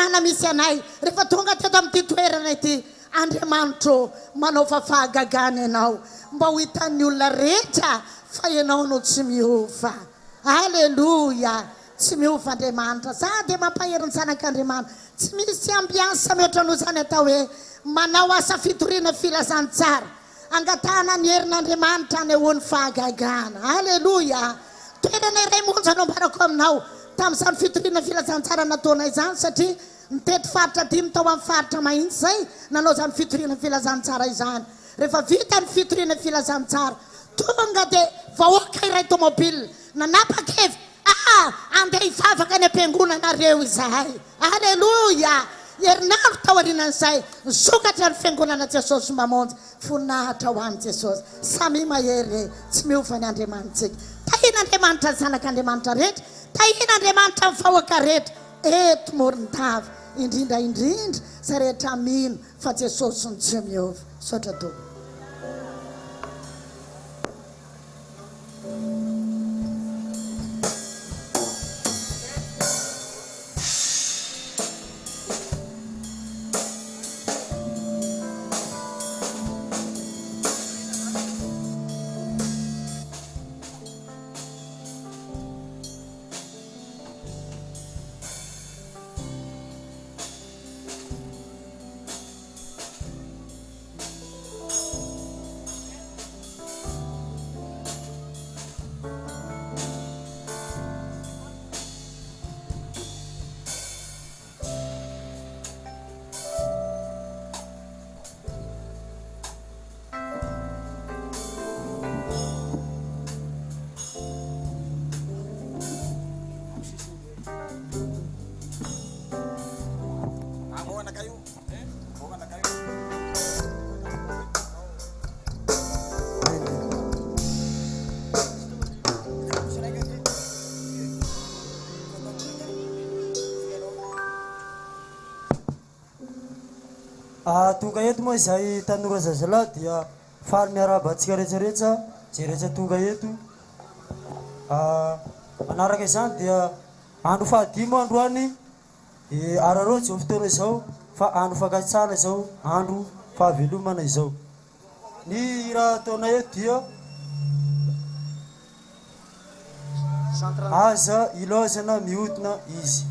lalàna misy anay rehefa tonga teto amin'ity toerana ity Andriamanitro manao fahagagana ianao mba ho hitan'ny olona rehetra fa ianao no tsy miova. Alleluia, tsy miova Andriamanitra. Za dia mampaheriny zanak'Andriamanitra tsy misy ambiansa mihoatra noho izany atao hoe manao asa fitoriana filazantsara angatahana ny herin'Andriamanitra ny ahoan'ny fahagagana. Alleluia, toerana iray monja anambarako aminao tamin'izany fitoriana filazantsara nataona izany satria nitety faritra dimy tao amin'ny faritra mahitsy zay nanao izany fitoriana filazantsara izany. Rehefa vita ny fitoriana filazantsara tonga dia vahoaka iray tomobily nanapa-kevitra andeha hivavaka ny am-piangonanareo izahay. Alleluia, herinandro tao aorianan'izay nisokatra ny Fiangonana Jesosy Mamonjy voninahitra ho an'i Jesosy. Samy mahery tsy miova ny Andriamanitsika. Tahina Andriamanitra ny zanak'Andriamanitra rehetra, tahina Andriamanitra ny vahoaka rehetra eto Morondava, indrindra za rehetra mino fa Jesosy ny tsy miova. Sotra to. Tonga eto moa izay tanora zazalahy dia faly miaraba antsika rehetrarehetra zay rehetra tonga eto. Manaraka izany dia andro fahadimy androany araroa zao fotoana izao fa andro fankatsana izao, andro fahavelomana izao. Ny raha ataona eto dia aza ilazana mihodina izy.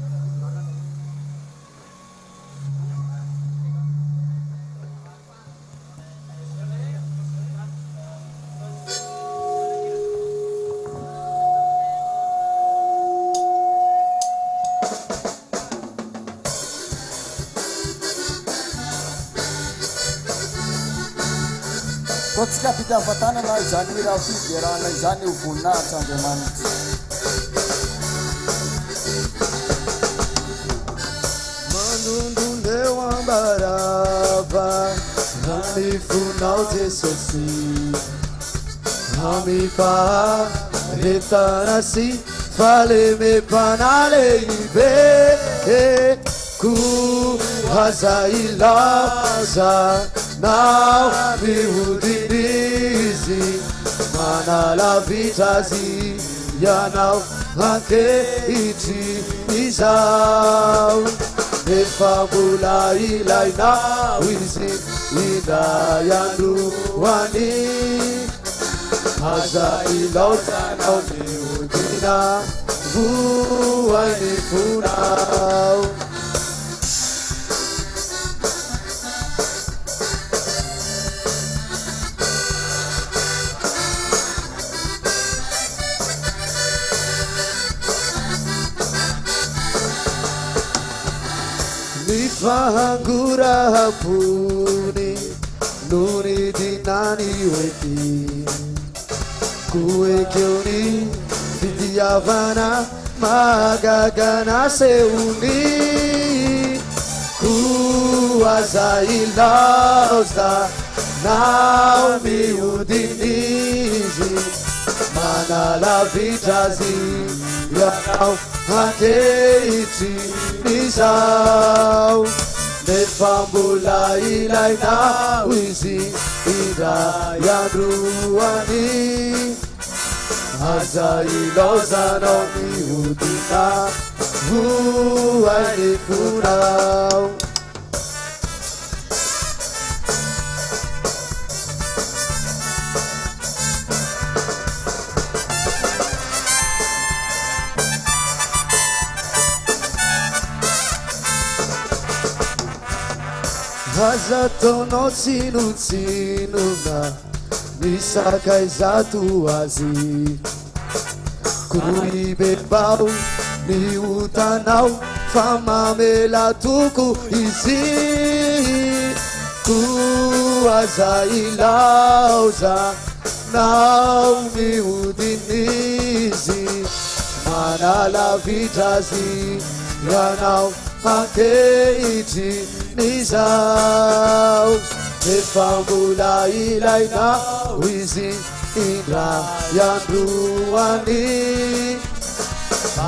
Kotsika fitiavan-tanana izany raha fiderana izany ho voninahitra Andriamanitra. Manondondeo ambarava amifonao Jesosy amifaharetana sy falemepana lehibe ku aza ilaza nao mihodinizy manalavitrazy ianao ankehitriny izao efa mbola ilainao izy indray androany aza ilaozanao mihodina voainy fonao. Fahangurahapuni nuni dinani weti kuekioni fitiavana magagana seuni kuaza ilauza naumi udinizi manalavitrazi yanau hakeiti nizau nefambula ilainau izi indray androany aza ilaozanao mihodina voai ny fonao. Aza taonao tsinotsinona nisakay zato azy kory bebao ny otanao fa mamela toko izy ko aza ilaoza nao miodinizy manala vitrazy ianao ankehitry nizao efa mbola ilainao izy indray androany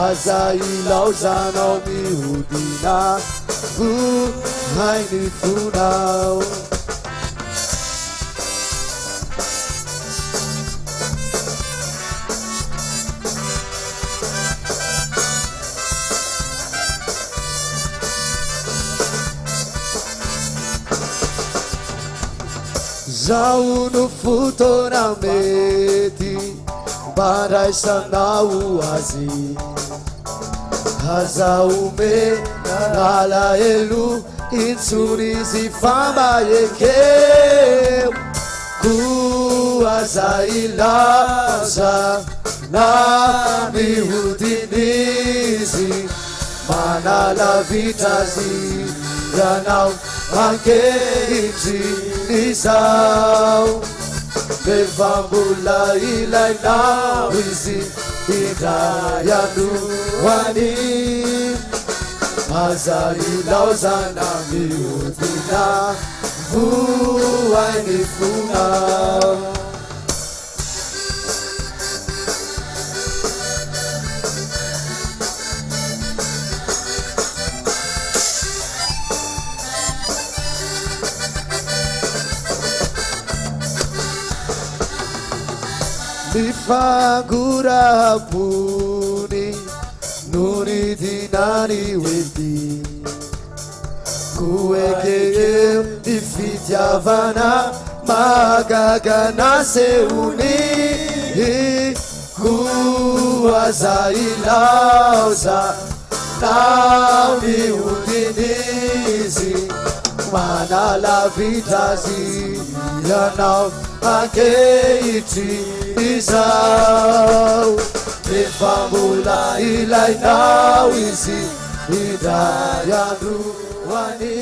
aza ilaozanao mihodina vohay ny fonao. Zao no fotoana mety mba raisanao azy aza ome nalahelo intsony izy fambaekeo ko aza ilaza na mihodinizy manala vitrazy ianao ankehitry nizao efa mbola ilainao izy indray androany aza ilaozana mihodina vohay ny fonao. Mifangurapuni nuni dinani wedi kuekekeu ifitiavana magagana seuni kuaza ilaoza nami udinizi manala vitrazi yanao ankehitry nizao efa mbola ilainao izy indray androany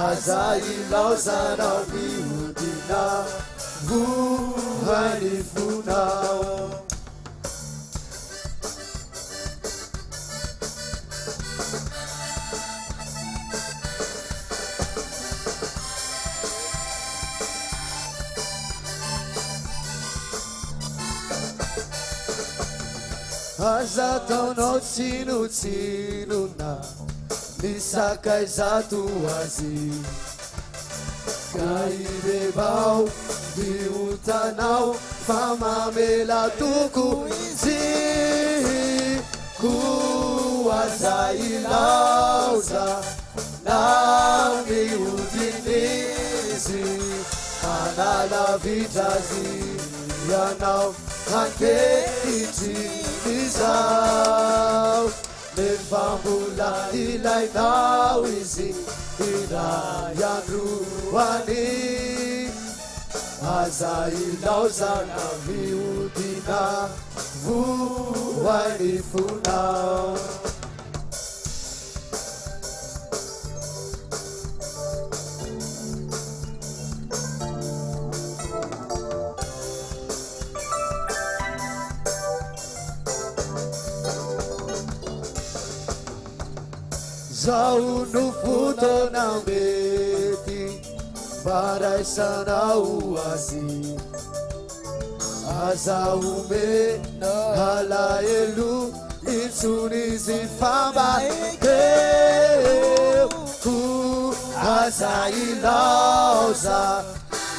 aza ilaozanao mihodina vohay ny fonao. Aza taonao tsinotsinona nisakay zato azy kairevao miotanao fa mamela toko izy ko aza ilaoza na mihodinizy manala vitrazy ianao ankehitry nizao efa mbola ilainao izy indray androany aza ilaozana mihodina vohay ny fonao. Zao no fotoana mety mba raisanao azy aza ome nalahelo intsony izy fambaekeo ko aza ilaoza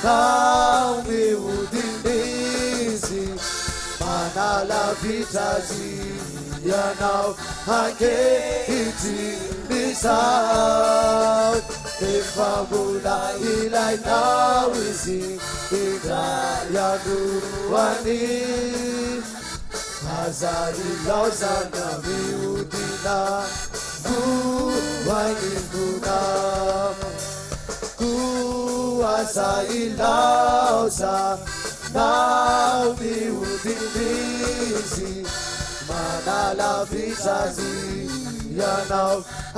nao mihodinizy manala vitrazy ianao ankehitriny efa mbola ilainao izy indray androany aza ilaozana miodina voainivona aza ilaozana miodinizy manala vizazy ianao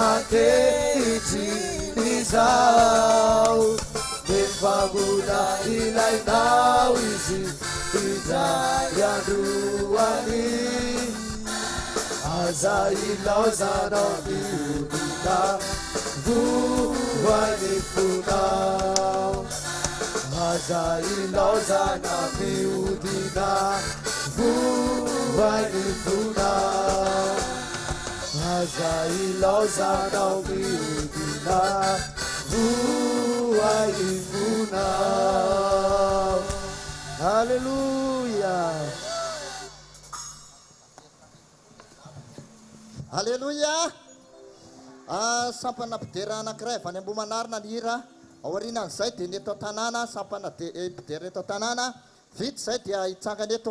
ankehitriny izao efa mbola ilainao izy indray androany aza ilaozanao miodina voainifonao aza ilaozana miodina voainifonao aza ilaozanao miodina voainifonao. Haleluya. Haleluya. Sampana pidera anankiray avy any Ambohimanarina ny hira aorianan'izay dia ny eto tanàna sampana pidera eto tanàna vita izay dia hitsangana eto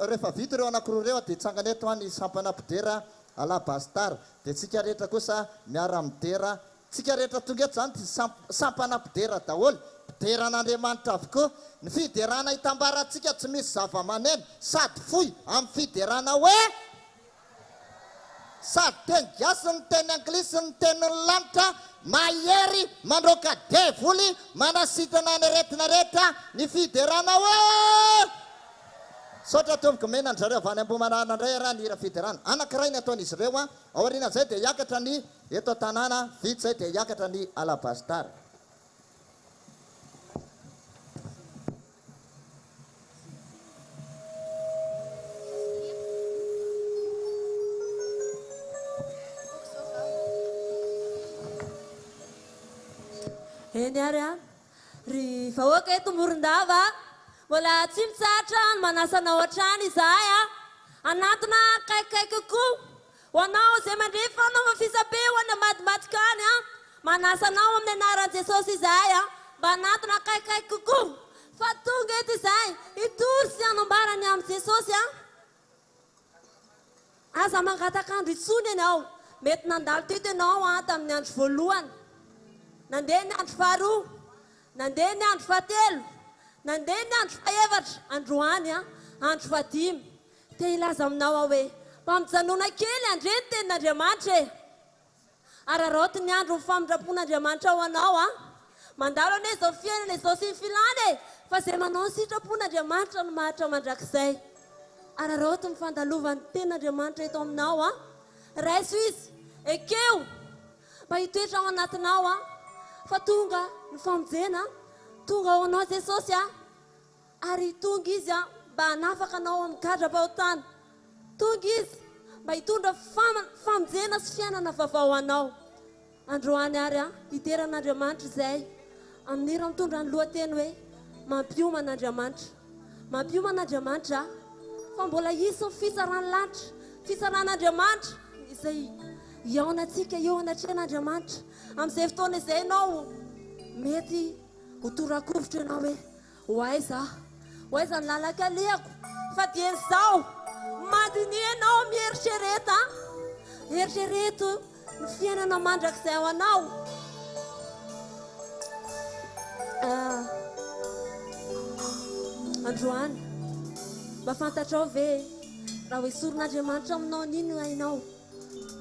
rehefa vita ireo anankiroa ireo dia hitsangana eto ny sampana pidera alabastar dia tsika rehetra kosa miara midera tsika rehetra tonga eto zany dia sampana pidera daholo fideran'Andriamanitra avokoa ny fiderana hitambarantsika tsy misy zava-maneno sady fohy amin'ny fiderana hoe sady teny gasy ny teny anglisy ny teny lanitra mahery mandroaka devoly manasitana ny retina rehetra ny fiderana hoe sotra tomboka menandrareo avy any Ambohimanarina indray raha ny hira fiderana anankiray ny ataon'izy ireo aorianan'izay dia hiakatra ny eto tanàna vita izay dia hiakatra ny alabastar. Eny ary ry vahoaka eto Morondava mbola tsy mitsatra ny manasana ohatrany izahay anatina kaikaiky koa ho anao izay mandray fanaova fisabe ho any amadimadiky any manasanao amin'ny anaran'i Jesosy izahay mba anatina kaikaiky koa fa tonga eto izahay hitory sy hanambarany amin'ny Jesosy aza mangatakandro itsony ianao mety nandalo teto ianao tamin'ny andro voalohany nandeha ny andro faharoa nandeha ny andro fahatelo nandeha ny andro fahaefatra androany andro fahadimy te ilaza aminao hoe mpamijanona kely andreny tenin'Andriamanitra araraoty ny andro famindrapon'Andriamanitra ho anao mandalo ane izao fiainana izao sy ny filany fa zay manao ny sitrapon'Andriamanitra no mahatra mandrakizay araraoty ny fandalovan'ny tenin'Andriamanitra eto aminao raiso izy ekeo mba hitoetra ao anatinao fa tonga ny famonjena tonga ao anao Jesosy ary tonga izy mba hanafaka anao amin'ny gadra-pahotana tonga izy mba hitondra famonjena sy fiainana vaovao anao androany ary hiteran'Andriamanitra izay amin'ny hira mitondra ny lohateny hoe mampioman'Andriamanitra fa mbola isy ny fisarany lanitra fisaran'Andriamanitra izay iaonantsika eo anatrehan'Andriamanitra amin'izay fotoana izay ianao mety ho torakovitra ianao hoe aiza ny lalaka alehako fa dia izao mandini ianao mieritrereto ny fiainana mandrakizay ho anao androany mba fantatrao ve raha hoe soron'Andriamanitra aminao nino hainao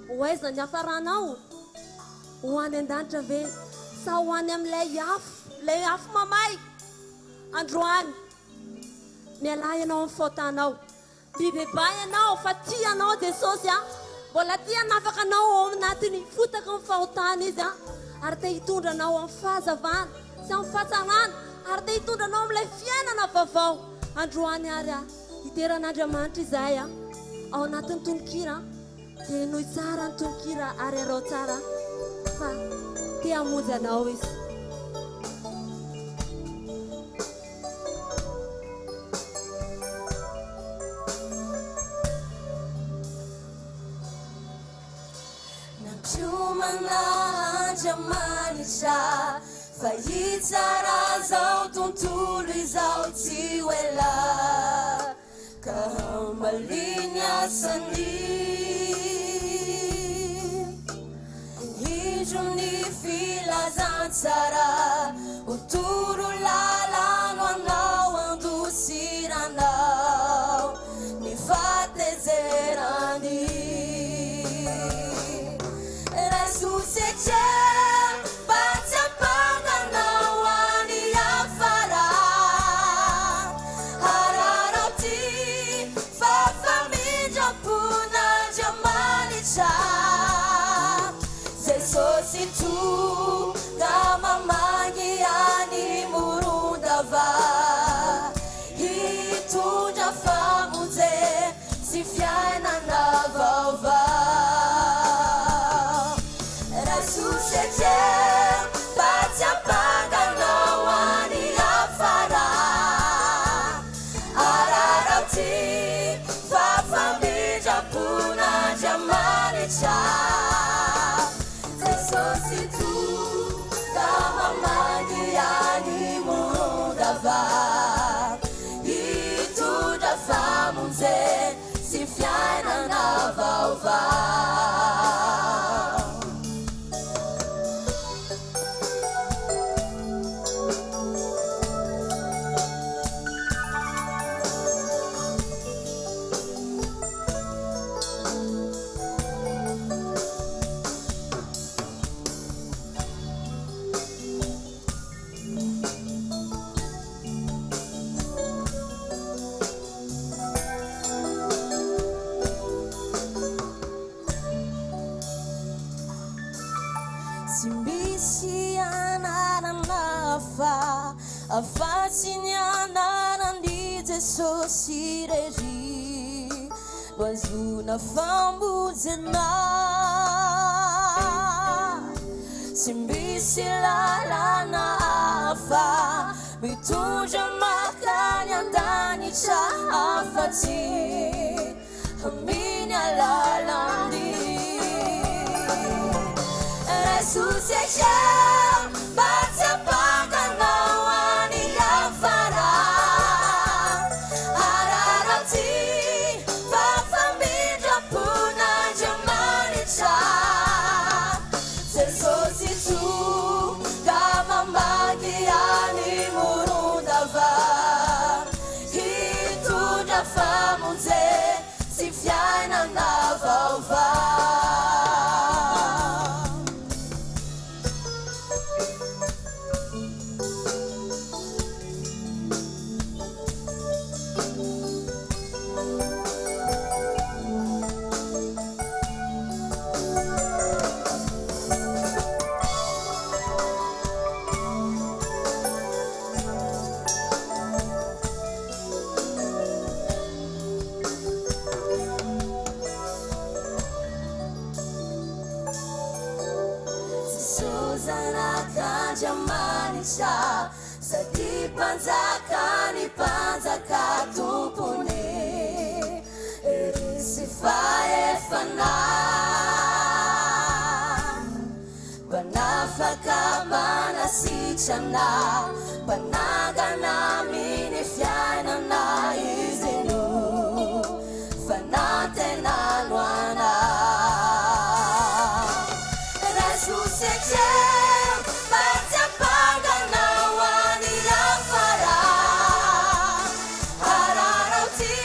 ho aiza ny hafaranao ho any an-danitra ve sa ho any amin'ilay afo mamay androany miala ianao amin'ny faotanao bibebay ianao fa tia anao Jesosy mbola tia hanafaka anao ao aminatiny fotaka ny fahotana izy ary te hitondra anao amin'ny fahazavana sy amin'ny fahatsarana ary te hitondra anao amin'ilay fiainana vaovao androany ary hiteran'Andriamanitra izahay ao anatin'ny tononkira dia nohy tsara ny tononkira ary arao tsara fa te hamonjy anao izy manisha fahitsara zao tontolo izao tsy ela ka maliny asany hidrony filazantsara otoro lalano anao andosiranao ny fatezerany Resusece patsapanganao any afara hararoti fafamindra-pona Andriamanitra Jesosy tonga Mamonjy any Morondava hitondra famonjy sy fiainana vaovao Resusece patsapanganao any afara hararoti fafamindra-pona Andriamanitra Jesosy tonga Mamonjy any Morondava hitondra famonjy sy fiainana vaovao Simbisi anarana afatsy ny anarany Jesosy rery loazona fambojana simbisi lalana hafa mitondra makany an-danitra afatsy aminy alalany Resusece patsapanganao any afara hararoti fafamindra-pona Andriamanitra Jesosy tonga Mamonjy any Morondava hitondra famonjy sy fiainana vaovao Andriamanitra sady panjakany panjaka tompony ery sy faefana banafaka manasitrana banagana miny fiainana izy no fanatenanoana Resusece patsapanganao any afara hararoti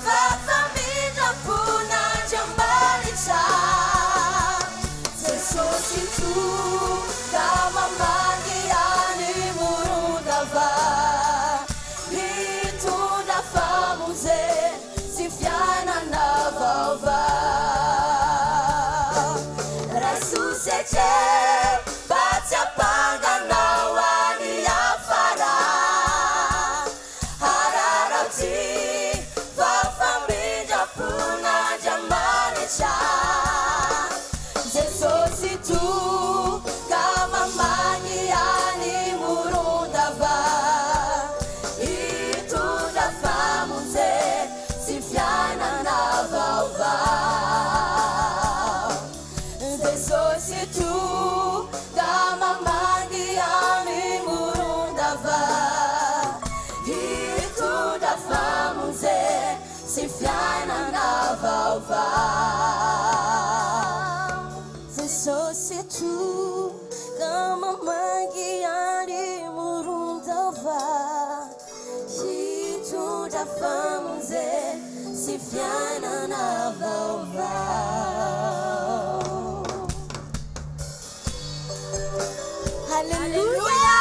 fafamindra-pona Andriamanitra Jesosy tonga Mamonjy any Morondava hitondra rehetra famonjy sy fiainana vaovao. Halleluja!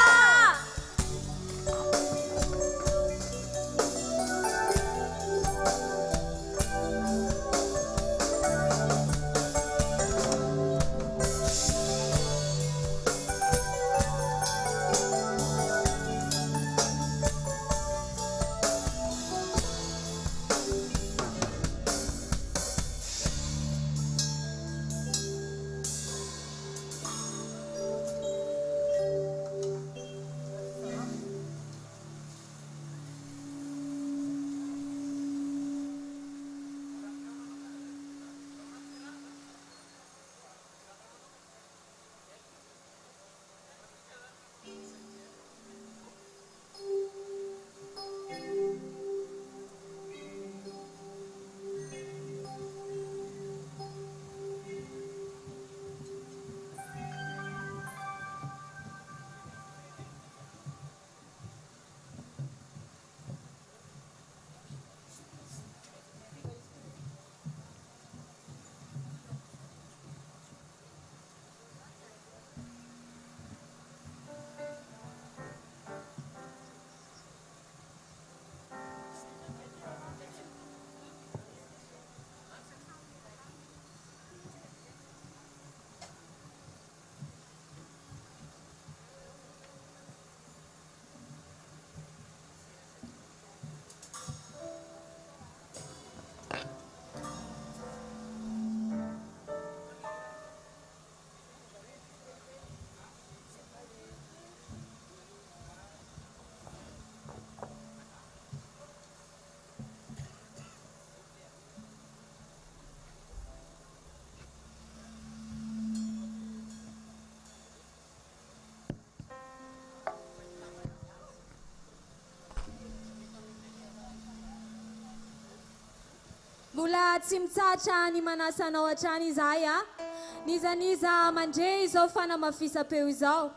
Mbola tsy mitsatra ny manasanao hatrany izahay nizaniza mandre izao fanamafisam-peo izao.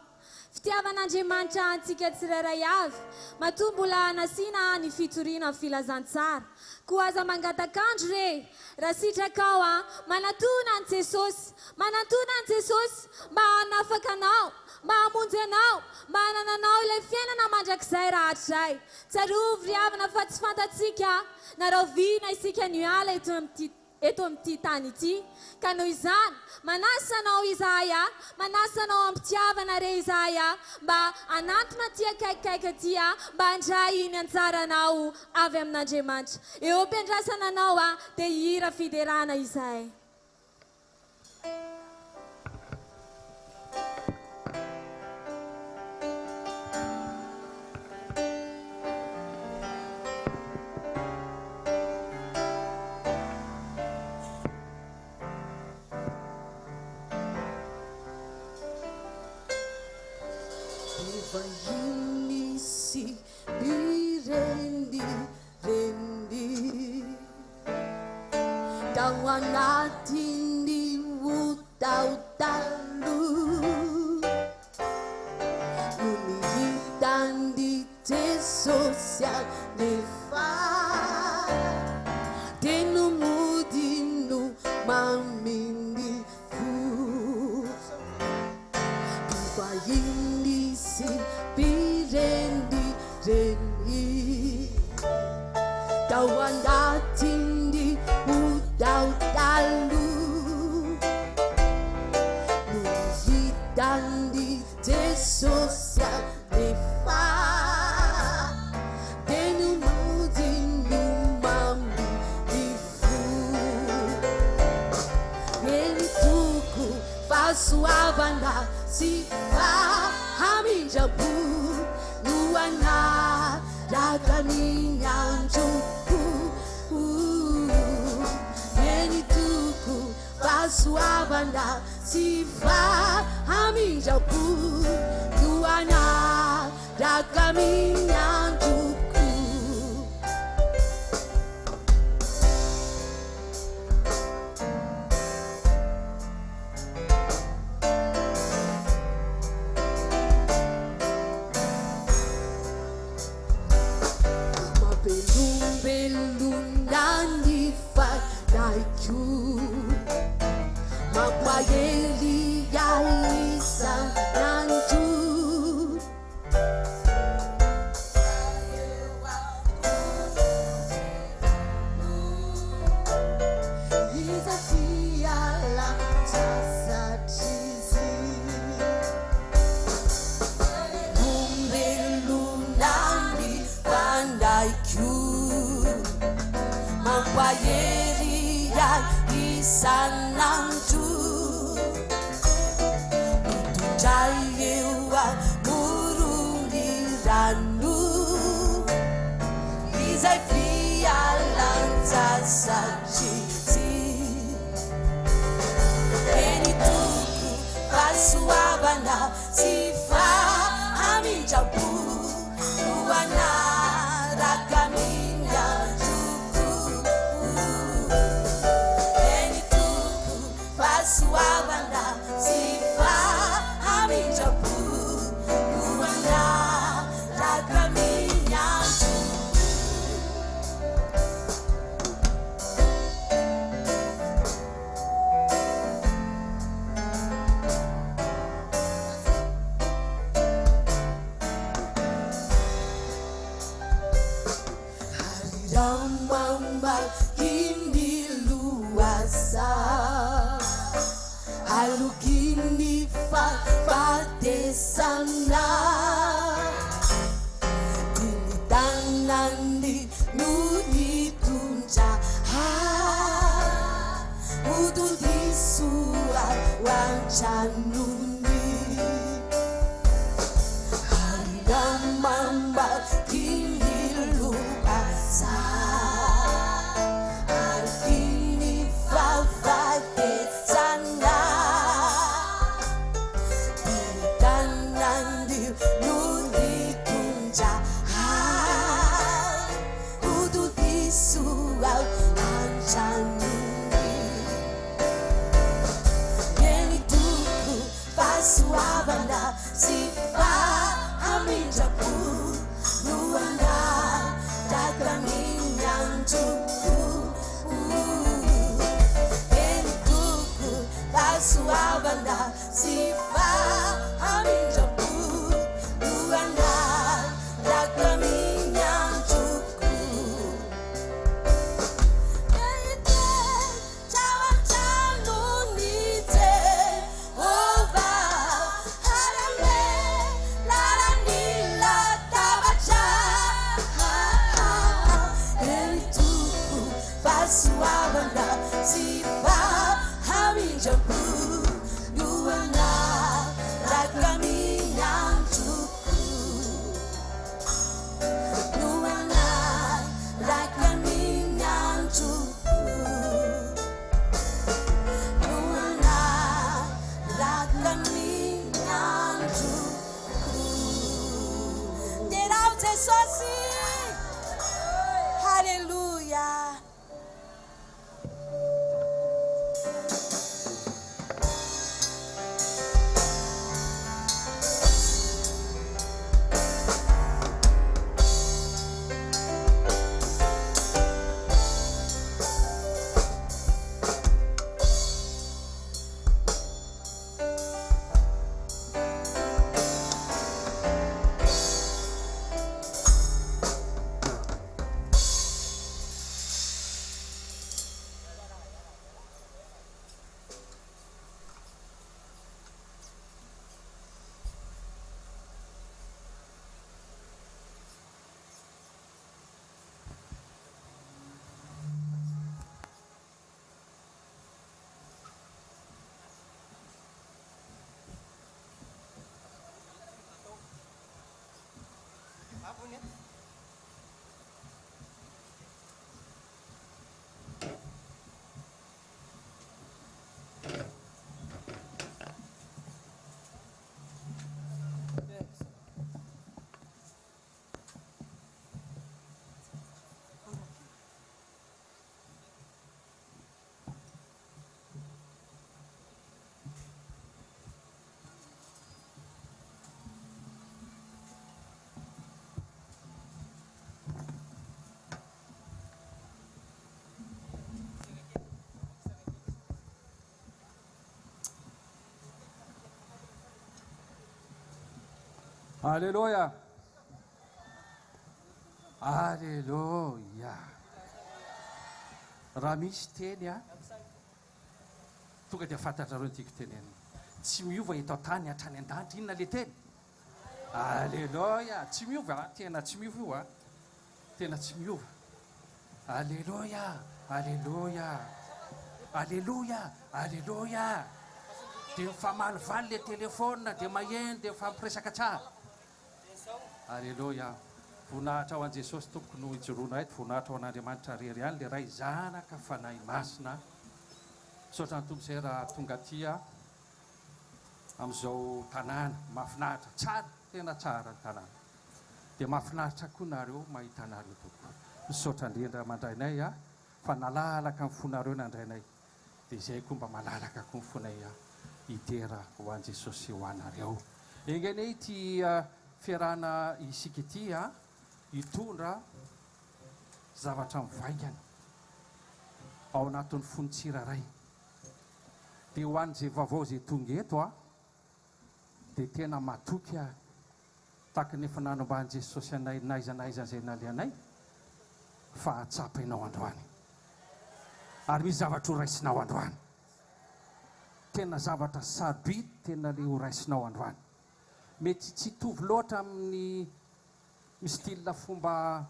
Fitiavan'Andriamanitra antsika tsirairay avy matoa mbola nasiana ny Fitoriana Filazantsara. Koa aza mangatakandro re raha sitrakao manatona an Jesosy, manatona an Jesosy mba hanafaka anao, mba hamonjy anao, mba hanananao ilay fiainana mandrakizay rahatray. Tsarovy ry havana fa tsy fantatsika naroviana isika niala eto amin'ity tany ity. Ka noho izany manasanao izahay manasanao ampitiavana re izahay mba anantona aty akaikikaiky aty mba handray ny anjaranao avy amin'Andriamanitra. Eo ampiandrasana anao dia hira fiderana izahay. Vainisi birendi rendi dawanatindi utautalu unihitandi Jesosy nefa tenumudinu mamindi fu vainisi birendi rendi dawanatindi utautalu nuhitandi Jesosy nefa tenumudinu mamindi fu entuku fasuavana sifa haminjabu nuana rakaninyanjuku enituku fasuavana sifa haminjabu nuana rakaninyanjuku. Belum maheria isanandro mitondray eo amorony rano izay fialantsasatry eny toko fahasoavana sy fahamindrapo no anaraka miandroko eny toko fahasoavana sy fahamindrapo no anaraka miandroko. Mama kini luasa alu kini fatesana kini tanandi nuni tunja udu disua wancanuni mama kini luasa sifa aminjapu nuana dagaminyangjuku entuku basuavana sifa aminjapu nuana dagaminyangjuku ete cawan calunite ova suavana sifa haminjapu nuana rakaminyangjuku nuana rakaminyangjuku nuana rakaminyangjuku derau Jesosy. Hallelujah. Alléluia. Alléluia. Raha misy teny a tonga dia fantatrareo ny tiako teneny. Tsy miova eto tany hatrany an-danitra, inona le teny? Alléluia. Tsy miova, tena tsy miova io a. Tena tsy miova. Alléluia. Alléluia. Alléluia. Alléluia. Dia mifamalivaly le telefôna, dia maheno, dia mifampiresaka tsara. Alléluia. Voninahitra ho an' Jesosy tompoko no ijoroana eto, voninahitra ho an'Andriamanitra rery ihany le ray zanaka fanahy masina. Misaotra ny tompo izay raha tonga aty amin'izao tanàna mahafinaritra tsara, tena tsara ny tanàna. Dia mahafinaritra koa nareo mahita anareo tompoko. Misaotra indrindra mandrainay fa nalalaka amin'ny fonareo nandrainay. Dia izay koa mba malalaka koa ny fonay idera ho an' Jesosy ho anareo. Engany ity fiarahana isika ity hitondra zavatra mivaingana ao anatin'ny fonitsiraray. Dia ho an'izay vaovao izay tonga eto dia tena matoky tahaka ny efa nanomban'i Jesosy anay naizanaiza izay naleanay fa hatsapainao androany. Ary misy zavatra ho raisinao androany. Tena zavatra sarobidy tena le ho raisinao androany. Mety tsy hitovy loatra amin'ny style fomba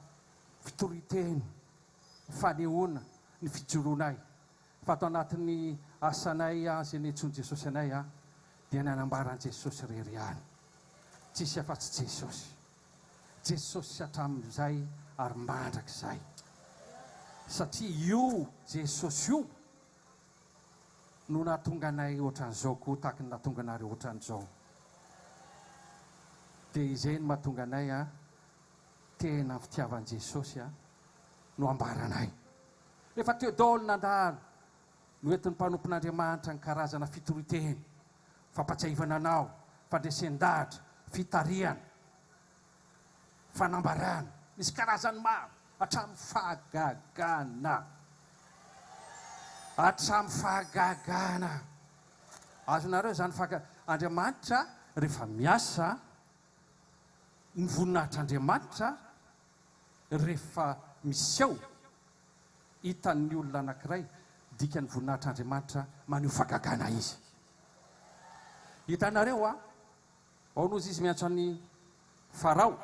fitoriteny, fanehoana, ny fijoroanay. Fa atao anatin'ny asanay izay niantsoan'i Jesosy anay dia nanambaran'i Jesosy rery ihany. Tsisy afa-tsy Jesosy. Jesosy hatramin'izay ary mandrakizay. Satria io Jesosy io no nahatonga anay ohatran'izao koa tahaka ny nahatonga anareo ohatran'izao. Dia izay no mahatonga anay tena ny fitiavan'i Jesosy no ambaranay. Rehefa teo daholo nandalo no entin'ny mpanompon'Andriamanitra ny karazana fitoriteny, fampatsiahivana anao, fandresen-dahatra, fitariana, fanambarana, misy karazany maro hatramin'ny fahagagana. Hatramin'ny fahagagana. Azonareo zany Andriamanitra rehefa miasa ny voninahitr'Andriamanitra rehefa miseho hitan'ny olona anankiray dika ny voninahitr'Andriamanitra maneho fahagagana izy. Hitanareo ao nozy izy miantso an'ny Farao.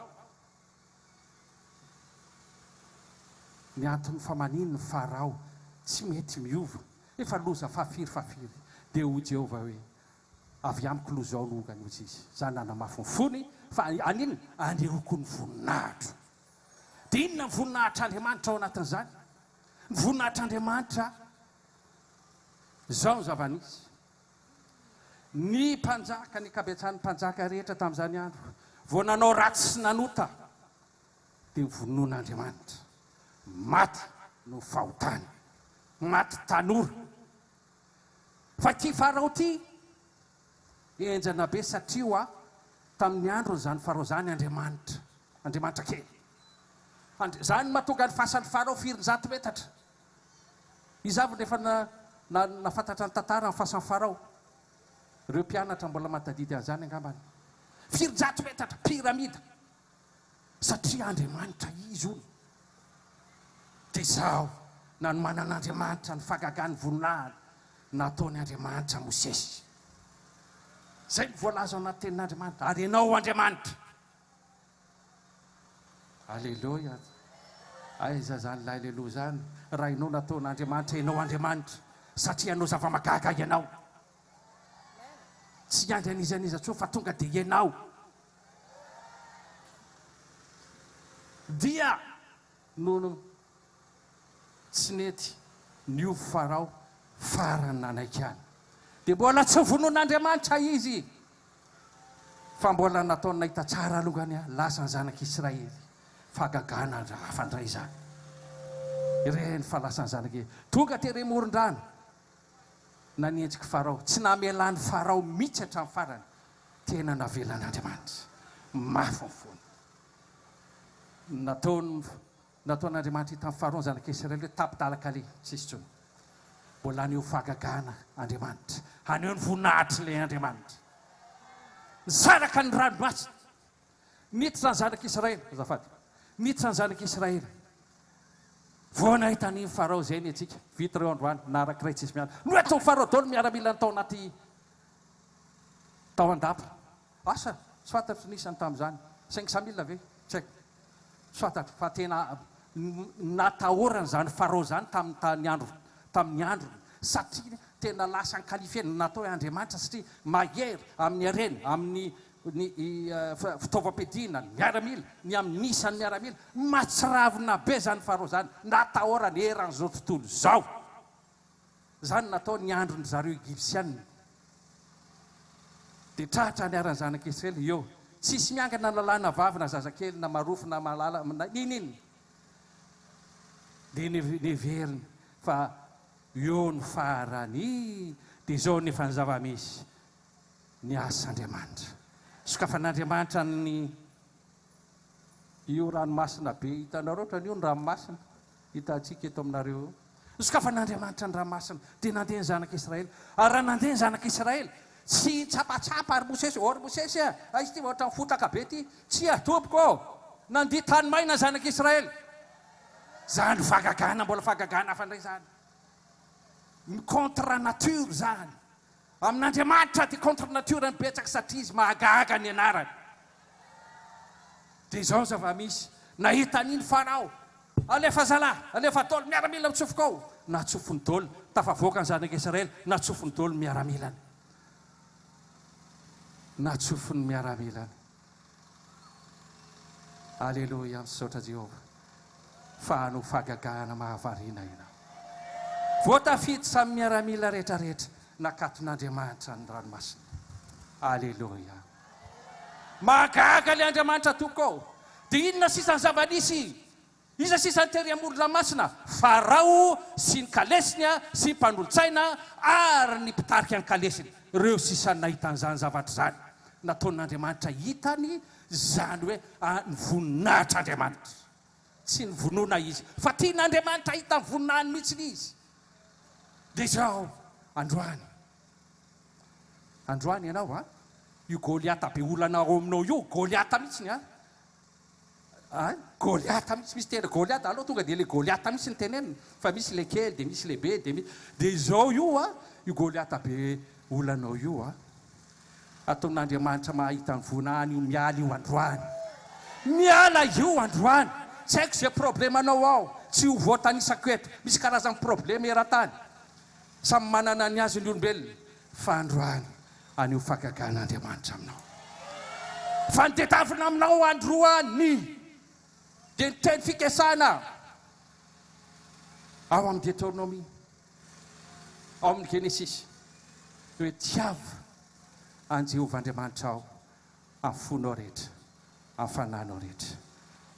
Ny antony famaniny ny Farao tsy mety miova, efa loza fafiry. Dia ho Jehovah hoe avy amiko loza ao longany ozy izy. Zany nanamafy ny fony fa anino anehoako ny voninahitra. Dia inona ny voninahitr'Andriamanitra ao anatin'izany? Ny voninahitr'Andriamanitra zao ny zava-nisy. Ny mpanjaka, ny kabetsan'ny mpanjaka rehetra tamin'izany andro vao nanao ratsy sy nanota dia vonon'Andriamanitra. Maty no fahotany, maty tanora. Fa ty Farao ty enjana be satria tamin'ny andro zany Farao zany Andriamanitra kely. Zany mahatonga ny fasan'ny Farao 400 metatra. Izavy rehefa nafantatra ny tantara ny fasan'ny Farao. Ireo mpianatra mbola matadidy an'izany angambany. 400 metatra piramida. Satria Andriamanitra izy io. Dia izao nanomanan'Andriamanitra ny fahagagany voninahitra nataony Andriamanitra Mosesy. Zay ny voalaza ao anaty tenin'Andriamanitra. Ary ianao Andriamanitra. Alleluia. Aiza zany lahy aleloha zany. Raha ianao nataon'Andriamanitra ianao Andriamanitra. Satria ianao zava-magaga ianao. Tsy andry anizaniza tsoa fa tonga dia ianao. Dia nono tsy nety niovy Farao farany nanaikany. Dia mbola tsy vonon'Andriamanitra izy. Fa mbola nataony nahita tsara alongany lasa ny zanak'Israely. Fahagagana hafandray zany. Ireny fahalasany zanak'Israely. Tonga tery moron-drano. Nanenjiky Farao. Tsy namelany Farao mihitsy hatramin'ny farany. Tena navelan'Andriamanitra. Mafy ny fony. Nataon'Andriamanitra hitan'ny Farao ny zanak'Israely hoe tapidalaka le tsisy tsony. Mbola haneo fahagagana Andriamanitra. Haneo ny voninahitra ilay Andriamanitra. Nizaraka ny ranomasina. Niditra ny zanak'Israely. Azafady. Niditra ny zanak'Israely. Vao nahita an'iny Farao zay ny antsika. Vita ireo androany narakiray tsisy miara. No atao Farao daholo miaramila ny tao anaty tao an-dapa. Asa tsy fantatry nisany tamin'izany. 500 000 ve? Tsy haiko. Tsy fantatro fa tena natahorana zany farao zany tamin'ny andro satria tena lasa ny kalifena natao hoe Andriamanitra satria mahery amin'ny arena amin'ny fitaovam-piadiana miaramila ny amin'ny isany miaramila matsiravina be zany farao zany natahorana eran'izao tontolo zao zany natao ny androny zareo Egyptianina dia tratra ny aran'ny zanak'Israely eo tsisy miangana lalàna vavy na zazakely na marofo na malala na ininy dia neveriny fa eo ny farany dia zao nefa ny zava-misy ny as'Andriamanitra sokafan'Andriamanitra ny io ranomasina be hitanareo ohatrany io ny ranomasina hitantsika eto aminareo sokafan'Andriamanitra ny ranomasina dia nandeha ny zanak'Israely ary raha nandeha ny zanak'Israely tsy tsapatsapa ary Mosesy Mosesy izy ty ohatra fotaka be ty tsy atopoko nandia tany maina zanak'Israely zany fagagana mbola fagagana hafa indray zany ny contre nature zany amin'Andriamanitra ty contre nature ny betsaka satria izy mahagaga ny anarany dia zao zava-misy nahita an'iny Farao alefa zalahy alefa tolo miaramila mitsofoko ao natsofony tolo tafavoaka ny zanak'Israely natsofony tolo miaramilany natsofony miaramilany aleloia misaotra Jehova fa no fagagana mahavarina ina voatafity samy miaramila rehetrarehetra nakaton'Andriamanitra ny ranomasina aleloia mahagaga le Andriamanitra toko ao dia inona sisany zava-nisy iza sisany tery amoron-dranomasina Farao sy ny kalesiny sy ny mpanolo-tsaina ary ny mpitarika ny kalesiny reo sisany nahita an'izany zavatra zany nataon'Andriamanitra hitany zany hoe ny voninahitr'Andriamanitra tsy ny vonona izy fa tian'Andriamanitra hita ny voninahiny mihitsy izy dia zao androany ianao io Goliata be olana ao aminao io Goliata mihitsy Goliata mihitsy misy tena Goliata aloha tonga dia le Goliata mihitsy ny tenenina fa misy le kely dia misy le be dia zao io io Goliata be olanao io ataon'Andriamanitra mahita ny voninahiny io miala io androany miala io androany tsy haiko zay problemanao ao tsy ho voatanisako eto misy karazany problema eran-tany samy manana ny azy ny olombelona fa androany anio fagagan'Andriamanitra aminao fa ny tedavina aminao androany dia ny teny fikesana ao amin'ny Deutéronomie ao amin'ny Genesis hoe tiava an Jehovah Andriamanitra ao amin'ny fonao rehetra amin'ny fananao rehetra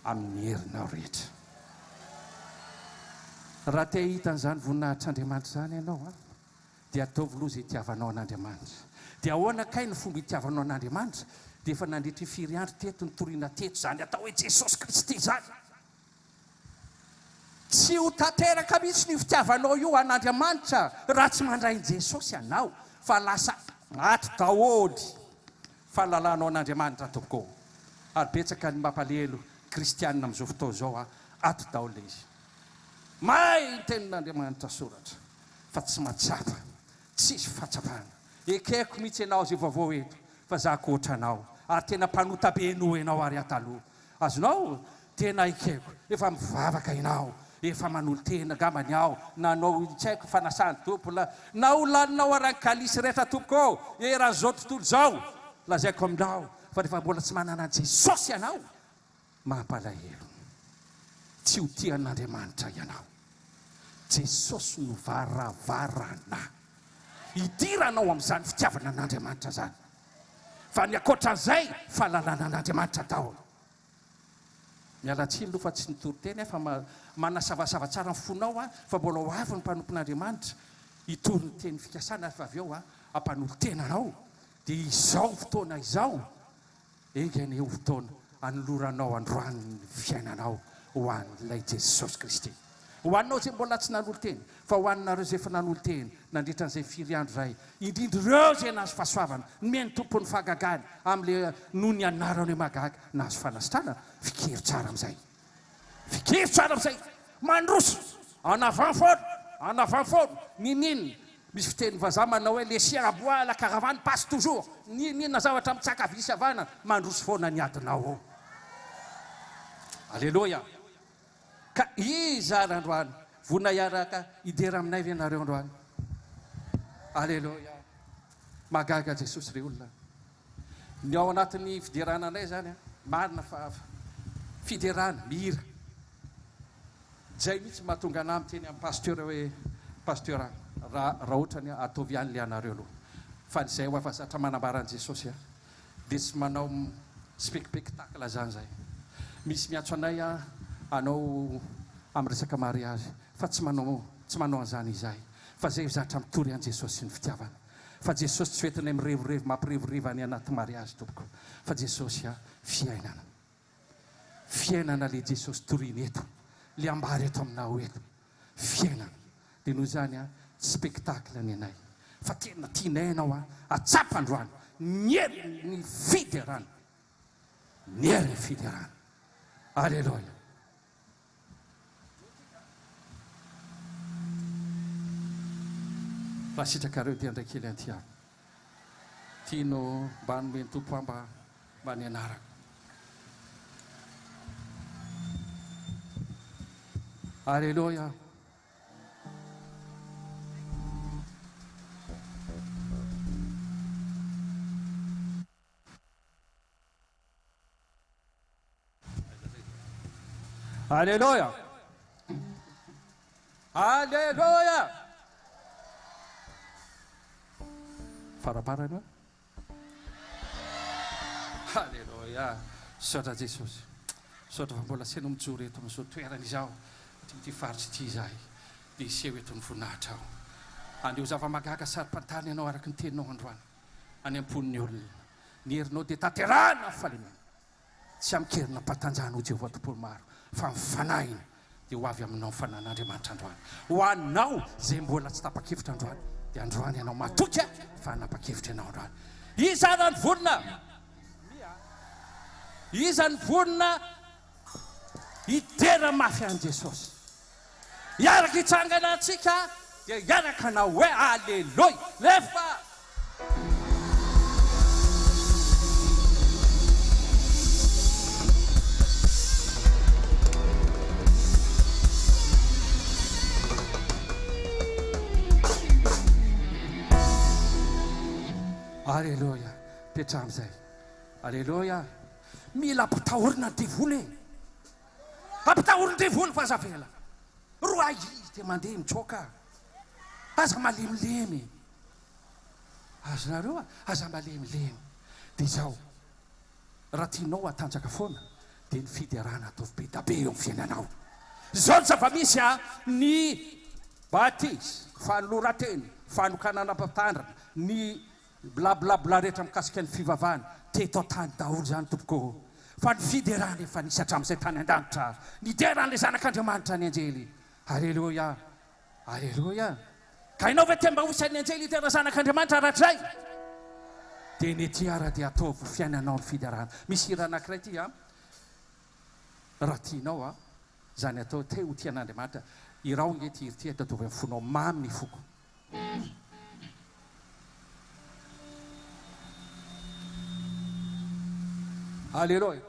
amin'ny herinao rehetra raha te hita an'izany voninahitr'Andriamanitra zany ianao dia ataovy loha zay tiavanao an'Andriamanitra dia ahoana kay ny fomba hitiavanao an'Andriamanitra dia efa nandritry firy andro teto ny toriana teto zany atao hoe Jesosy Kristy zany tsy ho tanteraka mihitsy ny fitiavanao io an'Andriamanitra raha tsy mandray Jesosy ianao fa lasa ato daholo fahalalanao an'Andriamanitra tokoa ary betsaka ny mampalahelo kristianina amin'izao fotoa zao ato daholo izy may ny tenin'Andriamanitra soratra fa tsy matsapa tsisy fahatsapana ekeko mihitsy ianao zay vaovao eto fa zako ohatranao ary tena mpanota be no ianao ary ataloha azonao tena ekeko efa mivavaka ianao efa manolo tena gambany ao nanao tsy haiko fanasany tompo na ho laninao arangalisy rehetra tompoko eran'izao tontolo zao lazaiko aminao fa rehefa mbola tsy manana Jesosy ianao mampalahelo tsy ho tian'Andriamanitra ianao Jesosy no varavarana hidiranao amin'izany fitiavana an'Andriamanitra zany fa ny akoatran'izay fahalalana an'Andriamanitra daholo mialatsiny aloha fa tsy nitory teny fa manasavasava tsara ny fonao fa mbola ho avy ny mpanompon'Andriamanitra hitory ny teny fikasana fa avy eo ampanolo tenanao dia izao fotoana izao engany eo fotoana anoloranao androany ny fiainanao ho an'ilay Jesosy Kristy ho anao zay mbola tsy nanolo teny fa ho annareo zay efa nanolo teny nandritra n'izay firy andro zay indrindreo zay nazo fahasoavana nomeny tompony fahagagany amin'le noho ny anarany hoe mahagaga nazo fanasitrana fikero tsara amin'izay mandroso anavanfolo ninina misy fiteny vazaha manao hoe les chiens aboient la caravane passe toujours ninina zavatra mitsaka visy avana mandroso foana ny adinao ao alleloia ka iza randroany vonina iaraka idera aminay ve nareo androany. Alleloia. Magaga Jesosy ry olona. Ny ao anatin'ny fiderana anay zany marina fa fiderana mihira. Zay mihitsy mahatonga anay miteny amin'ny pasteur hoe pasteur raha ohatra ny ataovy ihany le anareo aloha. Fa zay ho afazatra manambaran'i Jesosy dia tsy manao spectacle zany zay. Misy miatso anay anao amin'ny resaka mariage fa tsy manao an'izany izahay. Fa zay zatra mitory an Jesosy sy ny fitiavana. Fa Jesosy tsy hoentinay mirevorevy mampirevoriva any anaty mariage tompoko. Fa Jesosy fiainana. Fiainana le Jesosy toriny eto. Le ambary eto aminao eto. Fiainana. Dia noho zany spectacle ny anay. Fa tena tianay ianao atsapa androany. Niery ny fiderana. Niery ny fiderana. Alleluia. Raha sitrakareo dia andray kely antiany. Tiano mba nomeny tompo mba ny anarako. Alleluia. Alleluia. Alleluia. Faraparana. Alleluia. Sotra Jesosy. Sotra fa mbola seno mijoro eto amin'izao toerana izao. Ty faritsy ty izahay. Dia iseho eto ny voninahitra aho. Andeho zava-magaga sari-pantany ianao araka ny teninao androany. Any am-pon'ny olona. Ny herinao dia tanterana fahalemana. Tsy amikerina mpatanjahana ho Jehovah tompolo maro. Fa mifanahina dia ho avy aminao fanan'Andriamanitra androany. Ho anao zay mbola tsy tapa-kevitra androany. Dia androany ianao matoky fa hanapa-kevitra ianao androany. Iza ny vonina. Iza ny vonina hitera mafy an Jesosy. Iaraka hitsangana antsika dia iaraka anao hoe alleluia. Lefa. Alleluia. Petra amin'izay. Alleluia. Mila ampitahorina ny devoly e. Ampitahorina ny devoly fa aza vela. Roa izy dia mandeha mitsoka. Aza malemilemy. Azonareo aza malemilemy. Dia izao. Raha tianao atanjaka foana dia ny fiderana ataovy be da be eo amin'ny fiainanao. Zao ny zava-misy ny baptise, fanoloran-teny, fanokanana mpatandrana, ny blablabla rehetra mikasika ny fivavahana teto tany daholo zany tompoko. Fa ny fiderana efa nisy hatramin'izay tany an-danitra. Nideran'ilay zanak'Andriamanitra ny anjely. Alleluia. Alleluia. Ka ianao ve temba hoisan'ny anjely hitera zanak'Andriamanitra rahatray? Dia ny ety ara dia ataovy fiainanao ny fiderana. Misy hira anankiray ty raha tianao zany atao te ho tian'Andriamanitra. Irao nge ty hira ty ataovy amin'ny fonao mamy ny foko. Alleluia.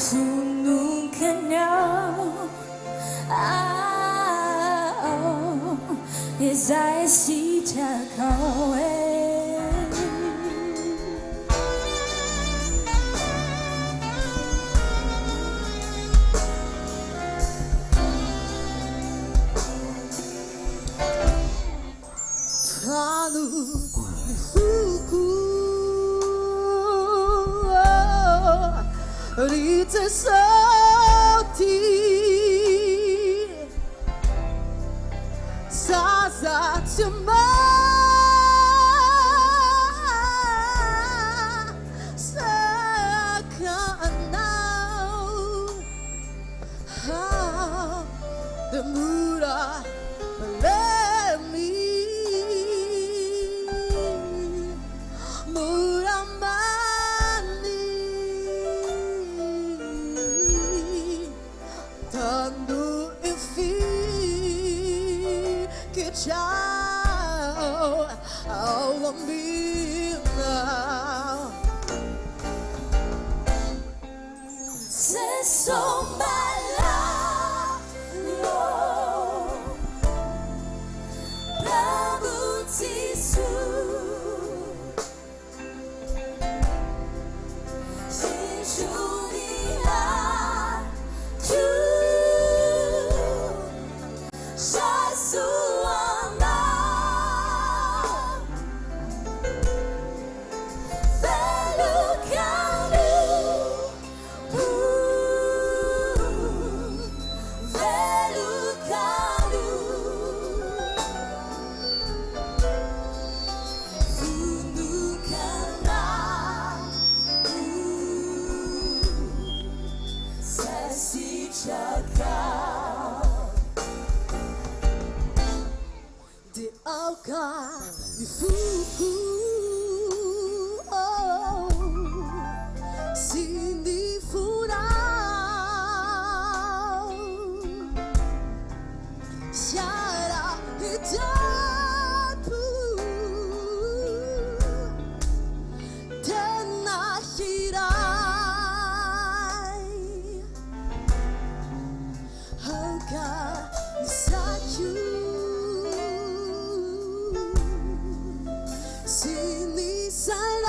Funukanyao Izay sitakao Kalu fuku Rite sauti Saza cuma Sekanau The murah Ciao, oh, me now. Se sombala, lo, Prabuzisu, Sinjunia, tu, Shasuama. De alka ni fuku oh sindi furau shara hitapu tenahirai alka isachu Sini salau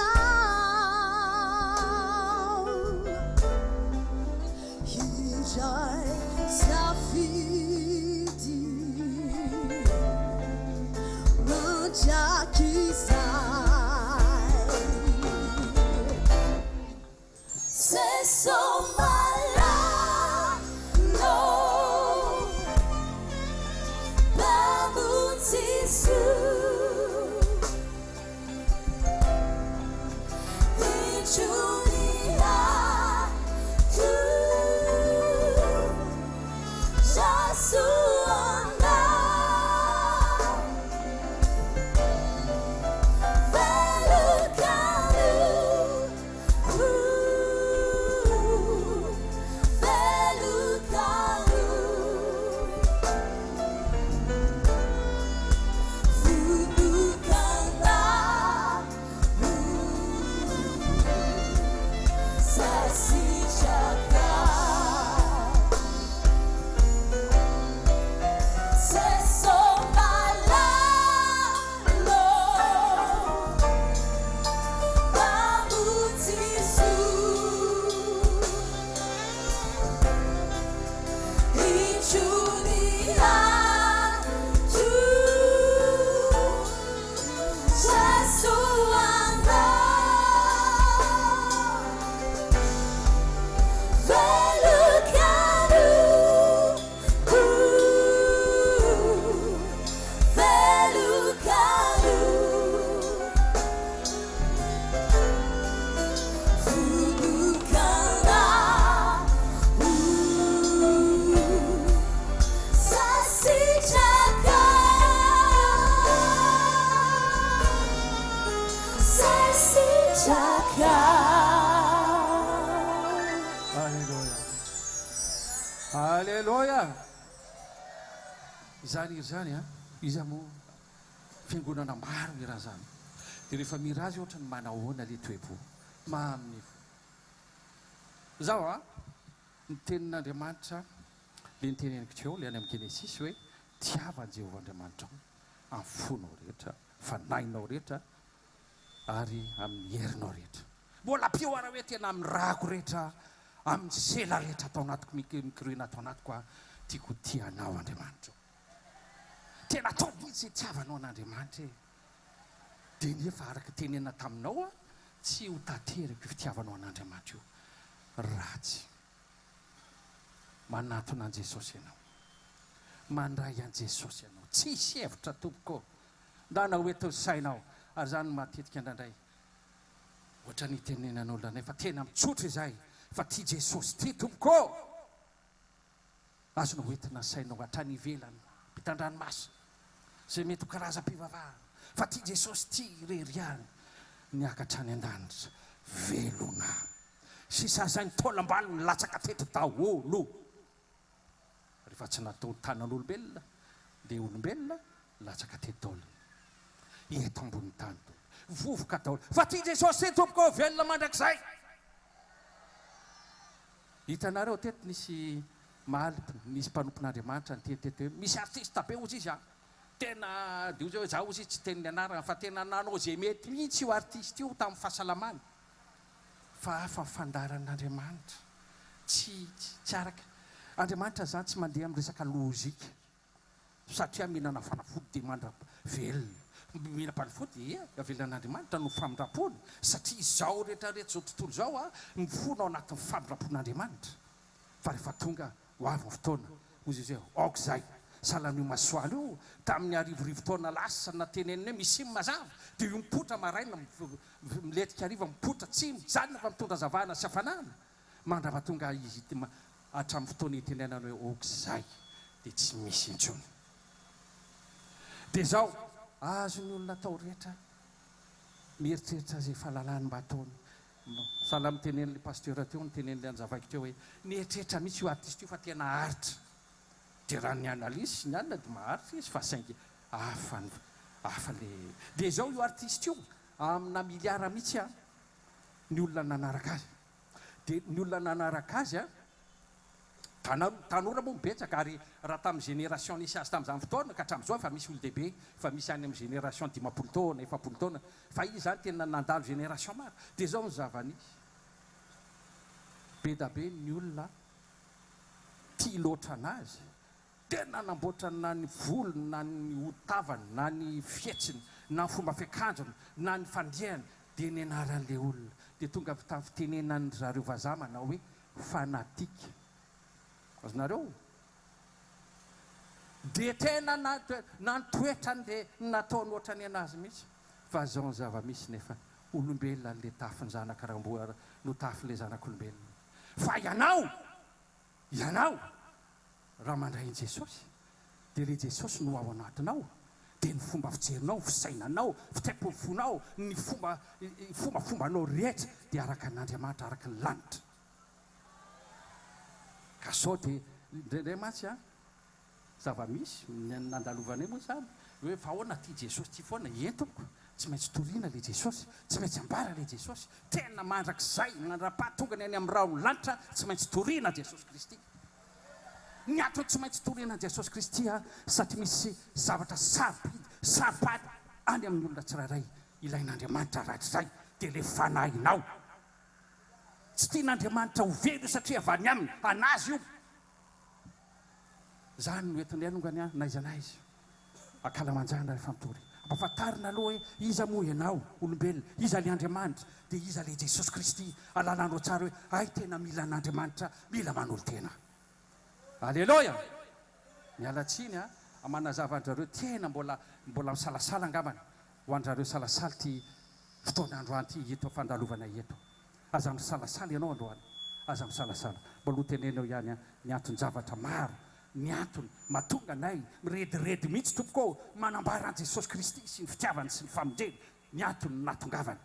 Hijai safiti Majakisai Sesomala No Babutisu Julia, tu, Jasuana, Velucanu, Velucanu, Fuducana. Alléluia. Zany zany a izy mo fiangonana maro ny raha zany. Dia rehefa mira azy ohatrany manahoana le toepo. Maminy. Zaho ny tenin'Andriamanitra le niteneniko teo le any amin'ny Genesis hoe tiavan'i Jehovah Andriamanitra amin'ny fonao rehetra, fanahinao rehetra ary amin'ny herinao rehetra. Mbola pio ara hoe tena amin'ny rako rehetra, amin'ny sela rehetra atao anatiko mikirena atao anatiko a tiako tianao Andriamanitra. Tena atao mihitsy tiavanao an'Andriamanitra e. Dia nefa araka tenena taminao a tsy ho tanteraka fitiavanao an'Andriamanitra io. Ratsy. Manatona an'i Jesosy ianao. Mandray an'i Jesosy ianao. Tsisy hevitra tompoko. Ndana hoeto sainao. Ary zany matetika indraindray. Ohatra ny tenenan'olona anay fa tena mitsotra izay. Fa tia Jesosy ty tompoko. Azonao hoentina sainao hatrany ivelany. Mpitan-dranomasina. Zay mety ho karazam-pivavahana. Fa tia Jesosy ty reriany. Niakatra any an-danitra. Velona. Sisa zay nitolambalo nilatsaka teto daholo. Rehefa tsy natao tanan'olombelona dia olombelona latsaka teto daholo. Eto ambony tany vovoka daholo. Fa tia Jesosy ty tompoko velona mandrakizay. Hitanareo teto nisy mahalipy, nisy mpanompon'Andriamanitra nytetete misy artista be ozy izy a. Tena dia ozy hoe za ozy tsy teniny anarana fa tena nanao zay mety mihitsy io artiste io tamin'ny fahasalamana. Fa hafa fandaran'Andriamanitra. Tsy araka. Andriamanitra zany tsy mandeha amin'ny resaka lozika. Satria mihinana fanafody dia mandra-velona. Mihinam-panafody avelon'Andriamanitra no famindram-pony. Satria izao rehetrarehetra zao tontolo izao a mifono ao anatin'ny famindram-pon'Andriamanitra. Fa rehefa tonga ho avy ny fotoana ozy izy hoe aoka izay. Salan'io masoala io tamin'ny arivorivo taona lasa nateneniny hoe misy mazava dia io mipotra maraina miletika ariva mipotra tsy mijanona fa mitondra zavahana sy hafanana mandrava tonga izy hatramin'ny fotoana itenenana hoe aoka izay dia tsy misy intsony. Dia zao azony olona atao rehetra mieritreritra zay fahalalany mba ataony. Sahala mitenen'le pasteur teo nitenen'le anjavaiko teo hoe nieritreritra mihitsy io artiste io fa tena aritra. Dia raha ny analysy sy ny alina dia maharitra izy fa saingy hafa le. Dia zao io artiste io amina miliara mihitsy a ny olona nanaraka azy. Dia ny olona nanaraka azy a tanora moa mibetsaka ary raha tamin'ny génération nisy azy tamin'izany fotoana ka hatramin'izao fa misy olon-dehibe fa misy any amin'ny génération 10 taona 7 taona fa izy zany tena nandalo génération maro. Dia zao ny zava-nisy be da be ny olona tia loatra anazy. Tena namboatra na ny volony na ny hotavany na ny fietsiny na ny fomba fiakanjony na ny fandriany dia ny anaran'ilay olona dia tonga tamin'ny fitenenan'ny zareo vazaha manao hoe fanatika. Azonareo dia tena nantoetrany dia nataony ohatrany anazy mihitsy. Fa zao ny zava-misy nefa olombelona le tafiny zanakaramboara no tafin'ilay zanak'olombelona. Fa ianao raha mandray an'i Jesosy dia ilay Jesosy no ao anatinao dia ny fomba fijerinao, fisainanao, fitepom-fonao, ny fombafombanao rehetra dia araka n'Andriamanitra, araka ny lanitra. Ka sao dia indraindray matsy a zava-misy nandalovanay moa zany hoe fa ahoana tia Jesosy ty foana entoko tsy maintsy toriana le Jesosy, tsy maintsy ambara le Jesosy, tena mandrakizay mandrapaha-tonga ny any amin'ny raha ny lanitra tsy maintsy toriana Jesosy Kristy. Ny antony tsy maintsy toriana Jesosy Kristy a satria misy zavatra saripady any amin'ny olona tsirairay ilain'Andriamanitra ratrizay dia le fanahinao. Tsy tian'Andriamanitra ho velo satria avy any aminy anazy io. Zany no entiny anongany a naiza naizy akalamanjana rehefa mitory ampahafantarina aloha hoe iza moa ianao olombelona, iza le Andriamanitra dia iza le Jesosy Kristy alalanao tsara hoe ay tena mila an'Andriamanitra, mila manolo tena. Aleloia. Mialatsiny a manazava andrareo tena mbola misalasala angambany ho andrareo salasala ty fotoana androany ty eto fandalovana eto. Aza misalasala ianao androany, aza misalasala mbola ho tenenao ihany a ny antony zavatra maro, ny antony mahatonga anay mirediredy mihitsy tompoko manambara an Jesosy Kristy sy ny fitiavany sy ny famonjeny. Ny antony natongavany,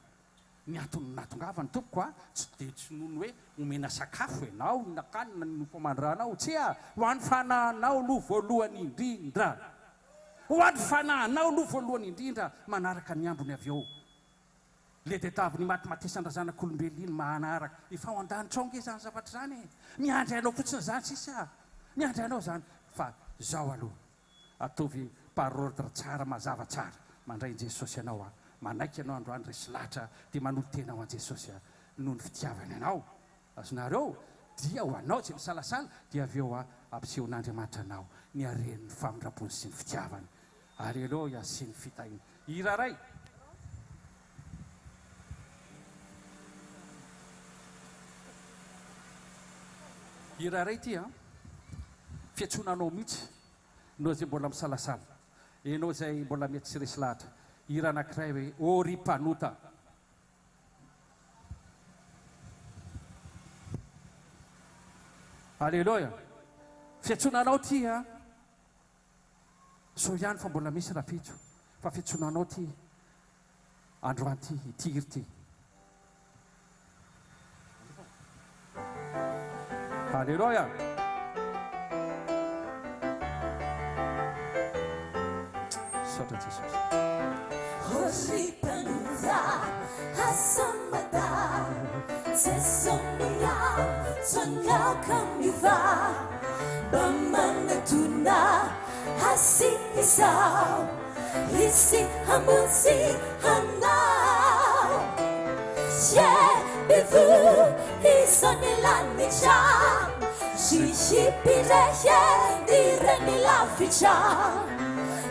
ny antony natongavany tompoko a tsy dia tsy noho ny hoe omena sakafo ianao nakanina ny fomandrahanao tsy a ho an'ny fanahinao no voalohany indrindra, ho an'ny fanahinao no voalohany indrindra manaraka ny ambony avy eo. le detaviny matymatesandra zanak'olombelona mahanaraka efa ao an-danitra ao nge zany zavatra zany e miandry anao fotsiny zany sisa miandry anao zany fa zao aloha ataovy par ordre tsara mazava tsara mandray Jesosy anao a manaiky anao androany resy lahatra dia manolo tena ao an Jesosy a noho ny fitiavany anao azonareo dia ho anao tsy misalasala dia avy eo a ampisehon'Andriamanitra anao ny aren'ny famindrapony sy ny fitiavany aleloia sy ny fitahina hira ray hira ray ty a fiatsonanao mihitsy no zay mbola misalasala enao zay mbola mety tsy resy lahatra hira anankiray hoe ôry mpanota aleloia fiatsonanao ty a so ihany fa mbola misy rapitso fa fiatsonanao ty androany ty tiry ty aleloia sotra Jesosy Ôry mpanota asamada sesomia sonaka miva bamanatuna hasisao isi hamusi hanao she bivu isonilanica shishipirehe direnilafica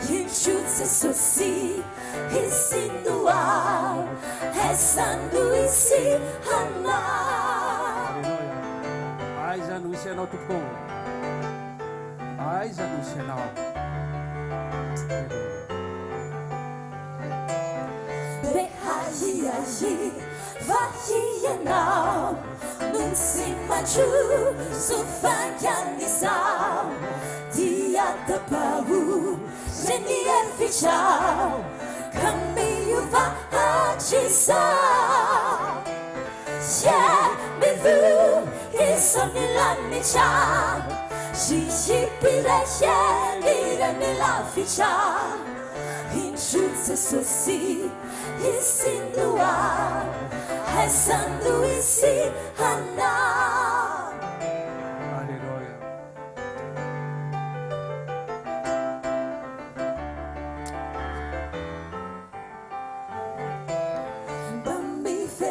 Jesosy isinua esandu isi hana aiza no isy anao tompoko aiza no isy anao behahiahi vahianao nunsimaju sufanyanisao diatapahu Zeniefficial caminho vacisal yeah me vu isonilanica shishipirehe direnilafica Jesosy isinua esando isi hana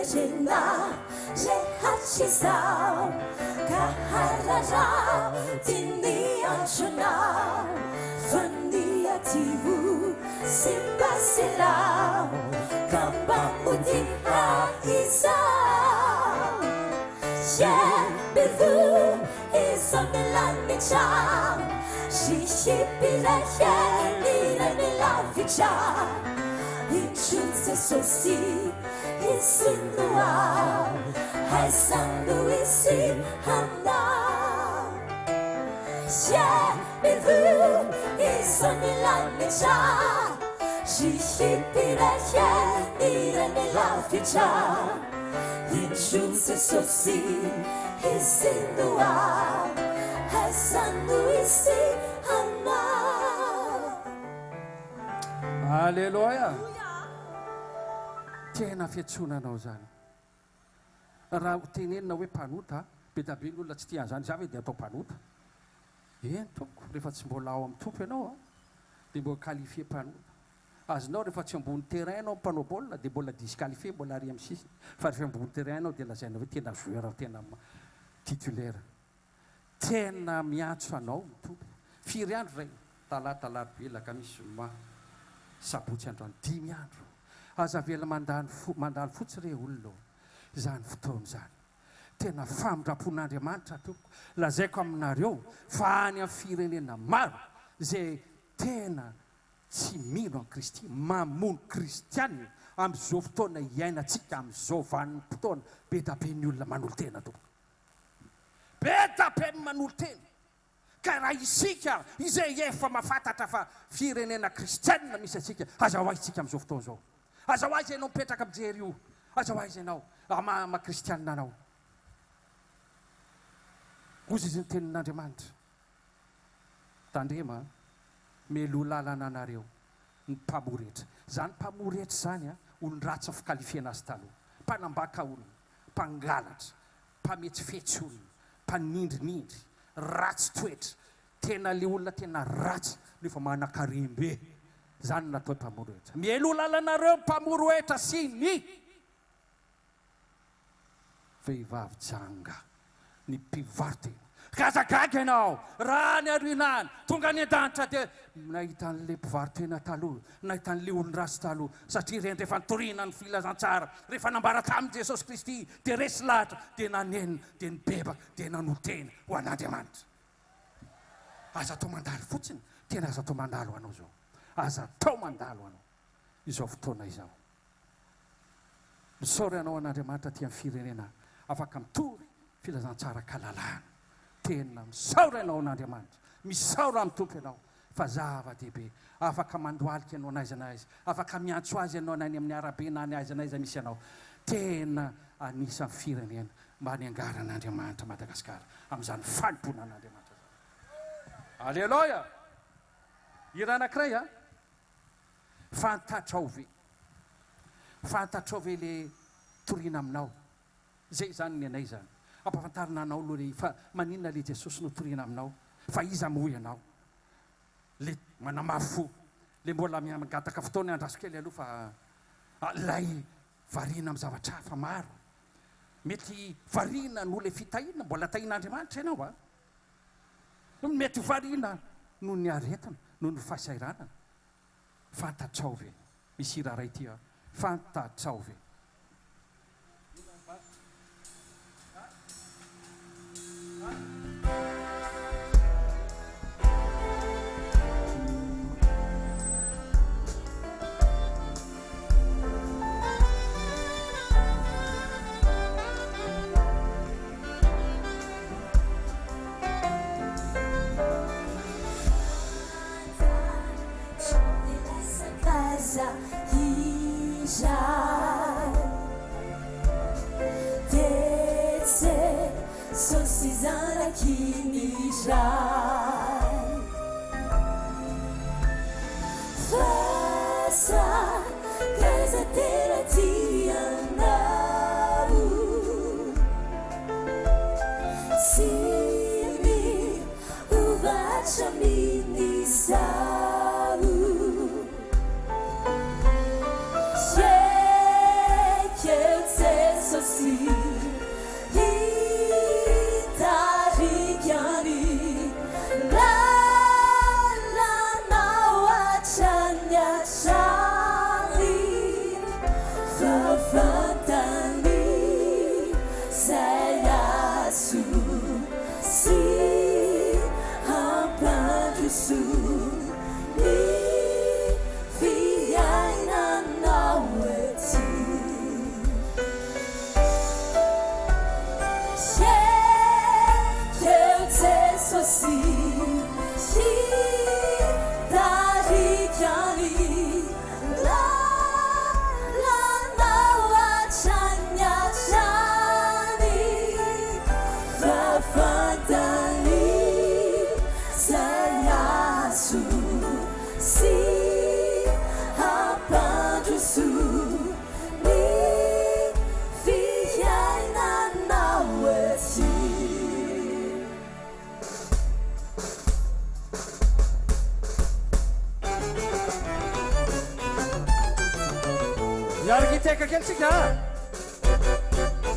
Regina, Jehachisau, Kaharara, Tini Anshunau, Fandiativu, Simbasilau, Kambamuti Haisau, Shebivu, Isonilanica, Shishipirehe, Direnilafica, Jesosy isinua esando isi hana shebivu isonilanica shishipirehe direnilafica Jesosy isinua esando isi hana aleluia tena fiatsonanao zany raha hotenenina hoe mpanota be dabe ny olona tsy tiany zany za ve dia atao mpanota eny tompoko rehefa tsy mbola ao amin'ny tompo ianao a dia mbola qualifie mpanota azonao rehefa tsy ambony terrain anao mpanao baolina dia mbola disqualifie mbola ary amin'ny sisiny fa rehefa ambony terrain anao dia lazaina hoe tena joueur tena titulaire tena miantso anao ny tompo firy andro ray talata alarobia lakamisy zoma sabotsy androany 10 andro aza vela mandalo fotsy re olona zany fotoana zany tena famindrapon'Andriamanitra tompoko lazaiko aminareo fa any amin'ny firenena maro zay tena tsy mino an Kristy mamono kristianina amin'izao fotoana iainantsika amin'izao vanin'ny fotoana be dabe ny olona manolo tena tompoko be dabe manolo tena ka raha isika izay efa mafantatra fa firenena kristianina misy atsika azaho aitsika amin'izao fotoana zao azaho aiza ianao mipetraka mijery io azaho aiza ianao makristianina anao ozy izy ny tenin'Andriamanitra tandrema melo lalana anareo ny mpamoretra zany mpamoretra zany a olon ratsy fikalifiana azy taloha, mpanambaka olona, mpangalatra, mpametsifetsy olona, mpanindrinindry, ratsy toetra, tena le olona tena ratsy nefa manan-karembe. Zany natao mpamoro hetra. Mielo lalanareo mpamoro hetra sy ny vehivavy janga, ny mpivarotena. Gazagaga ianao, raha ny arinany, tonga ny an-danitra dia nahita an'le mpivarotena taloha, nahita an'le olon-rasy taloha, satria reny rehefa nitoriana ny filazantsara, rehefa nambara tamin'i Jesosy Kristy, dia resy lahatra, dia nanenina, dia nibebaka, dia nanotena ho an'Andriamanitra. Aza atao mandalo fotsiny, tena aza atao mandalo anao zao. Aza atao mandalo anao izao fotoana izao. Misaory anao an'Andriamanitra ty amin'ny firenena, afaka mitory filazantsara kalalahana. Tena misaory anao an'Andriamanitra, misaory amin'ny tompo ianao, fa zava-dehibe. Afaka mandoalika ianao n'aiza n'aiza, afaka miantso azy ianao nany amin'ny arabe na ny aiza n'aiza misy ianao. Tena anisan'ny firenena mba ny angaran'Andriamanitra Madagasikara amin'izany falimpona an'Andriamanitra. Alleluia! Hira anankiray a, fantatrao ve, fantatrao ve le toriana aminao. Zay zany ny anay zany. Ampafantarina anao aloha le fa maninona le Jesosy no toriana aminao, fa iza moa ianao. Le manamafo, le mbola miagataka fotoana andraso kely aloha fa lay variana amin'ny zavatra hafa maro. Mety variana no le fitahina, mbola tahin'Andriamanitra ianao a. Mety variana no ny aretina, no ny fahasahiranana. Fantatrao ve, misy hira ray ty a, fantatrao ve.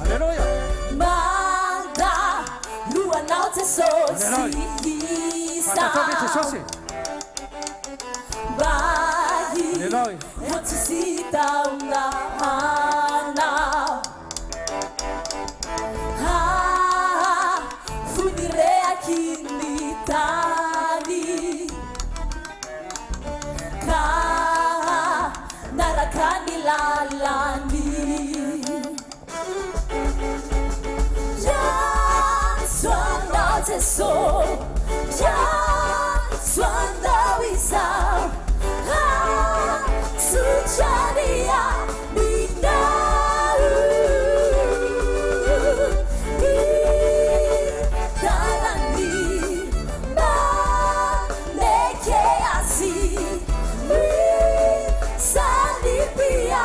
Alleluia! Manda luanao Jesosy Jesosy. Bahi Jesosita unahana Funire akini tani Ka narakani lalani Jesosy, Swanda Wisau, Sucharia, Minau, Dalani, Nekeasi, Salipia.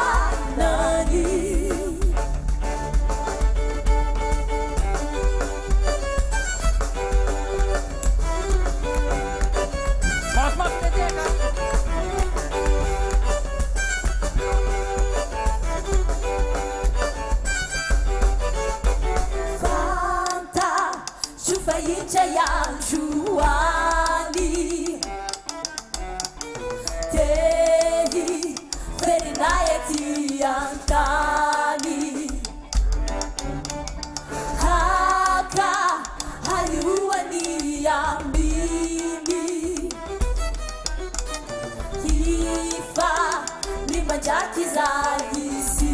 Chufayichayanchuani Tehi Ferinayeti Antani Haka Hayuani Yamini Kifa Limajaki Zalisi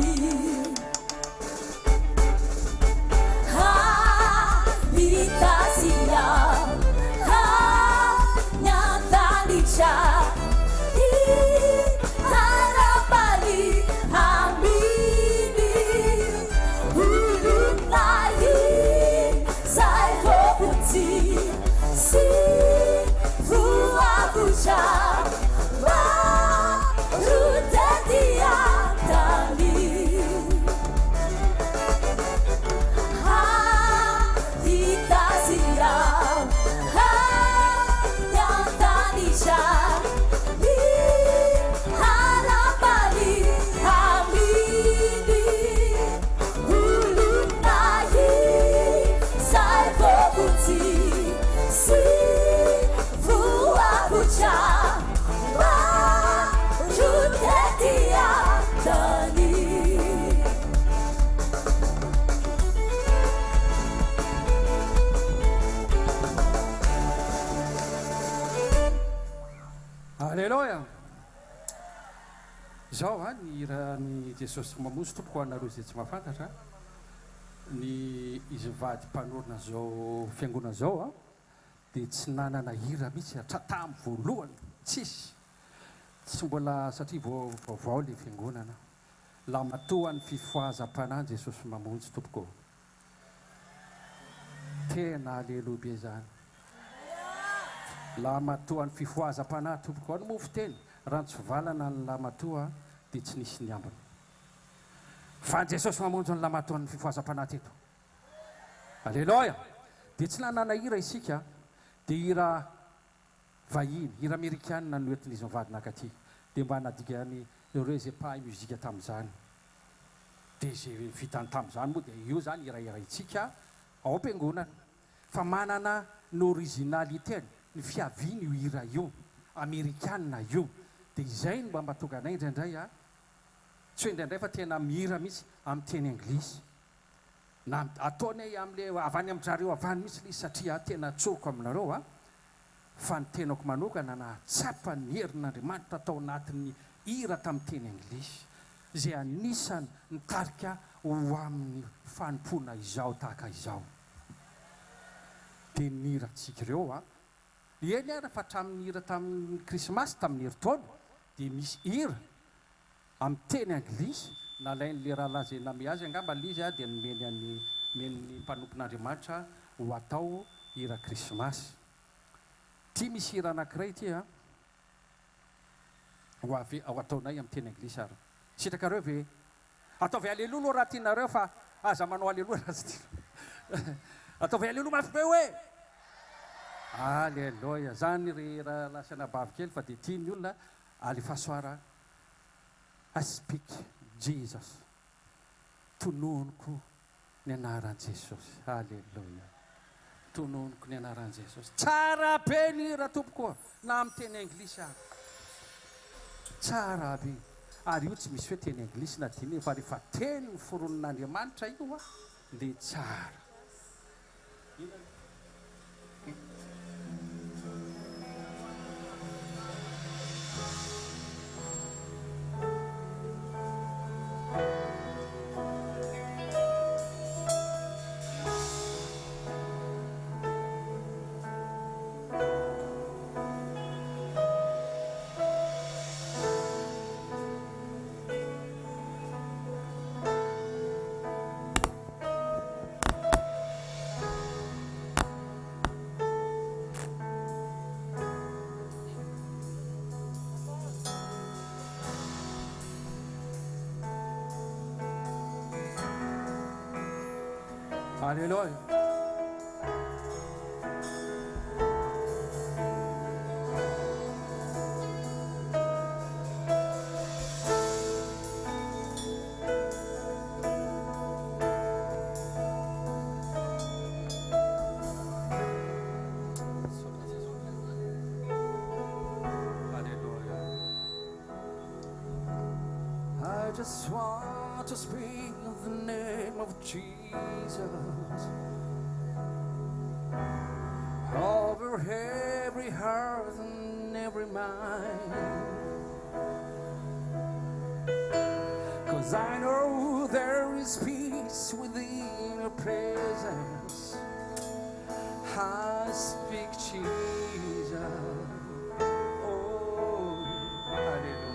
Itasia, Nyantalisha, Harapali, Hamidi, Hulunai, Saifoputi, Si, Fuabucha, Rutetia, Tani. Alleluia. Zao ny rahan'ny Jesosy Mamonjy tompoko ho anareo izay tsy mahafantatra ny izy vady mpanorona zao fiangonana zao a dia tsy nanana hira mihitsy hatrataminy voalohany tsisy tsy mbola satria vaovao le fiangonana la matoa ny fifoazam-panahy Jesosy Mamonjy tompoko tena aleloha be zany lamatoa ny fifoazam-panahy tompoko any mofo teny raha tsy valana ny lamatoa dia tsy nisy ny ambiny fa Jesosy Mamonjy ny lamatoa ny fifoazam-panahy teto alleloia dia tsy nanana hira isika dia hira vahiny hira amerikanina no entin'izy mivady nakaty dia mba nadikany ireo zay pahay muzika tamin'izany dia zay vitany tamin'izany moa dia io zany hirahira itsika ao am-piangonana fa manana ny originaliteny ny fiaviany io hira io amerikanina io dia izay no mba mahatonga anay indraindray a tsy hoe indraindray fa tena mihira mihitsy amin'ny teny anglisy na ataonay amin'le avany amin'ndrareo avany mihitsy le satria tena tsoko aminareo a fa ny tenako manokana na tsapa ny herin'Andriamanitra atao anatin'ny hira tamin'ny teny anglisy zay anisany nitarika ho amin'ny fanompona izao tahaka izao dia ny hira tsika ireo a eny ara fa hatramin'ny hira tamin'ny krismasy tamin'ny herintaona dia misy hira amin'ny teny anglisy nalain'le raha laza name azy angamba lizy a dia nomeny ny mpanompon'Andriamanitra ho atao hira krismasy ty misy hira anankiray ty a ho ataonay amin'ny teny anglisy ary sitrakareo ve ataovy aleloha aloha raha tianareo fa aza manao aleloha raha tsy tia ataovy aleloha mafy be hoe alleloia zany re raha lasana bavy kely fa dia tiany olona alefasoara I speak Jesus tononoko ny anaran'i Jesosy alleloia tononoko ny anaran'i Jesosy tsara be ny hira tompokoa na amin'ny teny anglisy ary tsara be ary io tsy misy hoe teny anglisy na diny fa rehefa teny ny foronon'Andriamanitra io a dia tsara Alleluia. I just want to speak the name of Jesus over every heart and every mind. 'Cause I know there is peace within your presence. I speak Jesus. Oh, hallelujah.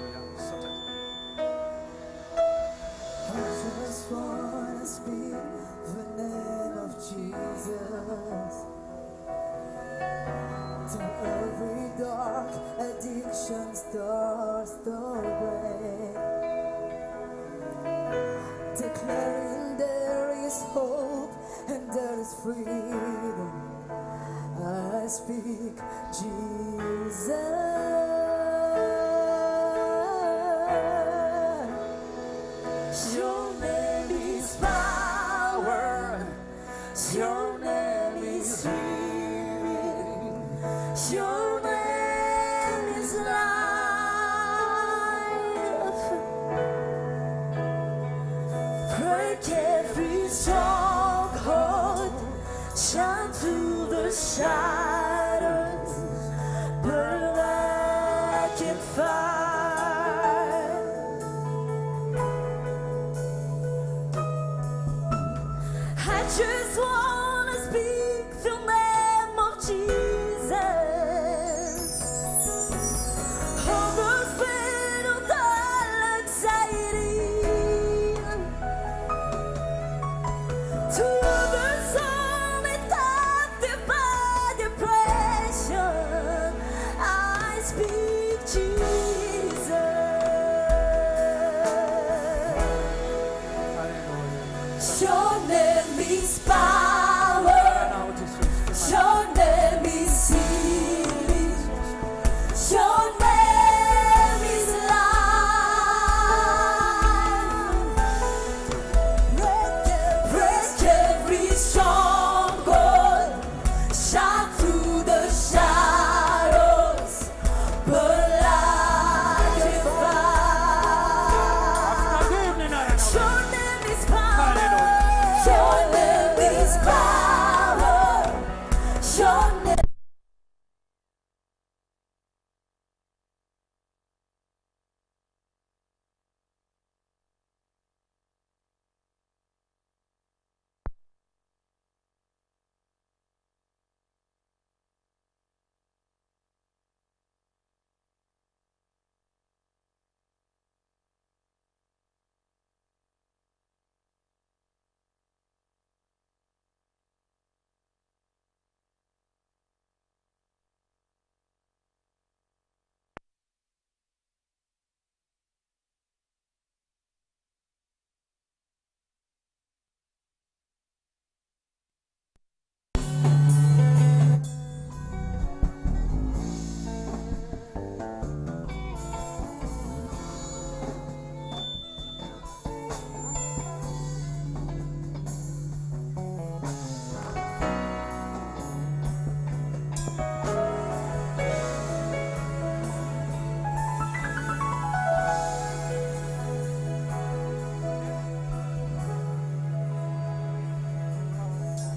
I just want to speak the name of Jesus to every dark addiction starts to break, declaring there is hope and there is freedom. I speak Jesus. Your name is power. Your name is healing. Your name is life. Break every stronghold. Shine through the shadows. Burn like a fire. I just wanna speak the name of Jesus over fear of all anxiety, to others only captive by depression. I speak Jesus. Your name is power. Your name is healing. Your name is life. Break every stronghold. Shine through the shadows. Burn like a fire. Your name is power. Your name is power. Your name.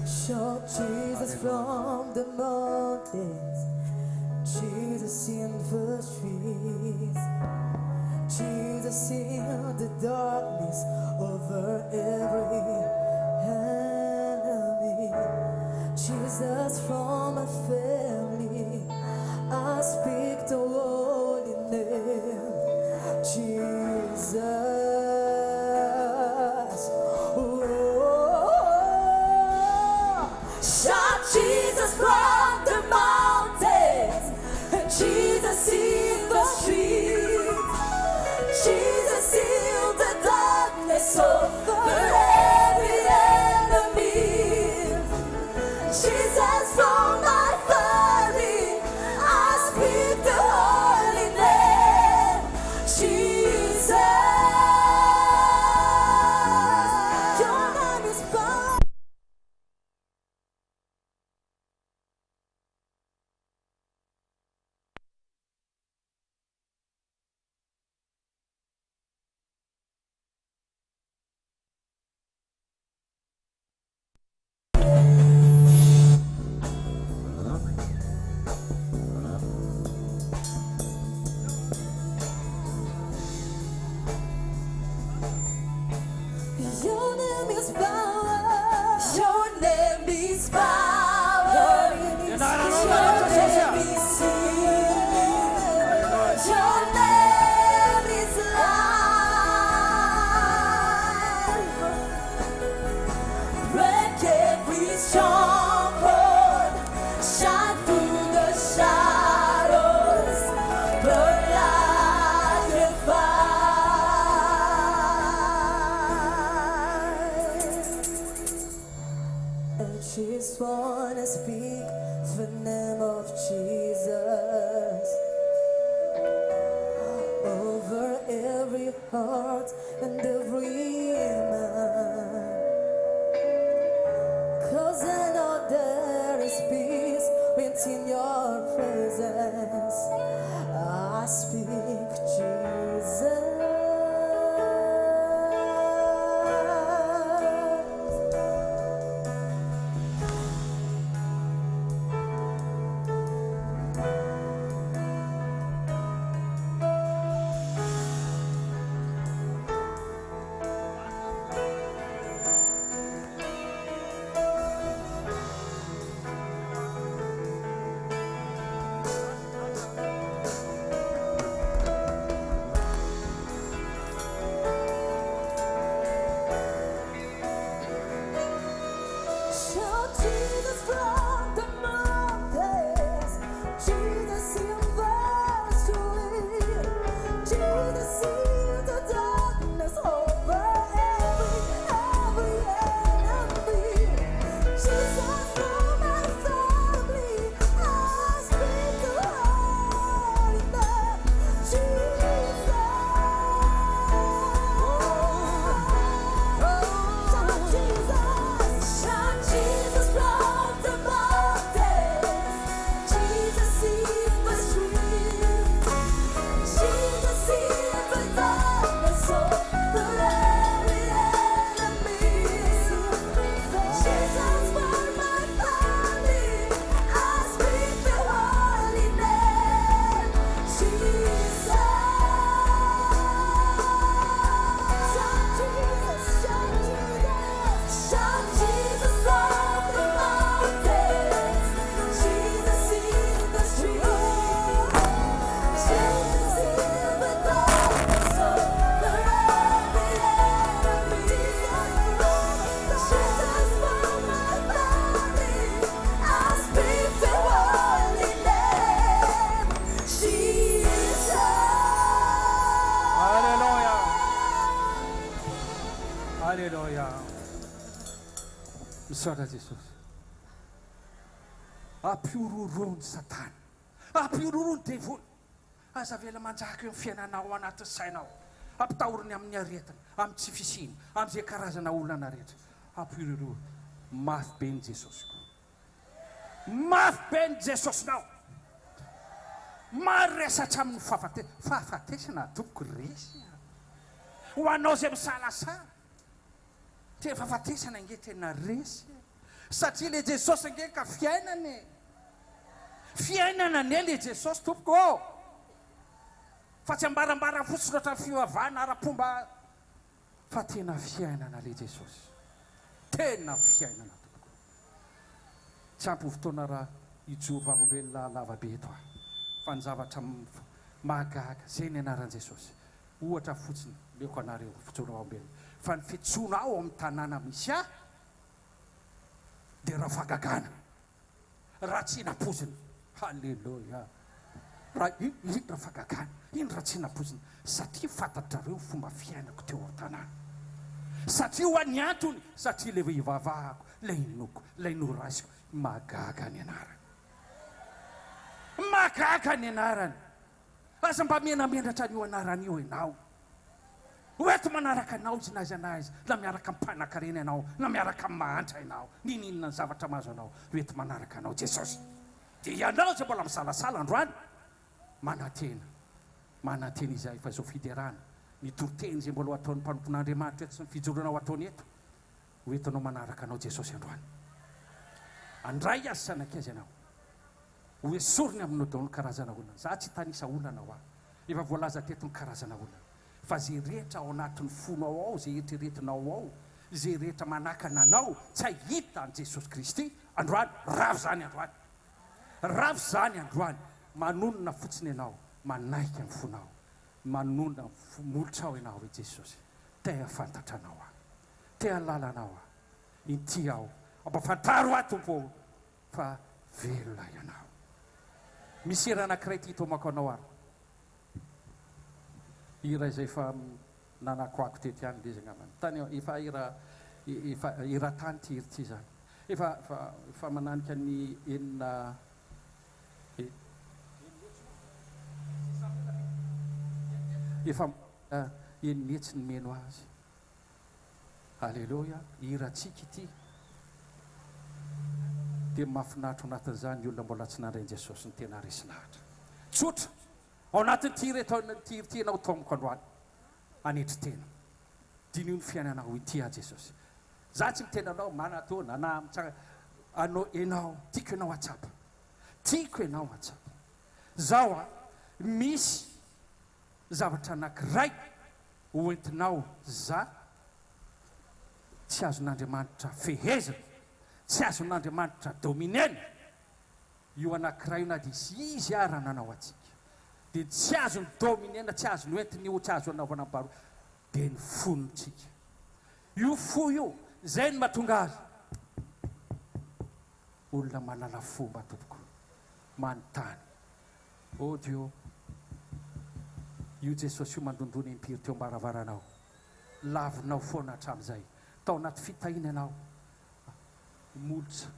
Shout Jesus from the mountains, Jesus in the streets, Jesus in the darkness over every enemy, Jesus from my family. I speak the holy name, Jesus. Shout Jesus from the mountains, and Jesus in the streets, Jesus in the darkness over every enemy, Jesus from my family. I speak the holy name, Jesus. the name of Jesus over every heart and every man. 'Cause I know there is peace within your presence. I speak Jesus. Misara Jesosy. Ampiororony Satana. Ampiororony devony. Aza vela manjaka eo fiainanao anaty sainao. Ampitahoriny amin'ny aretina, amin'ny tsy fisiny, amin'izay karazana olana rehetra. Ampiororony. Mafy be ny Jesosy. Mafy be ny Jesosynao. Maresatra amin'ny fahafatesana tompoko resy. Ho anao izay misalasala. Te fahafatesana inge tena resy. Satria le Jesosy inge ka fiainana. Fiainana ne le Jesosy tompoko. Fa tsy ambarambara fotsiny ohatran'ny fivavahana ara-pomba. Fa tena fiainana le Jesosy. Tena fiainana tompoko. Tsy ampy fotoana raha ijoro vavolombelona lava be eto. Fa ny zavatra mahagaga zay ny anaran'i Jesosy. Ohatra fotsiny leoko anareo fitsoana vavolombelona. Fa ny fitsoana ao amin'ny tanàna misy ahy dia raha fagagana. Raha tsy napozina. Halleluja. Raha fagagana. Iny raha tsy napozina. Satria fantatrareo fomba fiainako teo an-tanàna. Satria ho an'ny antony. Satria le ivavahako, le inoko, le norasiko. Magaga ny anarany. Magaga ny anarany. Aza mba menamendratra an'io anarany io ianao. Oeto manaraka anao tsy naiza naiza. Na miaraka mmpanan-karena ianao. Na miaraka mahantra ianao. Ninonina ny zavatra mahazo anao. Oeto manaraka anao Jesosy. Dia ianao tsy mbola misalasala androany. Manantena. Manantena izay fa zao fiderana. Ny toroteny izay mbola ataon'ny mpanompon'Andriamanitra eto sy ny fijoroanao ataony eto. Oetonao manaraka anao Jesosy androany. Andray azy sanakaiza ianao. Hoesoriny amin'ny daon'ny karazana olona. Za tsy tanisa olana ho aho. Efa voalaza teto ny karazana olana. Fa zay rehetra ao anatin'ny fonao ao, zay eritreretinao ao, zay rehetra manakana anao, tsy ahita an' Jesosy Kristy androany. Ravy zany androany. Ravy zany androany. Manonona fotsiny ianao, manaiky amin'ny fonao. Manonona molotra ao ianao hoe Jesosy. Te fantatra anao aho. Te lalanao aho. Inty aho. Ampafantaro aho tompo. Fa velona ianao. Misy hira anankiray ty tomako anao ary. Hira izay fa nanakoako tety ihany le izy angambany. Tany efa hira tany ty hira ty zany. efa mananika ny enina efa enihetsy ny meno azy. Halleloja. Iratsika ity dia mahafinaritra ao anatin'izany olona mbola tsy nandrainy Jesosy ny tena resy lahatra. Tsotra ao anatin'ity tianao tomoko androany anetry tena dinio ny fiainanao ity a Jesosy. Za tsy mitenanao manatona na anao enao tiako enao atsapa, tiako enao atsapa. Zao a misy zavatra anankiray hoentinao za tsy azon'Andriamanitra fehezana, tsy azon'Andriamanitra dominena. Io anankiray na dia izy ara nanao atsika dia tsy azony dominena, tsy azony hoentiny io, tsy azo anaovana baro dia ny fonontsika. Io fo io zay ny mahatonga azy olona malala fomba tompoko manontany. O Dio, io Jesosy io mandondony impiry teo ambaravanao, lavinao foana hatramin'izay. Tao anaty fitahina ianao molotra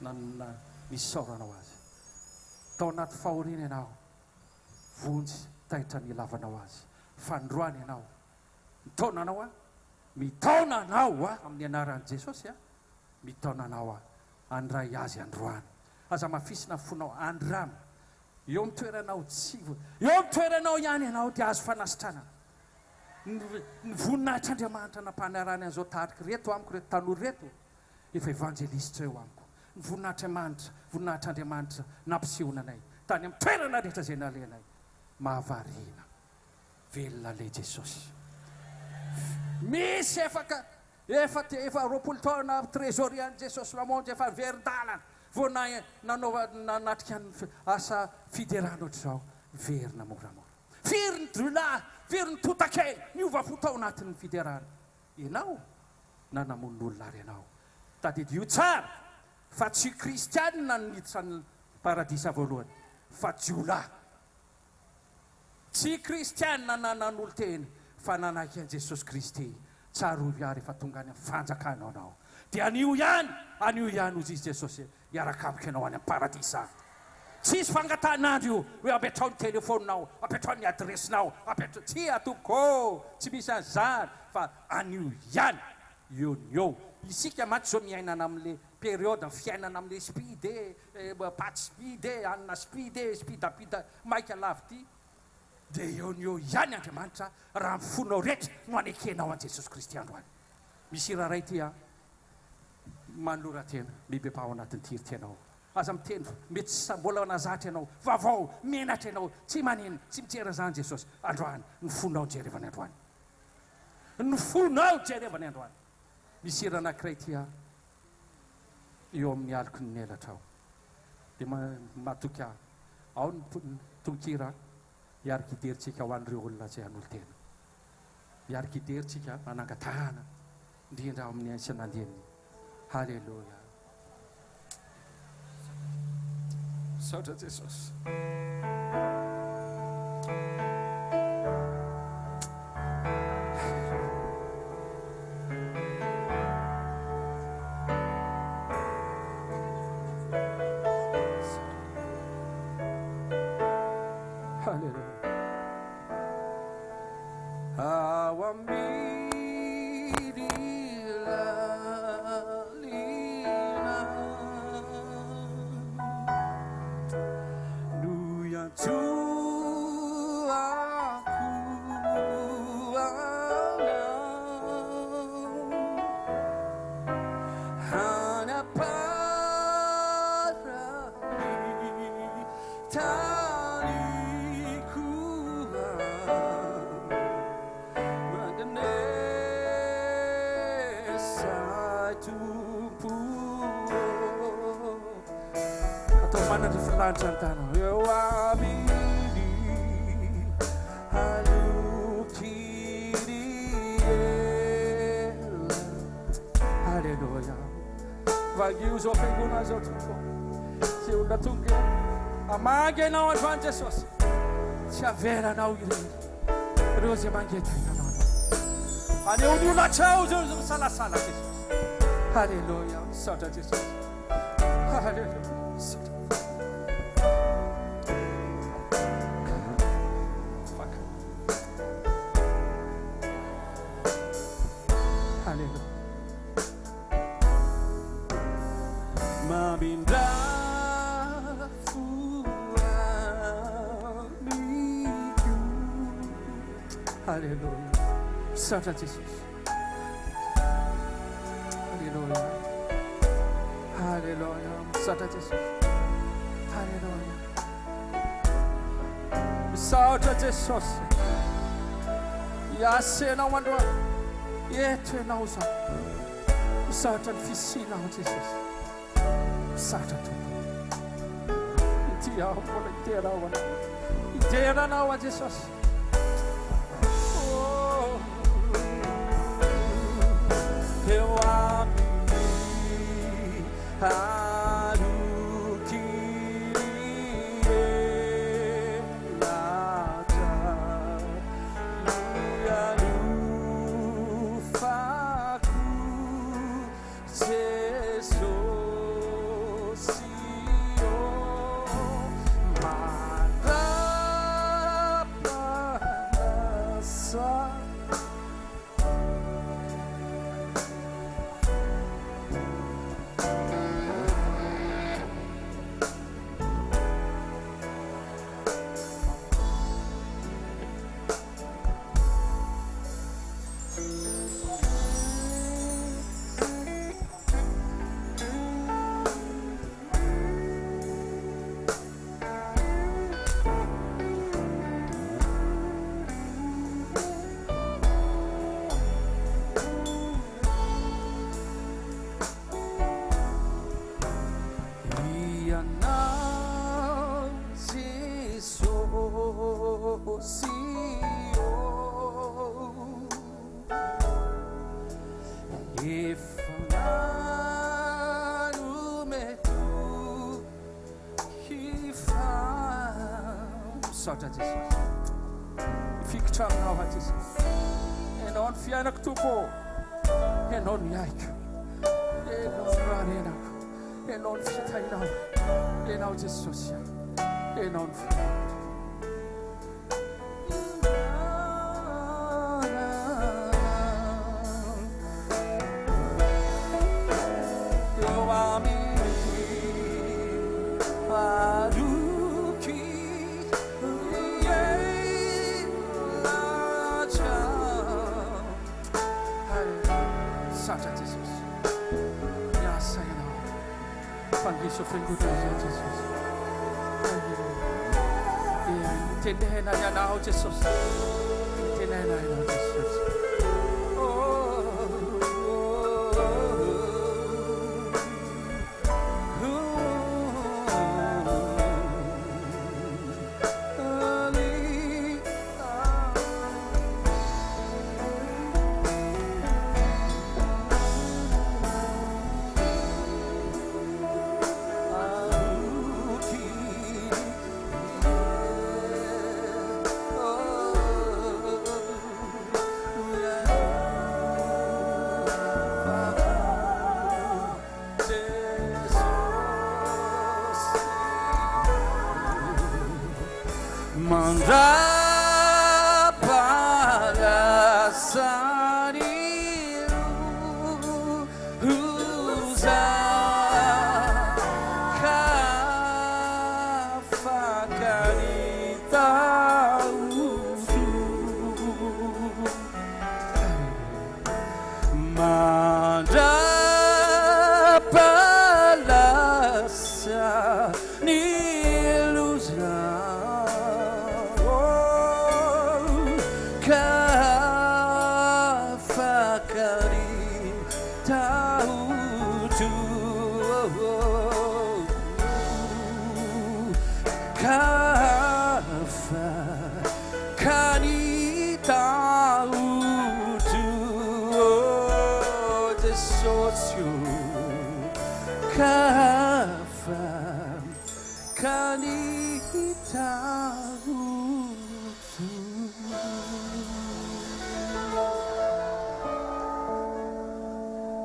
na misy saoranao azy. Tao anaty fahoriana ianao vonjy tahitra ny lavanao azy. Fandroany ianao mitaona anao a, mitaona anao a amin'ny anaran'i Jesosy a, mitaona anao a andray azy androany. Aza mafisina fonao andramy eo amin'ny toeranao tsivo, eo amin'ny toeranao ihany ianao dia azo fanasitrana. Ny voninahitr'Andriamanitra nampanarany an'izao tariky reto amiko, reto tanora reto efa evangelistra eo amiko. Ny voninahitr'Andriamanitra nampisehoana anay tany amin'ny toerana rehetra izay nalenay. Mahavariana velona le Jesosy. Misy efa roapolo taona trésorian Jesosy Mamonjy efa verin-dalana vao nanatrika ny asa fiderana ohatr'izao verina moramora. Firy ny drolahy, firy ny totakely niova fo tao anatin'ny fiderana. Ianao nanamon'olona ary ianao tadidio tsara fa tsy kristianina niditra ny paradisa voalohany fa jiolahy. Tsy kristianina nanan'olo teny fa nanaky an Jesosy Kristy tsarovy ary efa tonga any amin'ny fanjakana anao. Dia anio ihany ozy izy Jesosy hiaraka amiko ianao any amin'ny paradisa. Tsisy fangatan'andro io hoe apetrao ny telefoninao, apetrao ny adresinao, apetrao tsy atoko, tsy misy an'izany fa anio ihany eo ny eo. Isika maty zao miainana amin'le période fiainana amin'le spide, paty spide, anina spide, spidapida maika lavy ty. Dia eo ny eo ihany Andriamanitra raha mifonao rehetra no anekenao an Jesosy Kristy androany. Misy raha ray ty a manolora tena mibe-pa ao anatin'ny tiry tianao. Aza miteny mety mbola nazatra ianao, vaovao menatra ianao, tsy maneno, tsy mitera zany Jesosy androany. Ny fonao jerevany androany, ny fonao jerevany androany. Misy raha anankiray ty a eo amin'ny aliko ny elatra ao dia matoky ao ny tonkira hiarika hideritsika ho an'ireo olona zay an'olo tena. Hiarika hideritsika manangatahana indrindra amin'ny isan'andeny. Halleluja. Saotra Jesosy. Eu amiri alukiriela. Halleluja. Vaguio zo fenguna zo tuko. Se o datunge amange na androany Jesosy. Tsy avelanao irery. Reo zay mangety ianao. Aneo ny olona trao zao salasala Jesosy. Haleluya. Sata Jesus. Haleluya. Sata. Haleluya. Maminda fuamiku. Haleluya. Sata Jesus. Haleluya. Haleluya. Sata Jesus. Haleluya. Sata Jesus. Yasena wandwa. Yete na usa. Sata fisina Jesus. Sata tu. Itia hola itera wana. Itera na wa Jesus. Oh. Eu amei arukirie lata luyaru faku Jesosy Mamonjy Sata Jesus. Fica na Jesus. Enon fiana kutupo. Enon yaik. Enon rarena. Enon fitaina. Enon Jesus. Enon fiana. Sofrendo Jesus. Tenena ya now Jesus. Tenena ya now Jesus.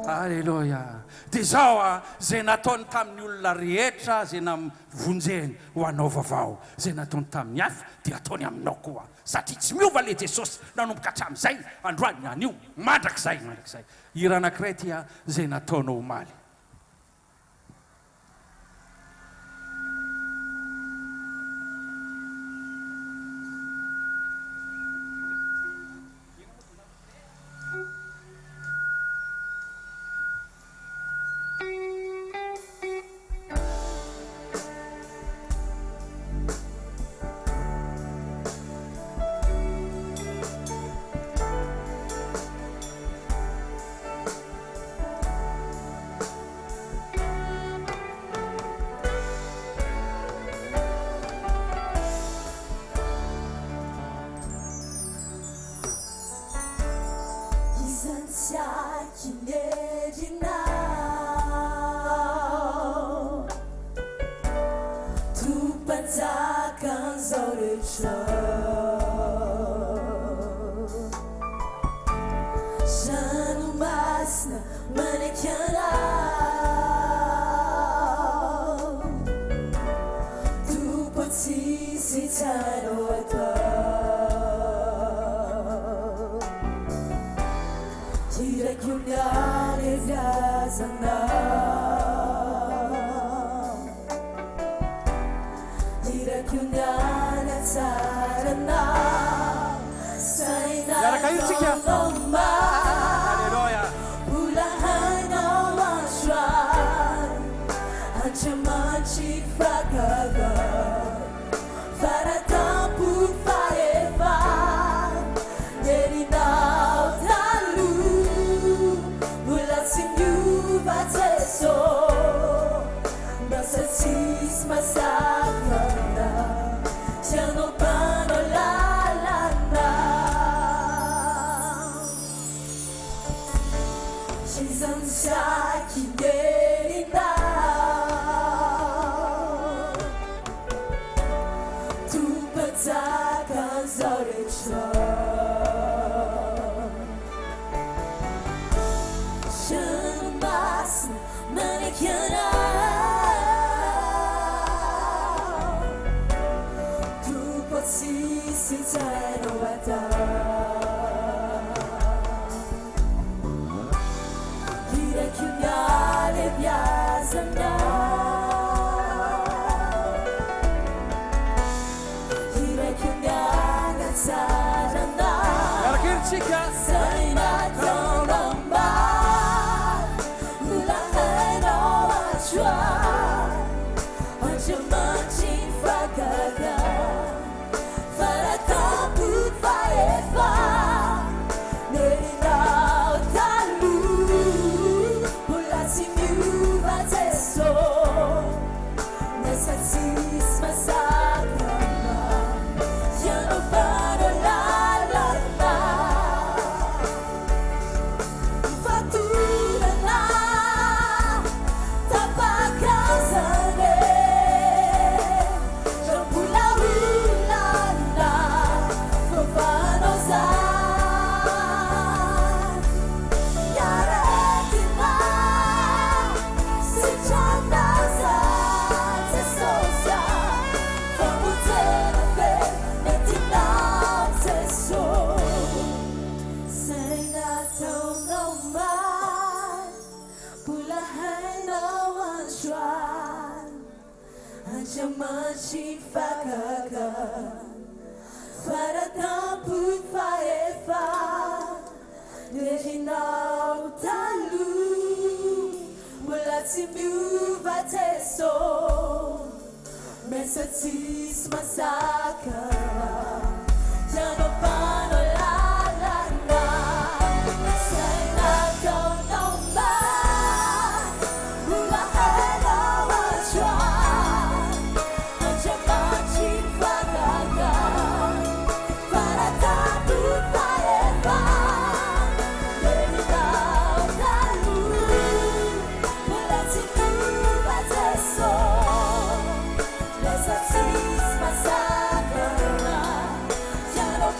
Hallelujah. dia zao a zay nataony tamin'ny olona rehetra zay navonjeny ho anao vaovao zay nataony tamin'ny hafa dia ataony aminao koa satria tsy miova le Jesosy nanomboka hatramin'izay androany anio mandrakizay hira anankiray tia zay nataonao omaly.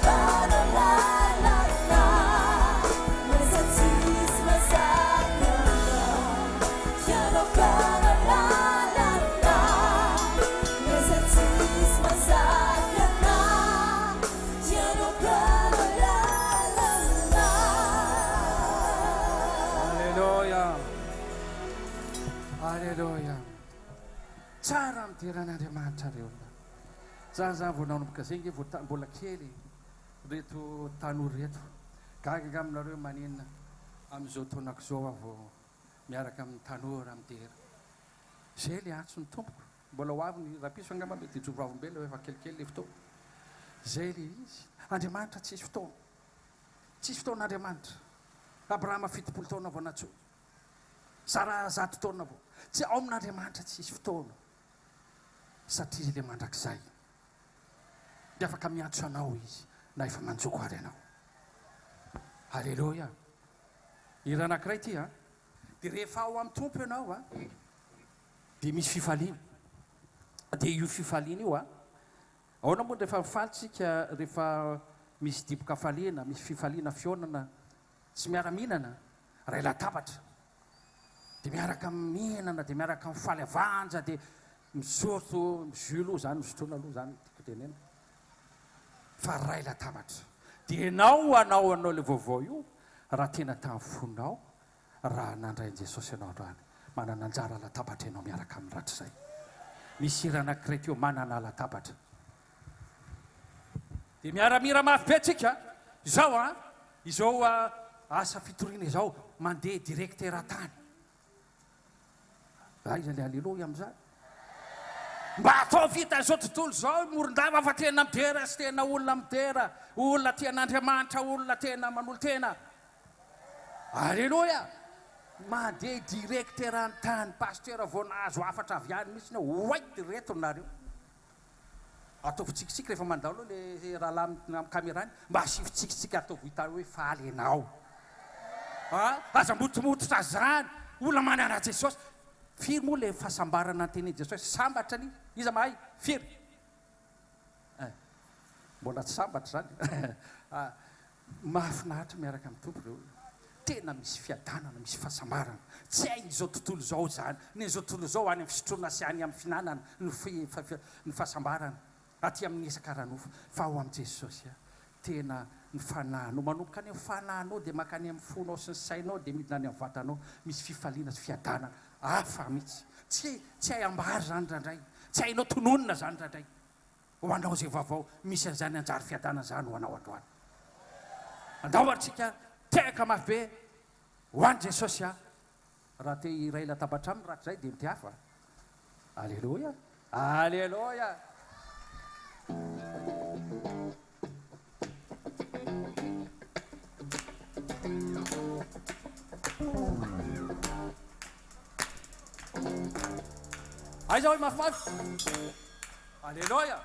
Bye. Fidiran'Andriamanitra reo. Za vao nanomboka zegny mbola kely reto tanora reto gaga aminareo manina amin'izao taonako zao avao miaraka amin'ny tanora midera. Zay le antso ny tompoko. Mbola ho avy ny rapiso angamba mety hijorovavim-bela efa kelikely le fotoana. Zay le izy. Andriamanitra tsisy fotoana. Tsisy fotoan'Andriamanitra. Abrahama 70 taona vao natsoa. Sara 100 taona vao. Tsy ao amin'Andriamanitra tsisy fotoana. Satria le mandrakizay. Dia afaka miantso anao izy na efa manjoko ary anao. Halleluja. Ira anankiray ty a. Dia rehefa ao amin'ny tompo ianao a, dia misy fifaliana. Dia io fifaliana io a, ahoana moa rehefa mifalitsika rehefa misy dipoka faliana, misy fifaliana fionana tsy miara-mihinana, ray latabatra. Dia miaraka mihinana, dia miaraka mifaly avanja, dia misorto, mizo aloha zany, misotroana aloha zany tiako tenena. Fa ray latabatra. Dia anao le vaovao io, raha tena tamin'ny fonao, raha nandray Jesosy ianao androany, manana anjara latabatra ianao miaraka amin'ny ratra izay. Misy ira anankiray teo manana latabatra. Dia miara-mira mafy be tsika. Izao asa fitoriana izao mandeha direktera tany. Aiza le alleloia amin'izany. Mba atao vita izao tontolo izao Morondava fa tena midera sy tena olona midera, olona tian'Andriamanitra, olona tena manolo tena. Alleloia. Mandeha direktera tany, pastera vao nahazo afatra avy any mihitsy oaity reto nareo. Ataovy tsikitsika rehefa mandalo le rahalahy amin'ny kamerany, mba asivitsikitsika ataovy hita hoe faly ianao. Aza motomototra zany, olona manana Jesosy. Firy moa le fahasambarana anteny Jesosy, sambatra ny, iza mahay, firy. Mbola tsy sambatra zany. Mahafinaritra miaraka amin'ny tompo reo. Tena misy fiadanana, misy fahasambarana. Tsy hainy izao tontolo izao zany. Ny izao tontolo izao any amin'ny fisotroana sy any amin'ny finanana ny fahasambarana. Aty amin'ny esakaranofo. Fa ho amin'ny Jesosy tena ny fanahinao. Manomboka any amin'ny fanahinao dia makany amin'ny fonao sy ny sainao dia midina any amin'ny vatanao. Misy fifaliana sy fiadanana. Hafa mihitsy. Tsy hay ambary zany randray. Tsy hainao tononona zany randray. Ho anao izay vaovao misy an'izany anjary fiadanana zany ho anao androany. Andao aritsika teka mafy be ho an'i Jesosy raha te iray latabatra aminy raha izay dia mity hafa. Alleluia. Alleluia. Aiza hoe mafimafy. Alleluia.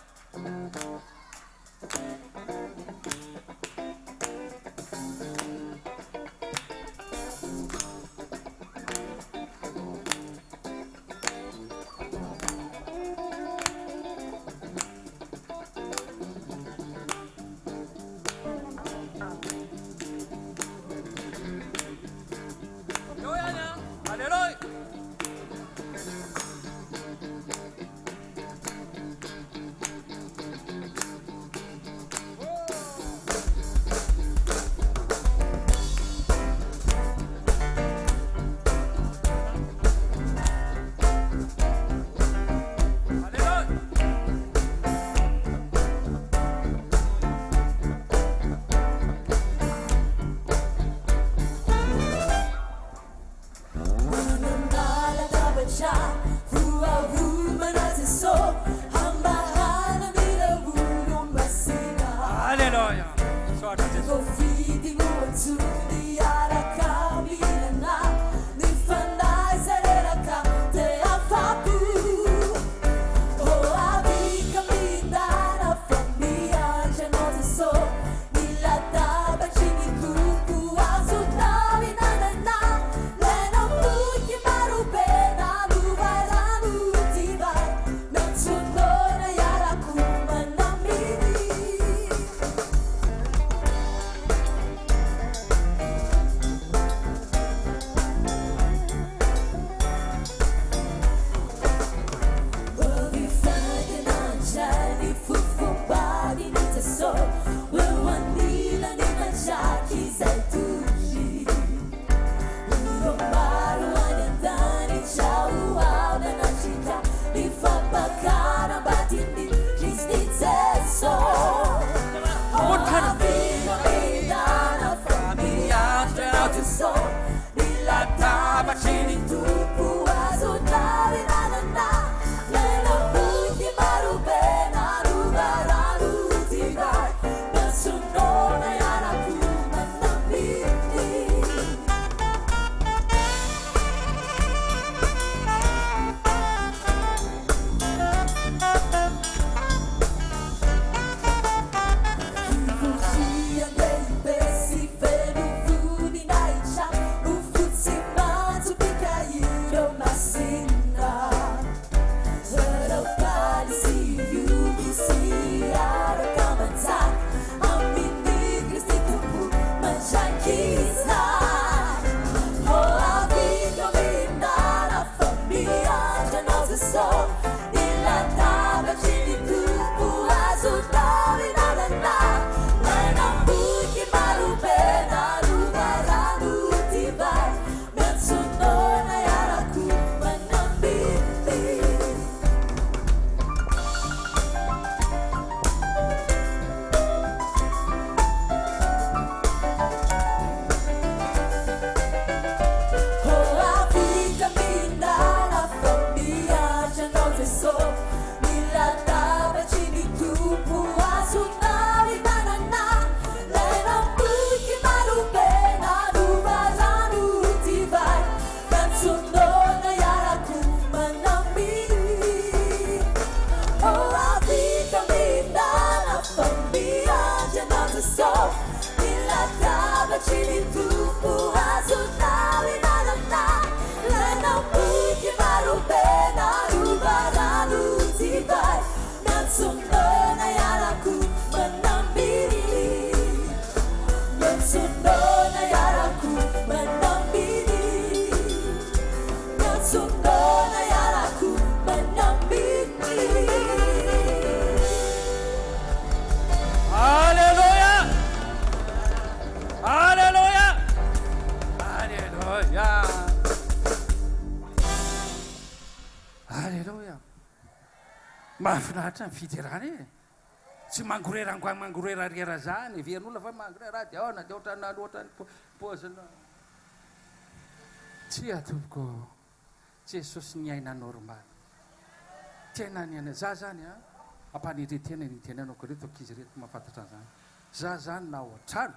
Mahafinaritra ny fiderana e tsy mangorerangorerarera zany verin'olona fa mangorera dia aona dia ohatrana loatra ny pozina tsy atoboko Jesosy ny aina normal tena ny ana za zany a ampaniretena ny tenanako reto ankizy reto mahafantatra zany za zany na ao an-trano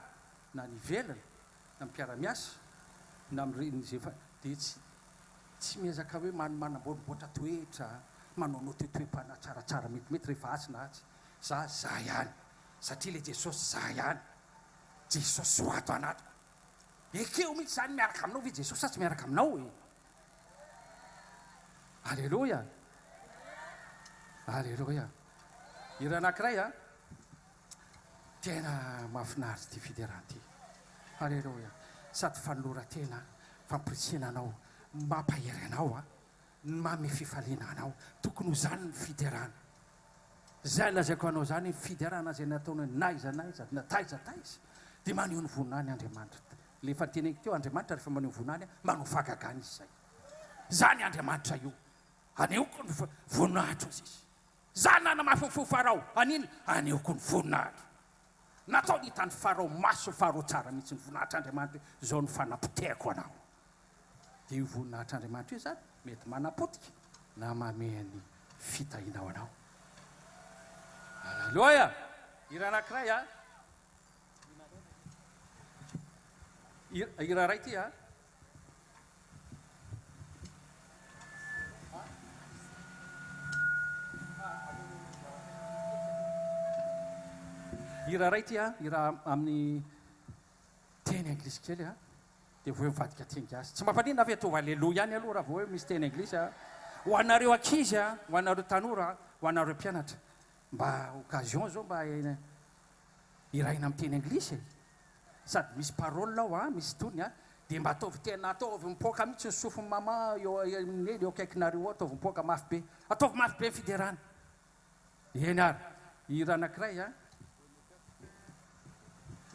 na ny velana na mpiara-miasa na miren'izay fa dia tsy miezaka hoe manamboaboatra toetra manao toetoem-pana tsaratsara metimety rehefa asina atsy za ihany satria le Jesosy za ihany Jesosy ho ato anatiko ekeo mihitsy zany miaraka aminao ve Jesosy tsy miaraka aminao e alleloia alleloia ira anankiray a tena mahafinaritra ty fiderana ty alleloia sady fanolora-tena fampirisihana anao mampahery anao a mamy fifaliana anao tokony ho zany ny fiderana zay lazaiko anao zany fiderana zay nataony naiza na taiza dia maneho ny voninany Andriamanitra le fanteneko teo Andriamanitra rehefa maneho voninany manao fagagana izy zay zany Andriamanitra io aneoko ny voninahitra izy zany nanamafofo farao aniny aneoko ny voninahitra natao ny hitany farao maso farao tsara mihitsy ny voninahitra Andriamanitra zao ny fanapotehako anao dia io voninahitra Andriamanitra io zany mety manapotika na mameny fitahinao anao alleloia ira anankiray a ira ray ty a ira ray ty a ira amin'ny teny anglisy kely a dia vo mivadika tengasy tsy mampaninona avy ataova alleloia ihany aloha raha vo hoe misy teny anglisy a ho anareo ankizy a ho anareo tanora ho anareo mpianatra mba occasion zao mba iraina amin'ny teny anglisy sady misy parole ao a misy tony a dia mba ataovy tena ataovy mipoaka mihitsy ny sofiny mama eny eo akaikinareo ataovy mipoaka mafy be ataovy mafy be fiderana eny ary ira anankiray a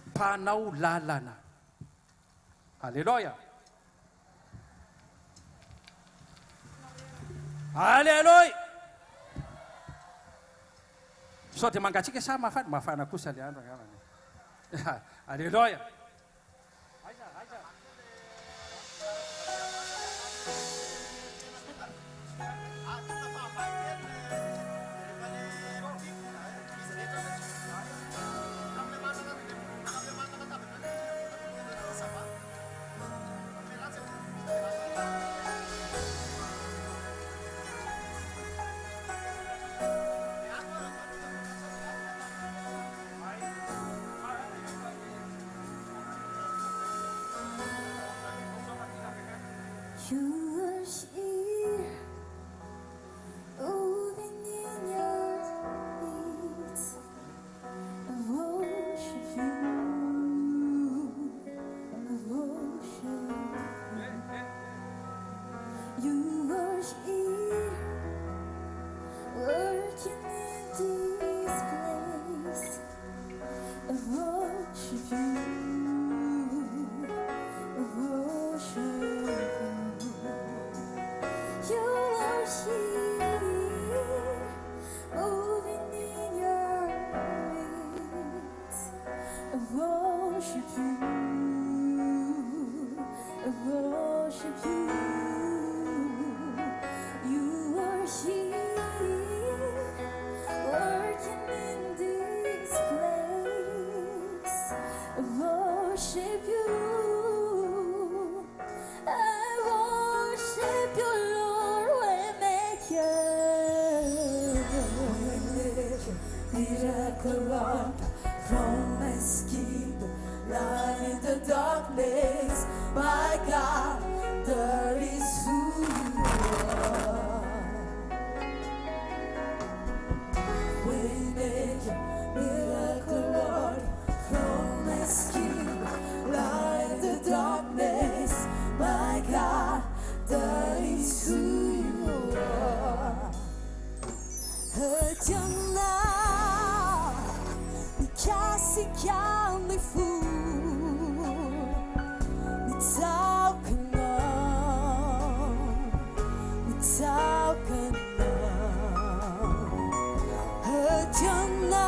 mpanao lalana alleloia alleloia sao dia mangatsika sa mafana kosa le andro alleloia Miracle from my skin, light in the darkness. My God, that is who you are. Waymaker, miracle Lord, promise King, light in the darkness. My God, that is who you are. Hurtiana, because he can be fool. Without Hurtiana,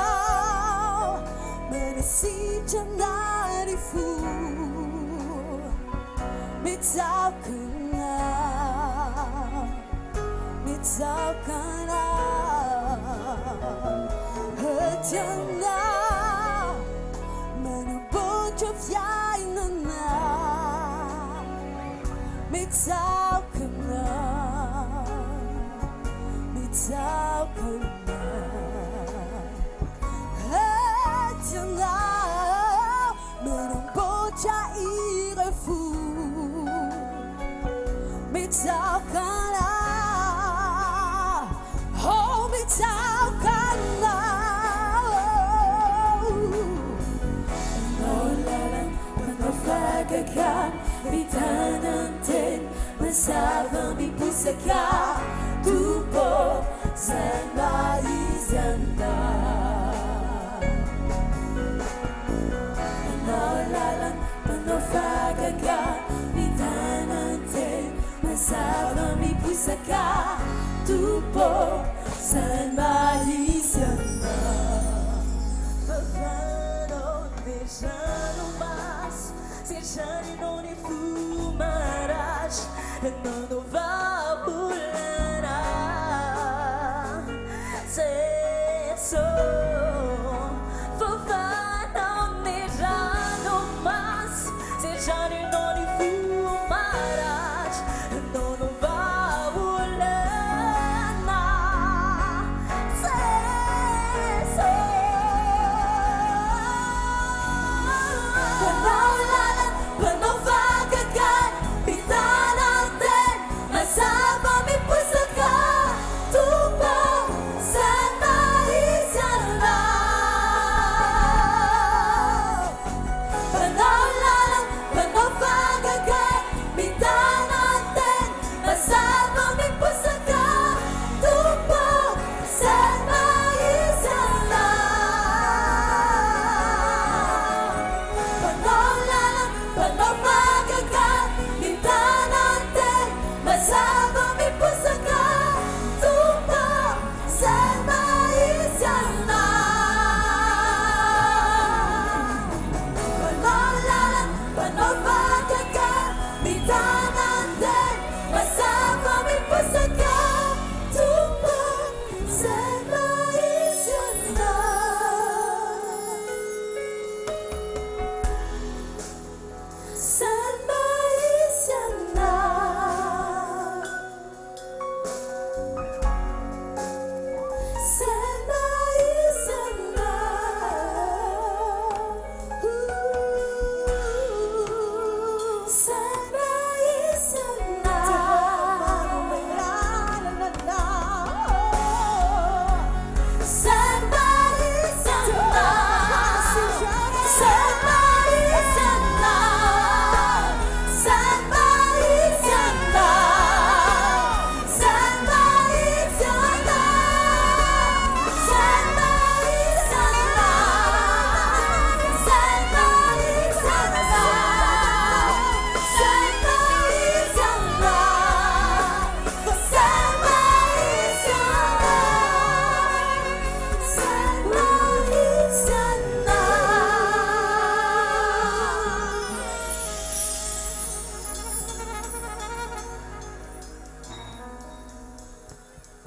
menasi janari fool. Without Hurtiana, menabot of yainana. Without Hurtiana, menabot yaire fool. Without oh, without Fagakan, bitanantin, masabang ipusaka, tupo, san maizanda. Nalalang, panofagakan, bitanantin, masabang ipusaka, tupo, san maizanda. Fafano, deixando mais. Sejane non ne fumarás, non va bullera. Se so, fofa non ne rano mas. Sejane non ne fumarás, non va bullera. Se so.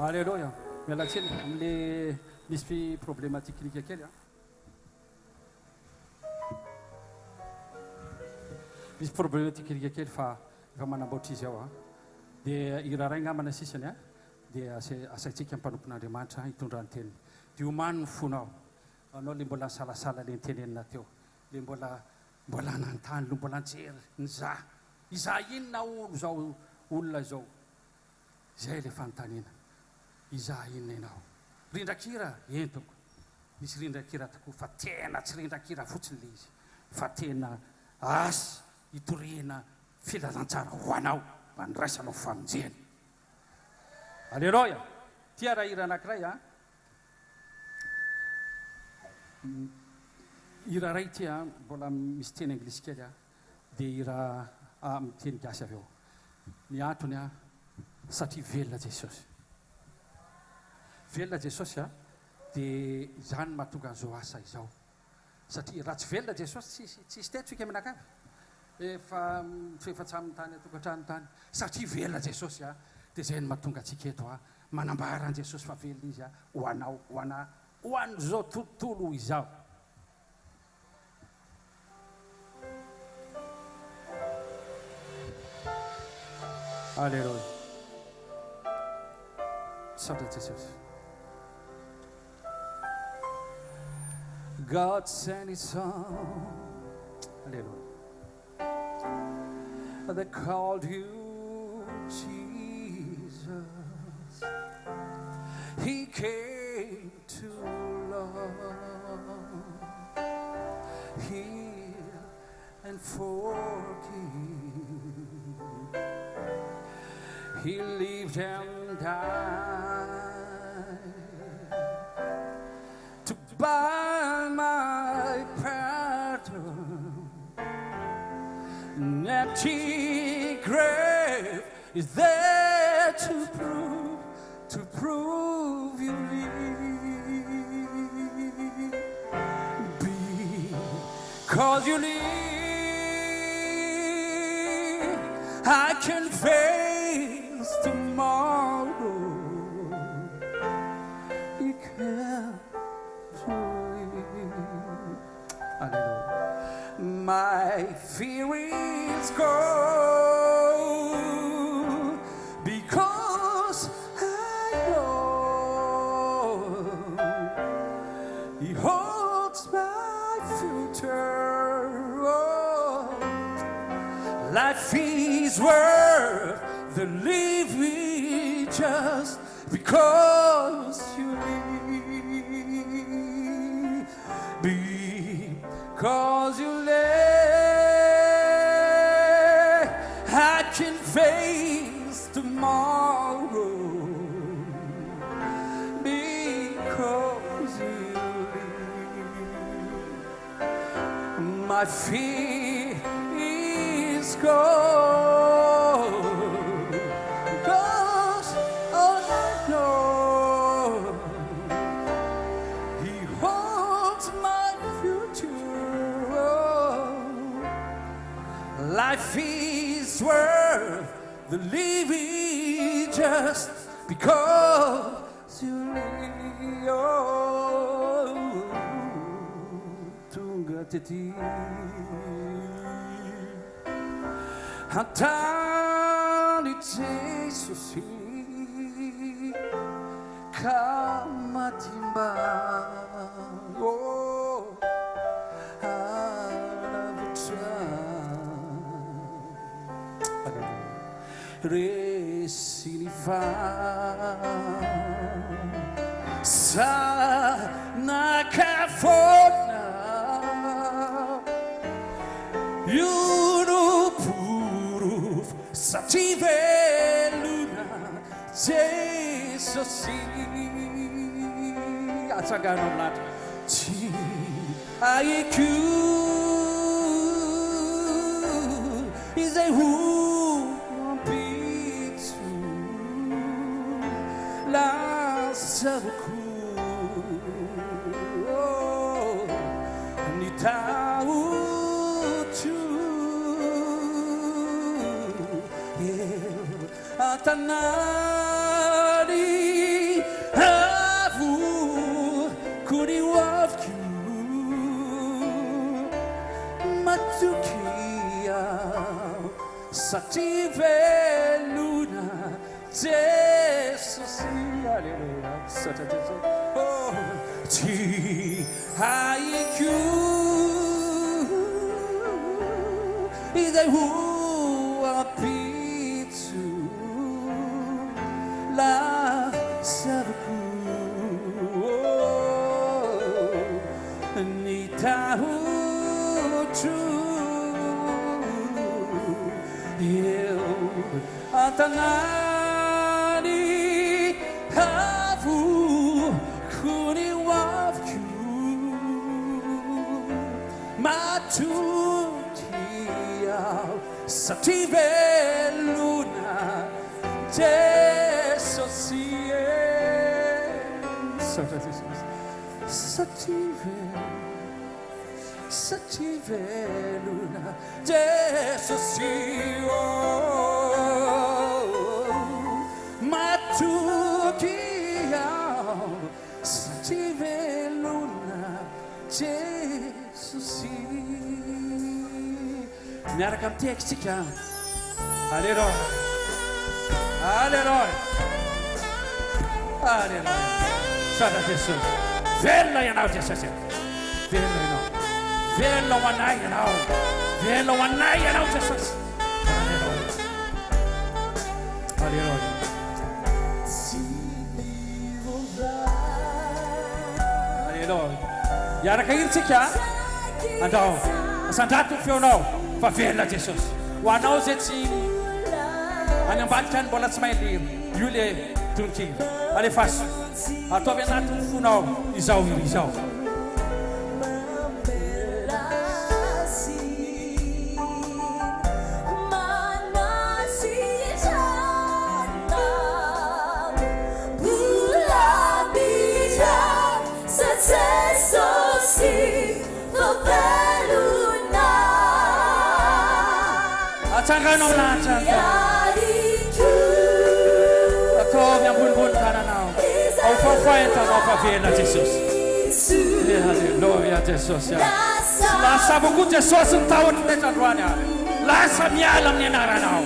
Alléluia. Miala tsiny amile misy problématique kely a. Misy problématique kely fa manamboatra izy ao a. Dia iraray ngamana sisany a. Dia asaitsika mpanompon'Andriamanitra hitondra ny teny. Dia omany ny fonao. Anao le mbola salasala le tenenina teo. Le mbola mbola nantany lo mbola antsery ny za iza inona olo zao olona zao zay le fanontaniana iza inona ianao rindrakira entoko misy rindrakira tokoa fa tena tsy rindrakira fotsiny le izy fa tena asa hitoriana filazantsara ho anao mba niraisanao famonjeny alleloia tia raha hira anankiray a hira ray tia mbola misy teny anglisy kely a dia hira miteny gasy avy eo ny antony a satria velona jesosy velona jesosy a dia izany mahatonga an'izao asa izao satria raha tsy velona jesosy tsisy tetsika aminakavy efa fefa-tsy amin'ny tany atokantrano tany satria velona jesosy a dia zay ny mahatonga antsika eto a manambara an' jesosy fa velona izy a ho anao ho ana ho an'izao tontolo izao alleluia santa jesosy God sent his son alleluia they called you Jesus he came to love heal and forgive he lived and died to buy my pardon. An empty grave is there to prove you live. Because you live, I can face tomorrow. You can't Hallelujah. My fear is gone because I know He holds my future. Oh, life is worth the living just because you live. Because you live, I can face tomorrow. Because you live, my fear is gone. Because all I know, He holds my life is worth the living just because you live. Oh, tunga teti hatani Jesosy kamatimba. Oh, resiliva sana kafona yunu puruf sative luna Jesosy atagano lat ti aiku is a who oh, nitautu atanari avu kuri wafku matukia sative luna Jesosy, hallelujah, such a Jesus. Oh, ti haiku izay ho ampitso lasavako ny tahotro eo antanany havoko ny hoaviko matoky aho satria velona Jesosy satria velona Jesosy matoky aho satria velona Jesosy. Miaraka amin'ny tekstsika. Alleluia. Alleluia. Alleluia. Sada Jesosy. Velona ianao Jesosy. Velona ianao. Velona ho anay ianao. Velona ho anay ianao Jesosy. Alleluia. Alleluia. Alleluia. Iaraka iritsika. Andao. Asandrato ny feonao. Fa velona Jesosy. Ho anao zay tsy any ambadika any mbola tsy mahay liry. Io le tononkely. Alefaso. Ataovy anaty ny fonao. Izao io izao. Atsangano lahatra ataovy ambonimbony tananao ao fafaentanao fa velona Jesosy. Alleluia Jesosy. Lasa kokoa Jesosy ny tahotry rehetra androany ary. Lasa miala amin'ny anaranao.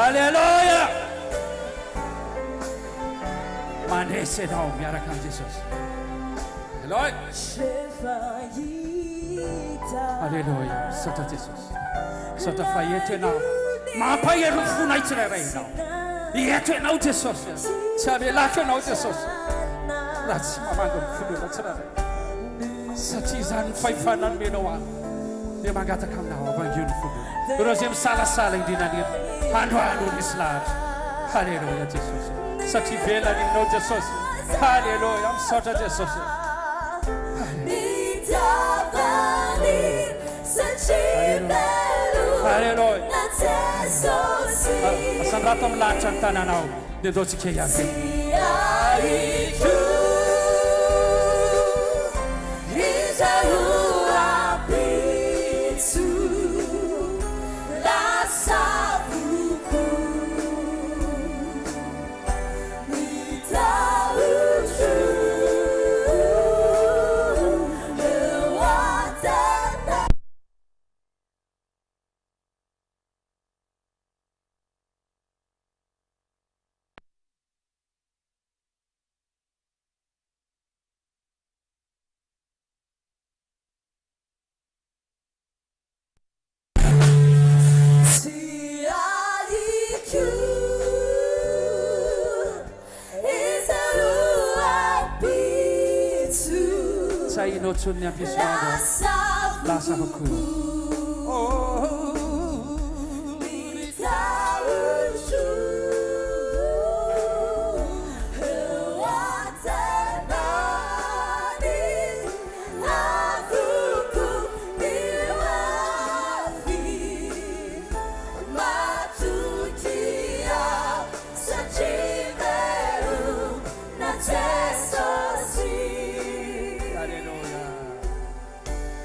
Alleluia. Manesenao miaraka amin'ny Jesosy. Alleluia. Alleluia. Sota Jesosy. Sota faeto ianao. Mampahery fonay tsirairay ianao. Eto ianao Jesosy. Tsy avelako ianao Jesosy. Raha tsy mamanga ny foloana tsirairay. Satria izany ny fahefana nomenao ahy. Dia mangataka aminao avangio ny foloana. Ireo izay misalasala indrinan'iro. Androany misy lahatra. Alleluia Jesosy. Satria velona ninao Jesosy. Alleluia. Misaotra Jesosy. Alleluia. Asandrato amin'ny lahatra ny tananao. Dia daontsika iavy. sainao tsony ampisimandro lasa vakoa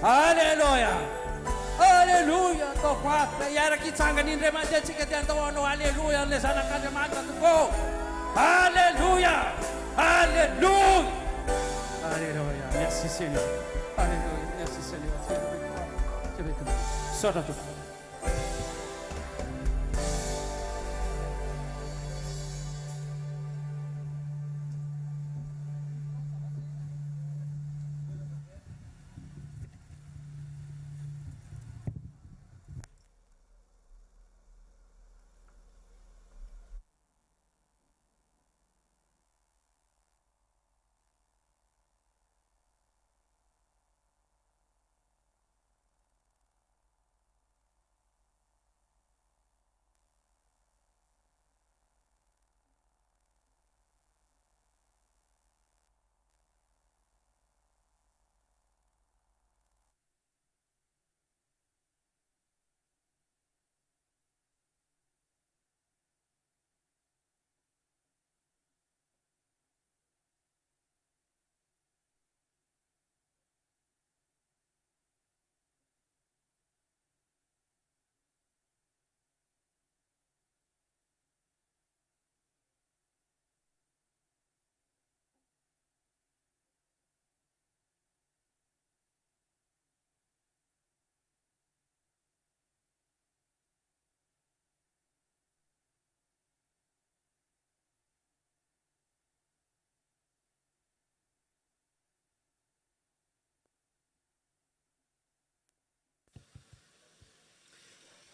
Alleluia, alleluia, tô quatro, e era que sanga ninguém mais disse que tentou no alleluia, les anacademata do go, alleluia, alleluia, alleluia, merci Seigneur, alleluia, merci Seigneur, tu es avec nous, sors tout.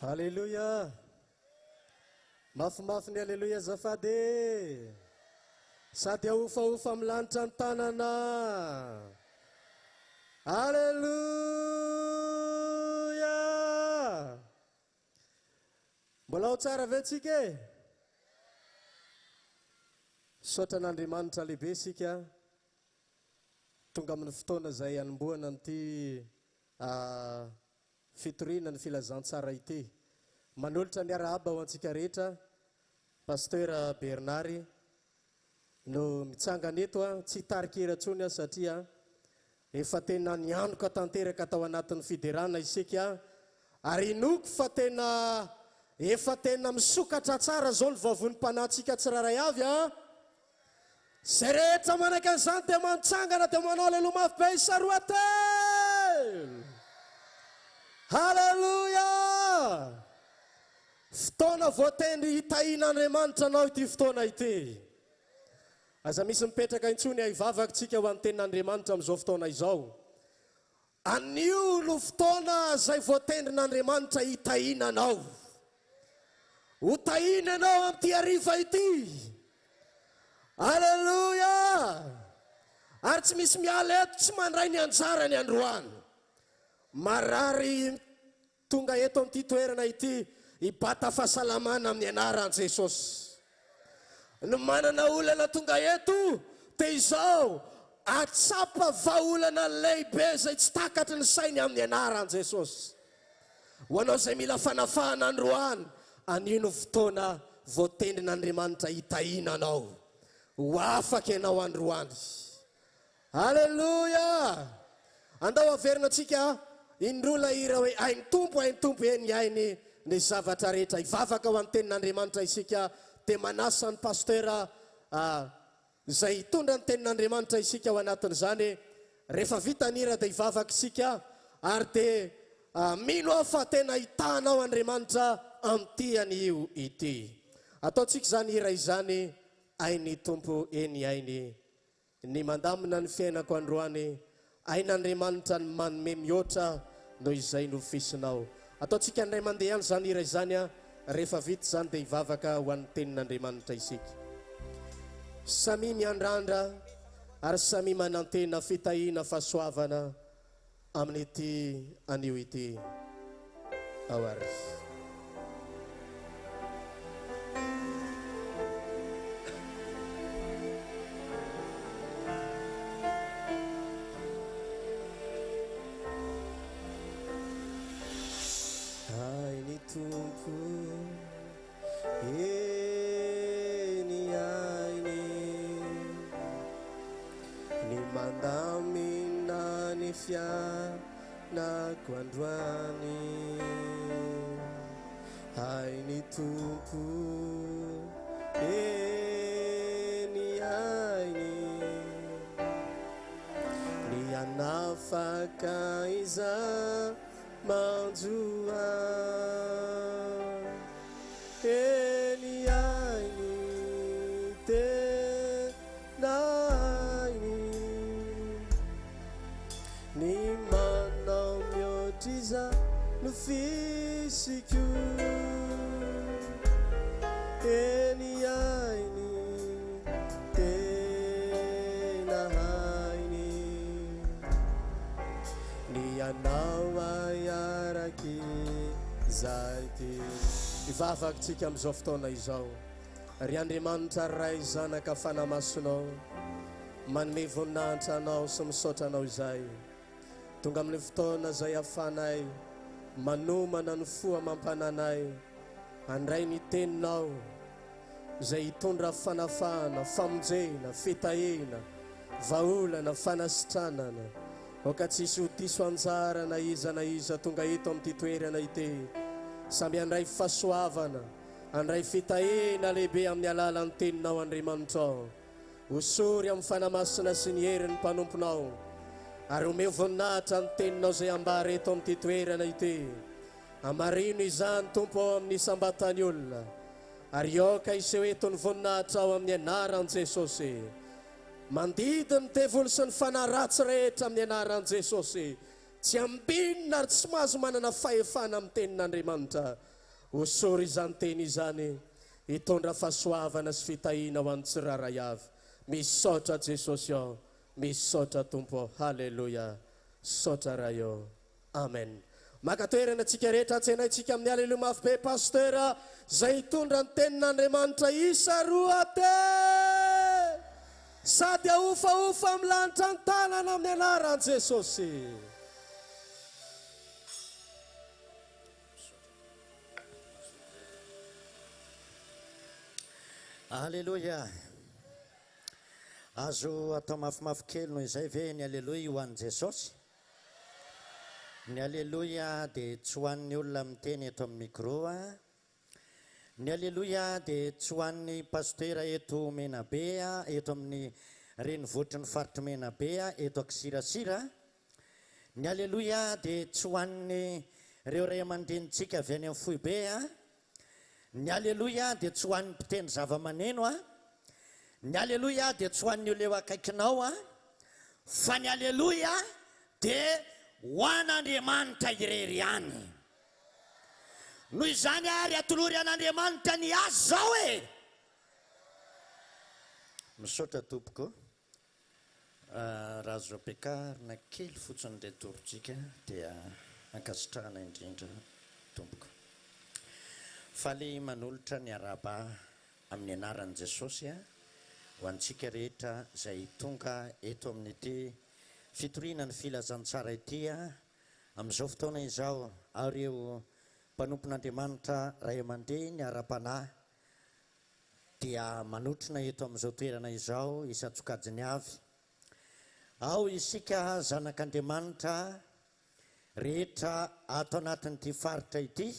Alléluia. Mafimafy ny alléluia zafady. Sady aofaofa amin'ny lanitra ny tanana. Alléluia. Mbola ao tsara ve tsika e? Saotra n'Andriamanitra lehibe sika. Tonga amin'ny fotoana izay anomboana an'ity Fitoriana Filazantsara ity. Manolotra ny arahaba ho antsika rehetra. Pasteur Bernard no mitsangana eto tsy tarikera tsony satria efa tena nianoka tanteraka tao anatin'ny fiderana isika ary inoko fa tena efa tena misokatra tsara zao ny vavony mpanatsika tsiraray avy Zay rehetra manaka an'izany dia mantsangana dia manao aleloha mafy be isaroate. Halleluja. Fotoana voatendry hitahin'Andriamanitra anao ity fotoana ity. Aza misy mipetraka intsony hivavakatsika ho an'ny tenin'Andriamanitra amin'izao fotoana izao. Anio no fotoana izay voatendrin'Andriamanitra hitahinanao. Ho tahinanao amin'ity hariva ity. Halleluja. Ary tsy misy miala eto tsy mandray ny anjarany androany. Marary tonga eto amin'ity toerana ity hibata fahasalamana amin'ny anaran'i Jesosy. No manana olana tonga eto dia izao atsapa vahaolana lehibe izay tsy takatry ny sainy amin'ny anaran'i Jesosy. Ho anao izay mila fanafahana androany, anio no fotoana voatendrin'Andriamanitra hitahinanao. Ho afaka ianao androany. Halleluja. Andao averina antsika indrola ira hoe ainy tompo eny ainy ny zavatra rehetra. Hivavaka ho an'ny tenin'Andriamanitra isika dia manasa ny pasteur izay hitondra ny tenin'Andriamanitra isika ho anatin'izany. Rehefa vita nira dia hivavaka isika ary dia mino aho fa tena hitanao Andriamanitra amin'ity anio ity. Ataontsika izany ira izany ainy tompo eny ainy. Ny mandamina ny fiainako androany, ain'Andriamanitra ny manome mihoatra noho izay nofisinao. Ataontsika indray mandeha ihany izany ira izany rehefa vita izany dia hivavaka ho an'ny tenin'Andriamanitra isika. Samy miandrandra ary samy manantena fitahina fahasoavana amin'ity anio ity ao ary. Ainy tompo eny ainy ny mandamina ny fianako androany. Ainy tompo eny ainy ny anafaka iza manjoa. Eny ainy tena ainy ny manao mihoatra iza no fisiko. Eny ainy tena ainy ny anao ayaraky zay ty. Ivavakintsika amin'izao fotoana izao, ry Andriamanitra ray zanaka fanamasinao manome voninahitra anao sy misaotra anao izay. Tonga amin'ny fotoana izay ahafanay manomana ny foa mampananay handray ny teninao izay hitondra fanafana, famonjena, fitahina, vaolana, fanasitranana. Oka tsisy ho diso anjara na iza tonga eto amin'ity toerana ity. Samby handray fahasoavana, handray fitahina lehibe amin'ny alalan'ny teninao Andriamanitra. Osory amin'ny fanamasina sy ny herin'ny mpanomponao, ary omeo voninahitra ny teninao izay ambara eto amin'ity toerana ity. Amarino izany Tompo ao amin'ny sambatany olona, ary aoka iseho eto ny voninahitra ao amin'ny anaran'i Jesosy. Mandidi ny tevolo sy ny fanaratsy rehetra amin'ny anaran'i Jesosy. Tsy ambinina ary tsy mahazo manana fahefana amin'ny tenin'Andriamanitra. Osory izany teny izany, hitondra fahasoavana sy fitahina ho an'ny tsiraray avy. Misaotra Jesosy ao, misaotra Tompo. Halleluja. Saotra ray ao. Amen. Maka toerana tsika rehetra antsenaitsika amin'ny aleluia mafy be pastera izay hitondra ny tenin'Andriamanitra isa roa te. Sady aofaofa amin'ny lanitra ny tanana amin'ny anaran'i Jesosy. Alleluia. Azo atao mafimafy kely noho izay ve ny alleluia ho an'i Jesosy? Ny alleluia dia tsy ho an'ny olona miteny eto amin'ny micro. Ny alleluia dia tsy ho an'ny pastera eto Menabe, eto amin'ny renivohitry ny faritry Menabe, eto Akisirasira. Ny alleluia dia tsy ho an'ny reo ray aman-drenintsika avy any amin'ny Foibe. Ny alleluia dia tsy ho an'ny mpitendry zava-maneno. Ny alleluia dia tsy ho an'ny oleo akaikinao, fa ny alleluia dia ho an'Andriamanitra irery ihany. Noho izany ary atolory an'Andriamanitra ny azy zao e. Misaotra tompoko. Raha azo ampiakarina kely fotsiny ilay torontsika dia ankasitrahana indrindra tompoko. Faly manolotra ny araba amin'ny anaran'i Jesosy ho antsika rehetra izay tonga eto amin'ity fitoriana ny filazantsara ity amin'izao fotoana izao. Ao ireo mpanompon'Andriamanitra ray aman-dreny ny ara-panahy dia manotrina eto amin'izao toerana izao isan-tsokajiny avy. Ao isika zanak'Andriamanitra rehetra ato anatin'ity faritra ity.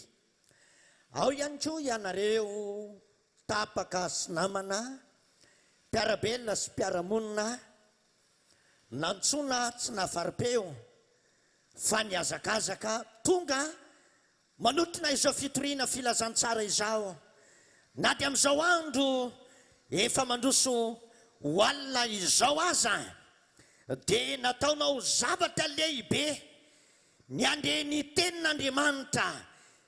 Ao ihany koa ianareo tapaka sy namana, mpiarabelona sy mpiaramonina, nantsona tsy navaripeo fa niazakazaka tonga manotrina izao fitoriana filazantsara izao. Na dia amin'izao andro efa mandroso ho alina izao aza dia nataonao zavatra lehibe ny andeha ny tenin'Andriamanitra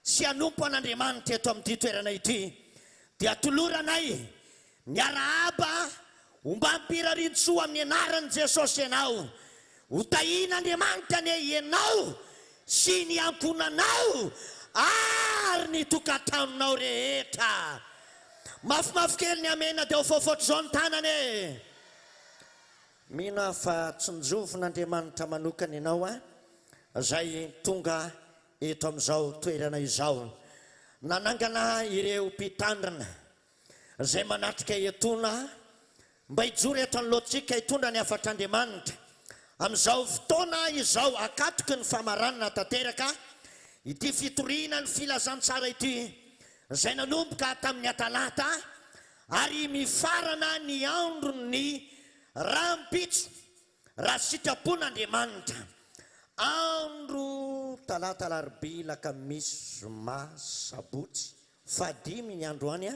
sy hanompo an'Andriamanitra eto amin'ity toerana ity. Dia toloranay ny arahaba omba ampiraritsoa amin'ny anarany Jesosy ianao hotahina Andriamanitra ny ianao sy ny ankonanao ary ny tokantanonao rehetra mafimafy kely ny amena dia ho fofotra zao ny tanany mino fa tsinjovin'Andriamanitra manokana ianao zay tonga eto amin'izao toerana izao nanangana ireo mpitandrina zay manatrika etona mba hijoro eto an'loatsika hitondra ny afatr'Andriamanitra amin'izao fotoana izao akatoky ny famaranana tanteraka ity fitoriana ny filazantsara ity zay nanomboka tamin'ny atalata ary mifarana ny androny rahampitso raha sitrapon'Andriamanitra andro talata larobia lakamisy zoma sabotsy fadimy ny andro any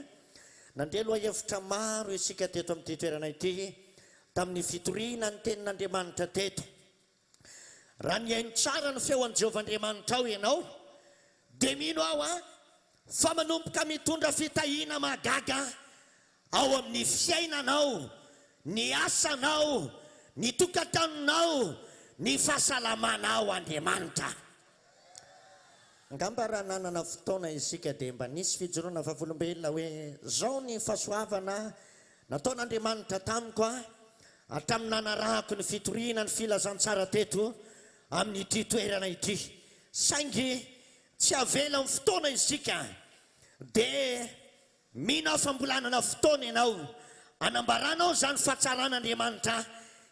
nandeha loha hevitra maro isika teto amin'ity toerana ity tamin'ny fitoriana ny tenin'Andriamanitra teto raha niaino tsara ny feon'i Jehovahandriamanitra ao ianao dia mino aho fa manomboka mitondra fitahiana magaga ao amin'ny fiainanao ny asanao ny tokantanonao ny fahasalamanao Andriamanitra ngamba raha nanana fotoana isika dia mba nisy fijoroana vavolombelona hoe zao ny fahasoavana nataon'Andriamanitra tamiko hatramin'ny nanarahako ny fitoriana ny filazantsara teto amin'ity toerana ity saingy tsy avela ny fotoana isika dia mino fambolanana fotoana ianao anambaranao zany fahatsaran'Andriamanitra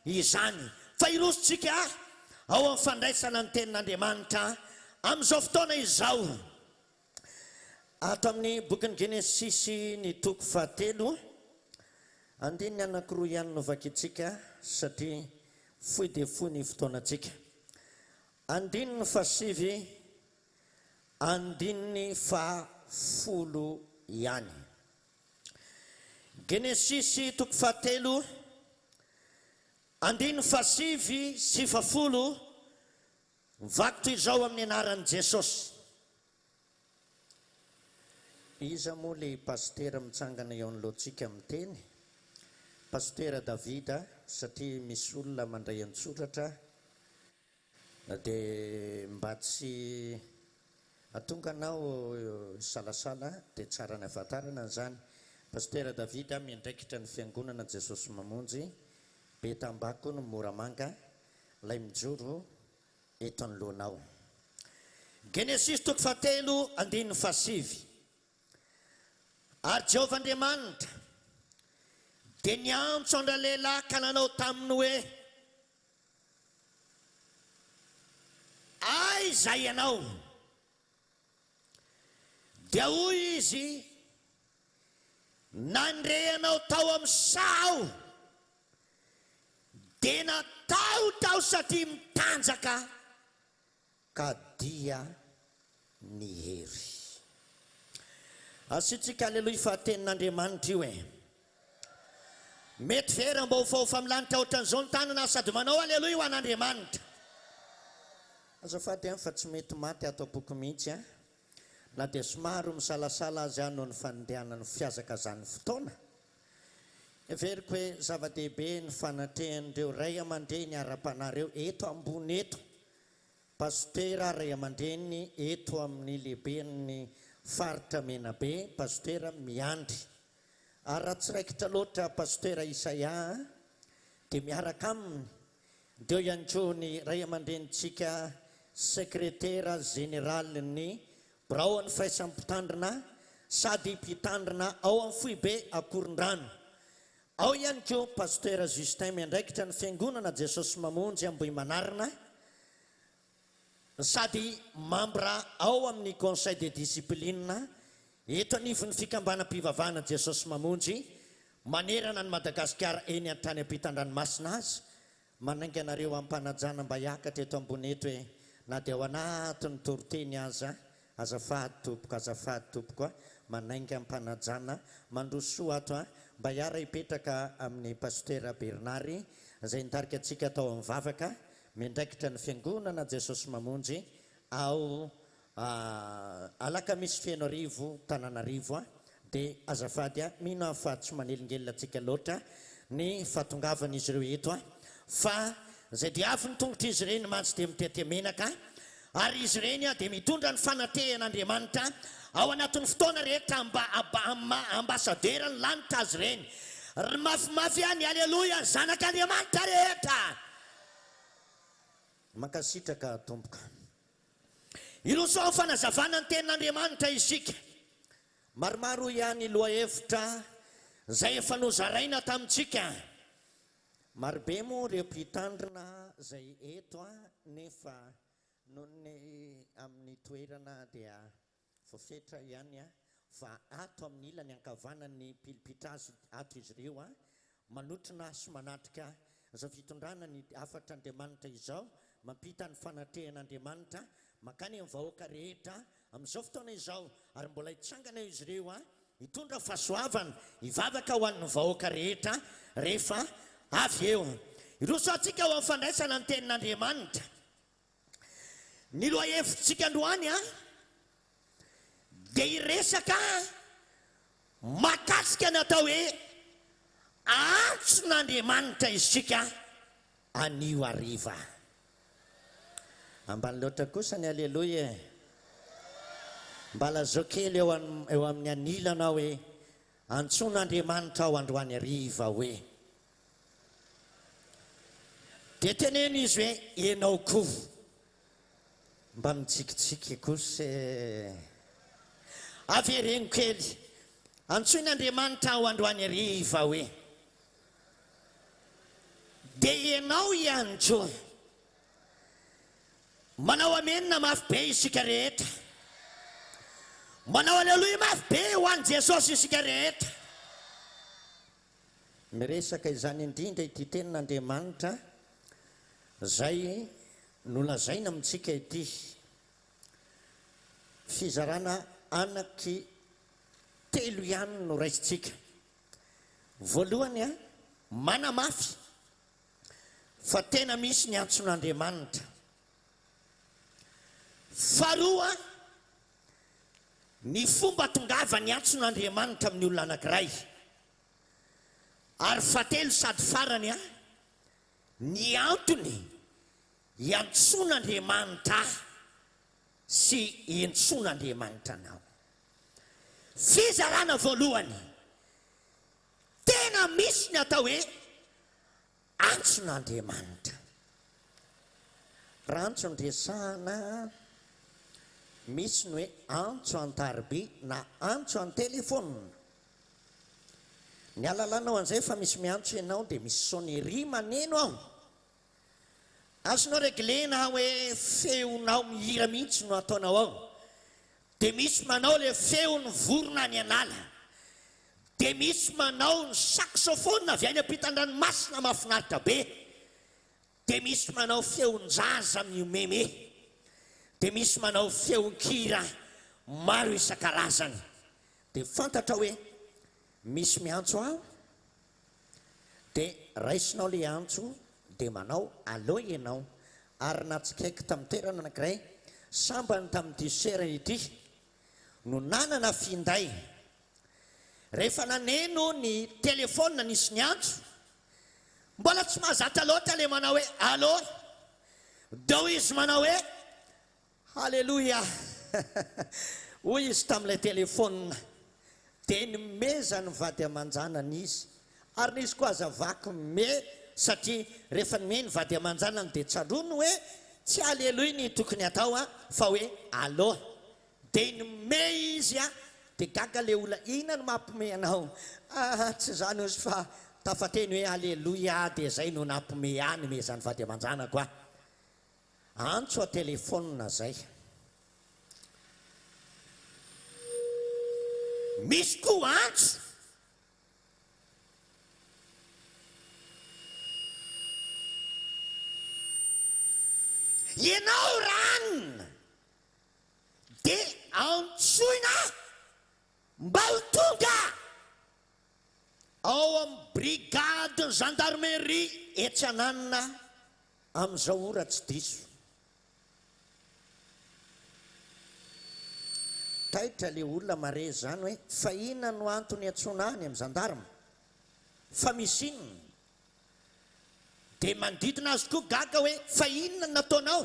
izany fa irositsika ao amin'ny fandraisana ny tenin'Andriamanitra amin'izao fotoana izao ato amin'ny bokin'ny Genesisy ny toko 13 andiny anakiroa ihany novakitsika satria fohy dia fohy ny fotoanatsika andininy 7 andininy 10 ihany Genesisy toko 13 andininy 7 sy 10 vakito izao amin'ny anaran'i Jesosy iza moa le pastera mitsangana eo an'loatsika miteny pastera Davida satria misy olona mandray an-tsoratra dia mba tsy atonga anao salasala dia tsara ny afantarana zany pastera Davida miandraikitra ny Fiangonana Jesosy Mamonjy Betambako no Moramanga lay mijoro eto anoloanao Genesisy toko 13 andininy 7 ary Jehovahandriamanitra dia niantso andra lehilahy ka nanao taminy hoe aiza ianao dia hoy izy nandrehanao tao amin'ny sao dia natao tao satria mitanjaka ka dia ny hery asitsika aleloha fa tenin'Andriamanitra io mety vera mba ho fahofa milanitra ohatran'izao ny tanana sady manao aleloha ho an'Andriamanitra azafady fa tsy mety maty ato boky mihitsy na dia somaro misalasala azy no ny fandehanany fiazaka zany fotoana everiko hoe zava-dehibe ny fanatrehan'ireo ray aman-dreny ara-panareo eto ambony eto pastera ray aman-dreny eto amin'ny lehiben'ny faritra menabe pastera miandry ary raha tsy raikitra loatra pastera Isaia dia miaraka aminy dia ihany koa ny ray aman-drenitsika sekretera generalny birao ny firaisampitandrina sady mpitandrina ao amin'ny foibe akoron-drano ao ihany koa pastera Justin miandraikitra ny Fiangonana Jesosy Mamonjy Ambohimanarina sady mambra ao amin'ny conseil de discipline eto anivon'ny fikambanam-pivavahana Jesosy Mamonjy manerana ny Madagasikara eny an-trany ampitan-dranomasina azy manainga anareo ampanajana mba hiakatra eto ambony eto hoe na dia ao anatin'ny toroteny aza azafady tompoko manainga ampanajana mandrosoa ato mba hiara hipetraka amin'ny pastera Bernary izay nitarika antsika tao amin'ny vavaka miandraikitra ny Fiangonana Jesosy Mamonjy ao alakamisy Fianarivo Tananarivo dia azafady mino fa tsy manelingelina antsika loatra ny fahatongavan'izy ireo eto a fa zay dia avy ny tongotra izy ireny mantsy dia mitetemenaka ary izy ireny a dia mitondra ny fanatehan'Andriamanitra ao anatin'ny fotoana rehetra ambasadera ny lanitra azy ireny ry mafimafy any aleloia zanak'Andriamanitra rehetra mankasitraka tomboka iloso ny fanazavana ny tenin'Andriamanitra isika maromaro ihany loha hevitra zay efa nozaraina tamintsika marobe moa reo mpitandrina zay eto a nefa nony amin'ny toerana dia fofetra ihany a fa ato amin'ny ilany ankavanany pilipitra azy ato izy ireo a manotrina sy manatrika zao fitondrana ny afatra Andriamanitra izao mampita ny fanatehan'Andriamanitra makany amin'ny vahoaka rehetra amin'izao fotoana izao ary mbola hitsangana izy ireo a hitondra fahasoavana hivavaka ho an'ny vahoaka rehetra rehefa avy eo iroso atsika ho amin'ny fandraisana ny tenin'Andriamanitra ny loha hevitsika androany a dia iresaka makasika ny atao hoe antson'Andriamanitra isika anio hariva ambany loatra kosa ny aleloia mbala zao kely eo amin'ny anilana hoe antson'Andriamanitra ao androany hariva hoe dia teneny izy hoe ianao koa mba mitsikitsiky kosa avereno kely antsoin'Andriamanitra ao androany hariva hoe dia ianao ihany koa manao amenina mafy be isika rehetra manao aleloia mafy be ho an'i Jesosy isika rehetra miresaka izany indrindra ity tenin'Andriamanitra zay nolazaina amintsika ity fizarana anaky telo ihany no raisitsika voalohany a manamafy fa tena misy ny antson'Andriamanitra faharoa ny fomba tongava ny antson'Andriamanitra amin'ny olona anankiray ary fahatelo sady farany a ny antony iantson'Andriamanitra sy iantson'Andriamanitra anao fizarana voalohany tena misy ny atao hoe antson'Andriamanitra raha antso ndresahana misy ny hoe antso an-tariby na antso an-telefona ny alalanao an'izay fa misy miantso ianao dia misy sonnerie maneno ao azonao reglena hoe feonao mihira mihitsy no ataonao ao dia misy manao le feony vorona ny anala dia misy manao ny saxophone avy any ampitan-dranomasina mahafinaritra be dia misy manao feon-jaza miomeme dia misy manao feon-kira maro isan-karazany dia fantatra hoe misy miantso ao dia raisinao le antso dia manao allo ianao ary natsikaiky tamin'ny toerana anankiray sambany tamin'ity sera ity no nanana finday rehefa naneno ny telefona nisy ny antso mbola tsy mahazatra loatra le manao hoe allo dao izy manao hoe halleloia hoy izy tamin'ilay telefona dia nimeza ny vady aman-janany izy ary nisy koa azavaky me satria rehefa nome ny vady aman-janany dia tsarono hoe tsy halleloia ny tokony atao a fa hoe allo dia nome izy a dia gaga le ola ina no mampome anao tsy zany izy fa tafateny hoe halleloia dia zay no nampome any me zany vady aman-janako a antso a telefona zay misy koa antso ianao ranona dia antsoina mba ho tonga ao amin'ny brigade gendarmerie etsananina amin'izao ora tsy diso taitra le olona mare zany hoe fa inona no antony antsona any amin'ny gendarme fa misy inona dia mandidina azy koa gaga hoe fa inona nataonao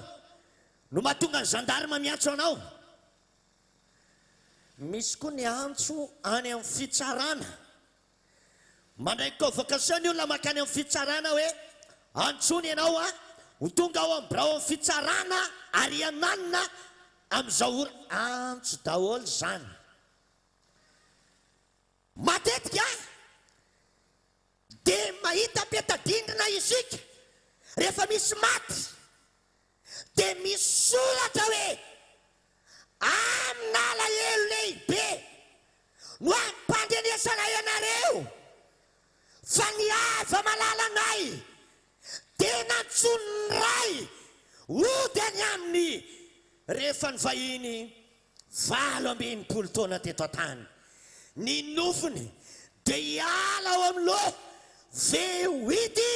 no mahatonga ny zandarma miantso anao. Misy koa ny antso any amin'ny fitsarana. Mandray convocation ny olona makany amin'ny fitsarana hoe antsony ianao ho tonga ao amin'ny birao amin'ny fitsarana ary ananina amin'izao ora. Antso daholo zany. Matetika dia mahita petadindrina isika rehefa misy maty dia misoratra hoe amina alahelo lehibe no ampandrenesana ianareo fa niava malalanay dia nantsoniny ray ody any aminy rehefa ny vahiny 80 taona teto an-tany. Ny nofony dia hiala ao amin'ny loha vehidy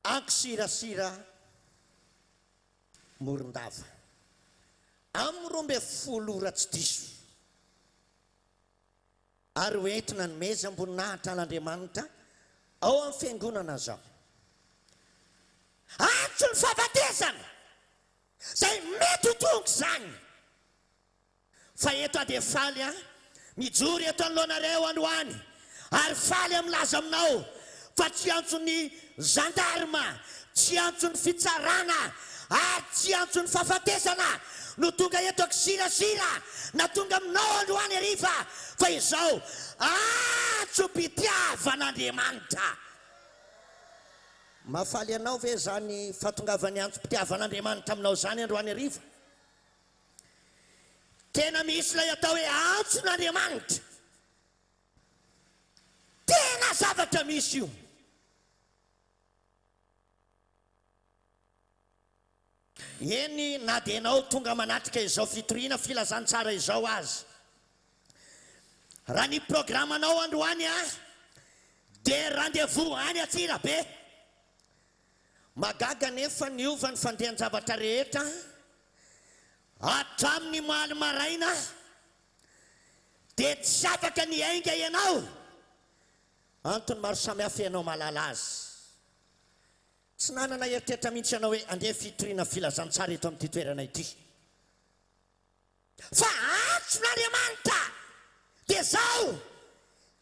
ankisirasira Morondava amin'ny 12 ora tsy diso ary hoentina ny meza amboninahitra an'Andriamanitra ao amin'ny fiangonana zao. Antso ny fahafatesana izay mety ho tonga izany. Fa eto dia faly mijory eto anoloanareo androany ary faly milaza aminao fa tsy antsony zandarma, tsy antsony fitsarana ary tsy antsony fahafatesana no tonga eto akisirasira na tonga aminao androany ariva fa izao antso-pitiavan'Andriamanitra. Mahafaly anao ve zany fahatongavany antso-pitiavan'Andriamanitra aminao zany androany ariva? Tena misy ilay atao hoe antson'Andriamanitra. Tena zavatra misy io. Eny na dia ianao tonga manatrika izao fitoriana filazantsara izao azy. Raha ny programanao androany dia rendez-vous any Antsirabe. Magaga nefa niova ny fandehan-javatra rehetra hatramin'ny maly maraina dia tsy afaka niainga ianao. Antony maro samihafa ianao malala azy. Tsy nanana eritreritra mihitsy ianao hoe andeha fitoriana filazantsara eto amin'ity toerana ity. Fa antson'Andriamanitra dia zao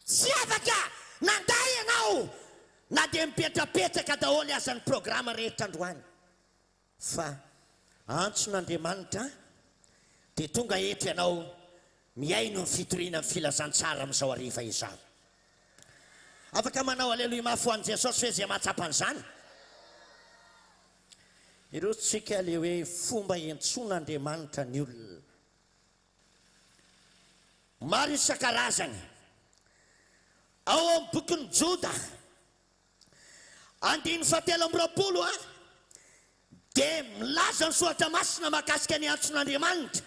tsy afaka nanday ianao na dia mipetrapetraka daholo azan'ny programa rehetra androany. Fa antson'Andriamanitra dia tonga eto ianao miaino ny fitoriana filazantsara amin'izao ariva izao. Afaka manao aleluia mafy ho an'i Jesosy hoe izay mahatsapa an'izany. Ireo tsika le hoe fomba iantson'Andriamanitra ny olona. Maro isan-karazany. Ao amin'ny bokin'ny Joda 9:20 dia milaza ny soratra masina mahakasika ny antson'Andriamanitra.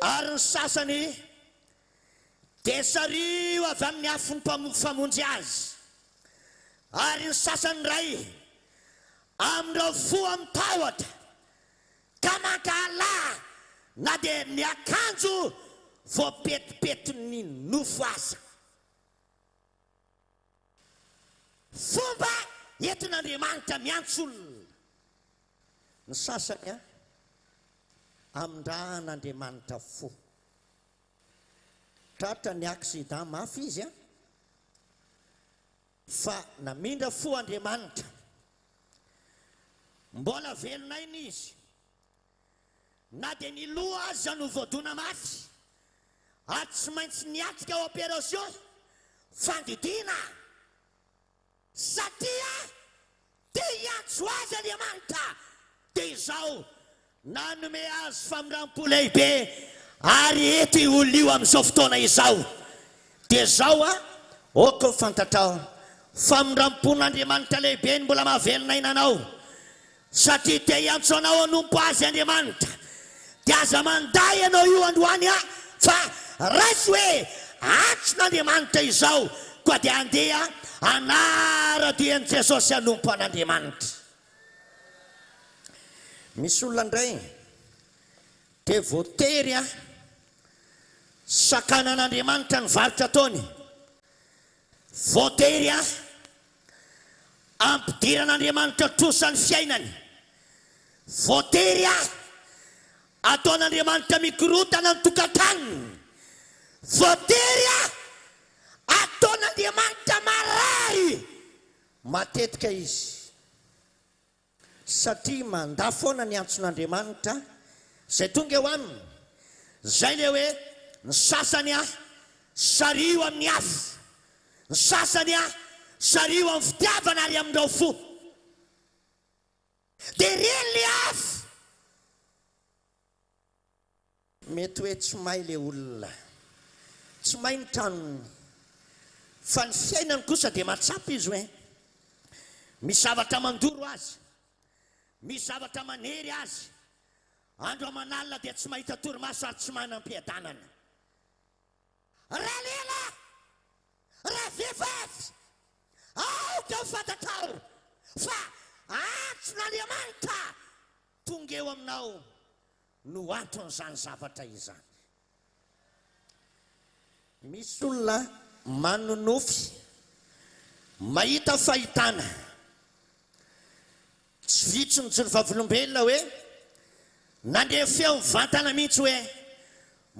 Ary ny sasany dia sario avy amin'ny afon'ny famonjy azy. Ary ny sasany ray amin'ireo fo amin'ny tahotra ka mankala na dia ny akanjo voapetipetiny nofo aza. Fomba entin'Andriamanitra miantso olona. Ny sasany amindrahan'Andriamanitra fo. Tratra ny aksida mafy izy fa namindra fo Andriamanitra. Mbola velona iny izy. Na dia ny loha aza no voadona mafy. Ary tsy maintsy niatrika ao opération fandidiana. Satria dia hiantso azy Andriamanitra. Dia izao nanome azy famiram-po lehibe ary eto olona io amin'izao fotoana izao. Dia izao oko fantatrao famiram-pon'Andriamanitra lehibe ny mbola mahavelona inanao. Satria dia hiantso anao hanompo azy Andriamanitra. Dia aza manday ianao io androany fa raisy hoe antson'Andriamanitra izao koa dia andeha anara-dian'i Jesosy hanompo an'Andriamanitra. Misy olona indray dia voatery a sakanan'andriamanitra ny varotra ataony, voatery a ampidiran'andriamanitra trosany fiainany, voatery a ataon'andriamanitra mikorotana ny tokantranony, voatery a ataon'andriamanitra maray matetika izy, satria manda foana ny antson'andriamanitra zay tonga eo aminy. Zay le hoe ny sasany a sario amin'ny afo, ny sasany a sario amin'ny fitiavana ary amin'ireo fo. Dia reny le afo mety hoe tsy may le olona, tsy may ny tranony, fa ny fiainany kosa dia matsapa izy hoe misy zavatra mandoro azy, misy zavatra manery azy. Andro aman'alina dia tsy mahita torimaso ary tsy manam-piadanana. Raha lela, raha vehivavy, aoka ho fantatrao fa antson'Andriamanitra tonga eo aminao no anton'izany zavatra izany. Misy olona manonofy mahita fahitana, tsy vitsy ny jiro vavolombelona hoe nandeha feo mivantana mihitsy hoe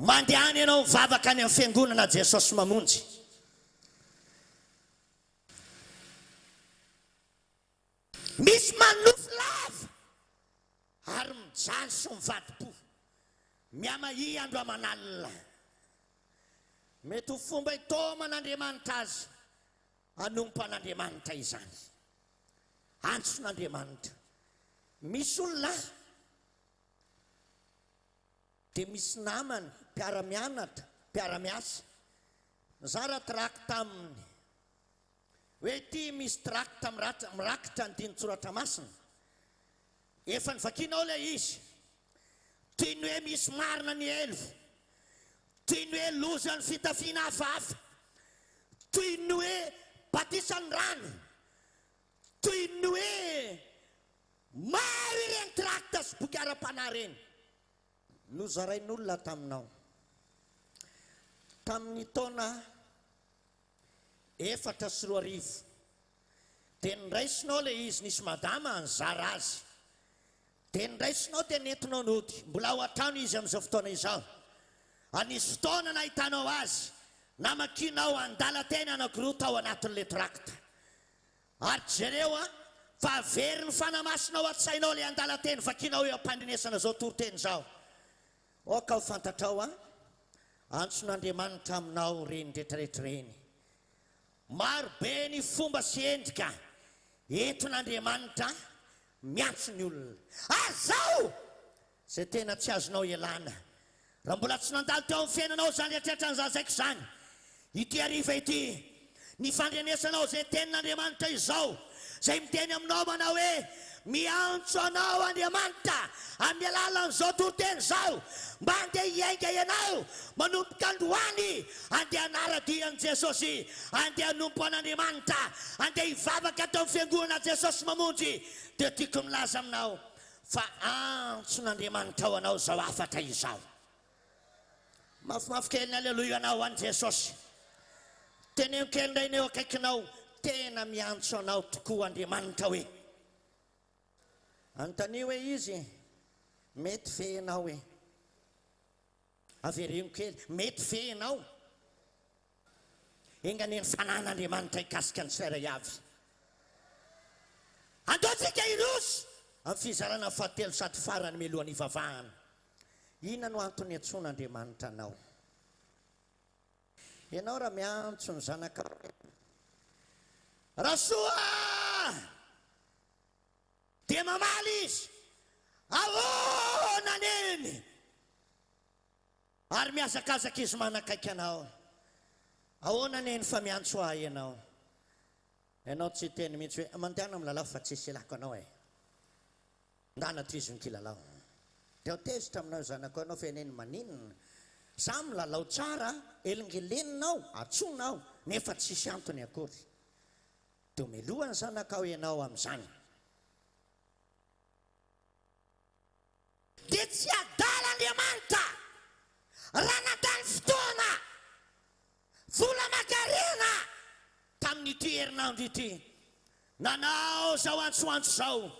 mandehany ianao mivavaka any amin'ny Fiangonana Jesosy Mamonjy. Misy manofy lava ary mijaly sy mivadi-po miama-i andro aman'alina. Mety ho fomba itoman'Andriamanitra azy hanompo an'Andriamanitra izany, antson'Andriamanitra. Misy olona dia misy namany mpiara-mianatra, mpiara-miasa, mizara trakta aminy hoe ty misy trakta mirakitra ny dinon-tsoratra masina, efa nivakianao le izy, toy ny hoe misy marina ny elo, toy ny hoe loza ny fitafiana hafahafa, toy ny hoe batisany rano, toy ny hoe maro ireny trakta sy boky ara-panahy reny no zarain'olona taminao. Tamin'ny taona 4 dia niraisinao le izy, nisy madama nizara azy, dia niraisinao dia nentinao nody, mbola ao an-trano izy amin'izao fotoana izao. Anisy fotoana nahitanao azy namakianao an-dalan-teny anankiroa tao anatin'le trakta, ary jereo a fa very ny fanamasinao an-tsainao le an-dalan-teny vakianao eo am-pandrinesana zao toriteny zao. Oka ho fantatrao a antson'Andriamanitra aminao reny rehetrarehetra reny. Maro be ny fomba sy endrika enton'Andriamanitra miantso ny olona. Azao zay tena tsy azonao ialana, raha mbola tsy nandalo teo amin'ny fiainanao zany rehetrarehetra nyzazaiko zany, ity hariva ity ny fandrenesanao zay tenin'Andriamanitra izao, zay miteny aminao manao hoe miantso anao Andriamanitra amin'ny alalan'izao toriteny zao, mba andeha hiainga ianao manompoka androany, andeha hanara-dian'i Jesosy, andeha hanompo an'Andriamanitra, andeha hivavaka tao amin'ny Fiangonana Jesosy Mamonjy. Dia tiako milaza aminao fa antson'Andriamanitra ao anao zao afatra izao. Mafimafy kely ny aleloia anao an'i Jesosy. Teneno kely indray eo akaikinao, tena miantso anao tokoa Andriamanitra hoe. Anontania hoe izy mety ve ianao hoe? Averino kely, mety ve ianao? Enganeny fanan'Andriamanitra hikasika ny tsirairay avy. Andaontsika irosy amin'ny fizarana fahatelo sady farany mialohan'ny ivavahana. Inona no antony antson'Andriamanitra anao? Ianao raha miantso ny zanaka rasoa dia mamaly izy, ahoana neny, ary miazakazaka izy manakaiky anao. Ahoana neny fa miantso ahy ianao? Ianao tsy teny mihitsy hoe mandehana amin'ny lalao fa tsisy ilako anao e, ndana toizy ny kilalao. Dia tezitra aminao zanako anao fa eneny maninona, sa milalao tsara elingelenina atsonao nefa tsisy antony akory. Dia melohany zanakao ianao amin'izany. Dia tsy adala Andriamanitra raha nandany fotoana vola makarena tamin'ity herinandro ity nanao zao antsoantso zao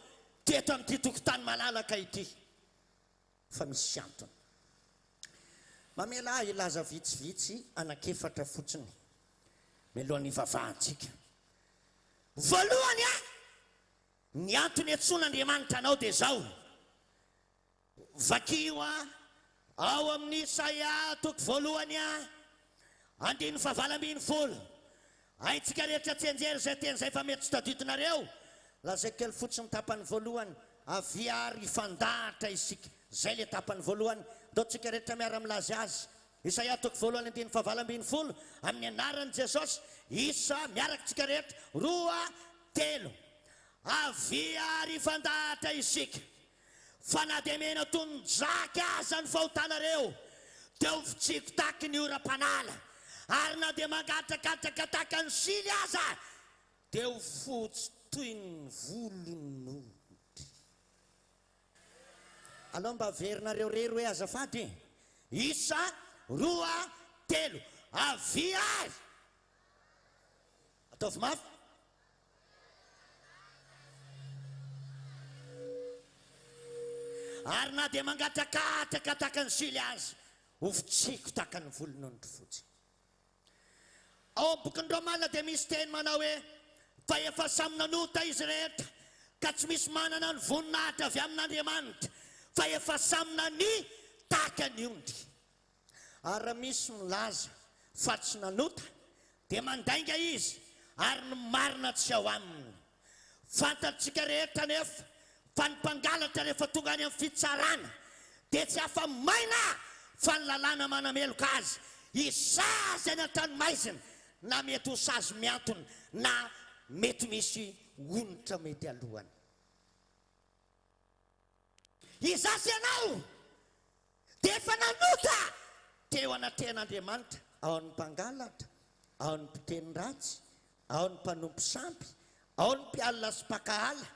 teto amin'ity tokotany malalaka ity fa misy antony mamela ilaza vitsivitsy anakefatra fotsiny melohan'ny vavahantsika voalohany a ny antony antson'Andriamanitra anao dia zao vakio a ao amin'ny Isaia toko voalohany a 9:20 haitsika rehetra tsy anjery zay teny zay fa mety tsy tadidinareo lazay kely fotsiny tapany voalohany aviary fandahatra isika zay le tapany voalohany daotsika rehetra miara milazy azy Isaia toko voalohany 9:20 amin'ny anaran'i Jesosy isa miarakytsika rehetra 2-3 aviary fandahatra isika fa na dia mena tonjaka aza ny fahotanareo dia ho fitsiko taky ny oram-panala ary na dia mangatakatraka taka ny sily aza dia ho fotsy toy ny volon'ondry aloha mba averinareo rery hoe azafady isa 2-3 aviary ataovy mafy ary na dia mangatakatraka taka ny sily azy ho fitsiko taka ny volon'ondry fotsy ao boky ny Romana dia misy teny manao hoe fa efa samy nanota izy rehetra ka tsy misy manana ny voninahitra avy amin'Andriamanitra fa efa samy nany taka ny ondry ary raha misy milaza fa tsy nanota dia mandainga izy ary ny marina tsy ao aminy fantatsika rehetra nefa fa ny mpangalatra rehefa tonga any amin'ny fitsarana dia tsy hafa maina fa ny lalàna manameloka azy isazy any an-tanomaizina na mety ho sazy miantony na mety misy onitra mety alohany izazy ianao dia efa nanota teo anaten'Andriamanitra ao ny mpangalatra ao ny mpiteny ratsy ao ny mpanompo sampy ao ny mpialina sy mpakahala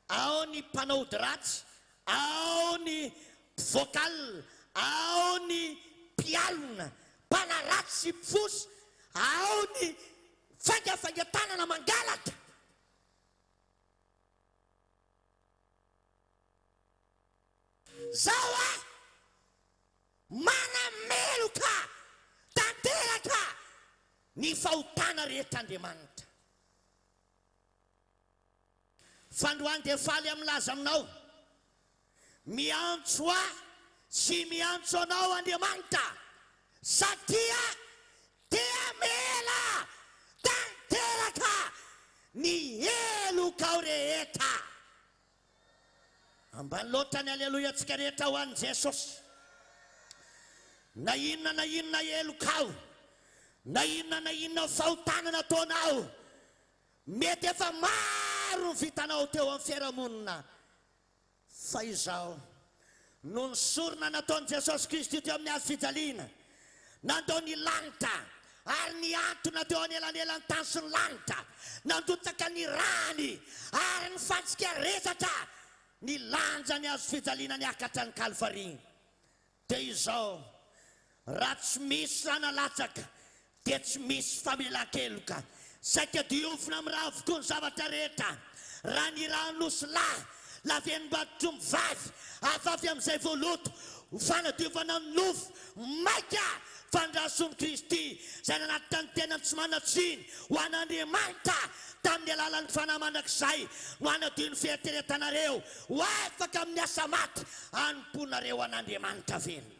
ao ny mpanaody ratsy ao ny mpivoakal ao ny mpialina mpanaratsy sy mpifosy ao ny fangafangatanana mangalatra zao a manameloka tanteraka ny fahotana rehetra Andriamanitra fandroany dia faly amilaza aminao miantso a sy miantso anao Andriamanitra satria dia mela tanteraka ny elokao rehetra ambany loatra ny aleloia atsika rehetra ho an'i Jesosy na inona elokao na inona fahotanana ataonao mety efa maro ny vitanao teo amin'ny fiarahamonina fa izao no ny sorona nataon'i Jesosy Kristy teo amin'ny hazo fijaliana nandao ny lanitra ary ny antona teo anelanelany tany sy ny lanitra nandotaka ny rany ary ny fantsika resatra ny lanja ny hazo fijaliana ny akatra ny Kalvaria dia izao raha tsy misy raha nalatsaka dia tsy misy famelan-keloka saika diofina amin'ny raha avokoa ny zavatra rehetra raha ny raha nosy lahy laveny mbatotro mivavy afafy amin'izay voaloto fanadiovana ny nofo maika fandrason'i Kristy zay nanaty ny tena tsy manatsiny ho an'Andriamanitra tamin'ny alalan'ny fanahy mandrakizay no hanadio ny fieritreretanareo ho afaka amin'ny asa maty hanomponareo an'Andriamanitra velona.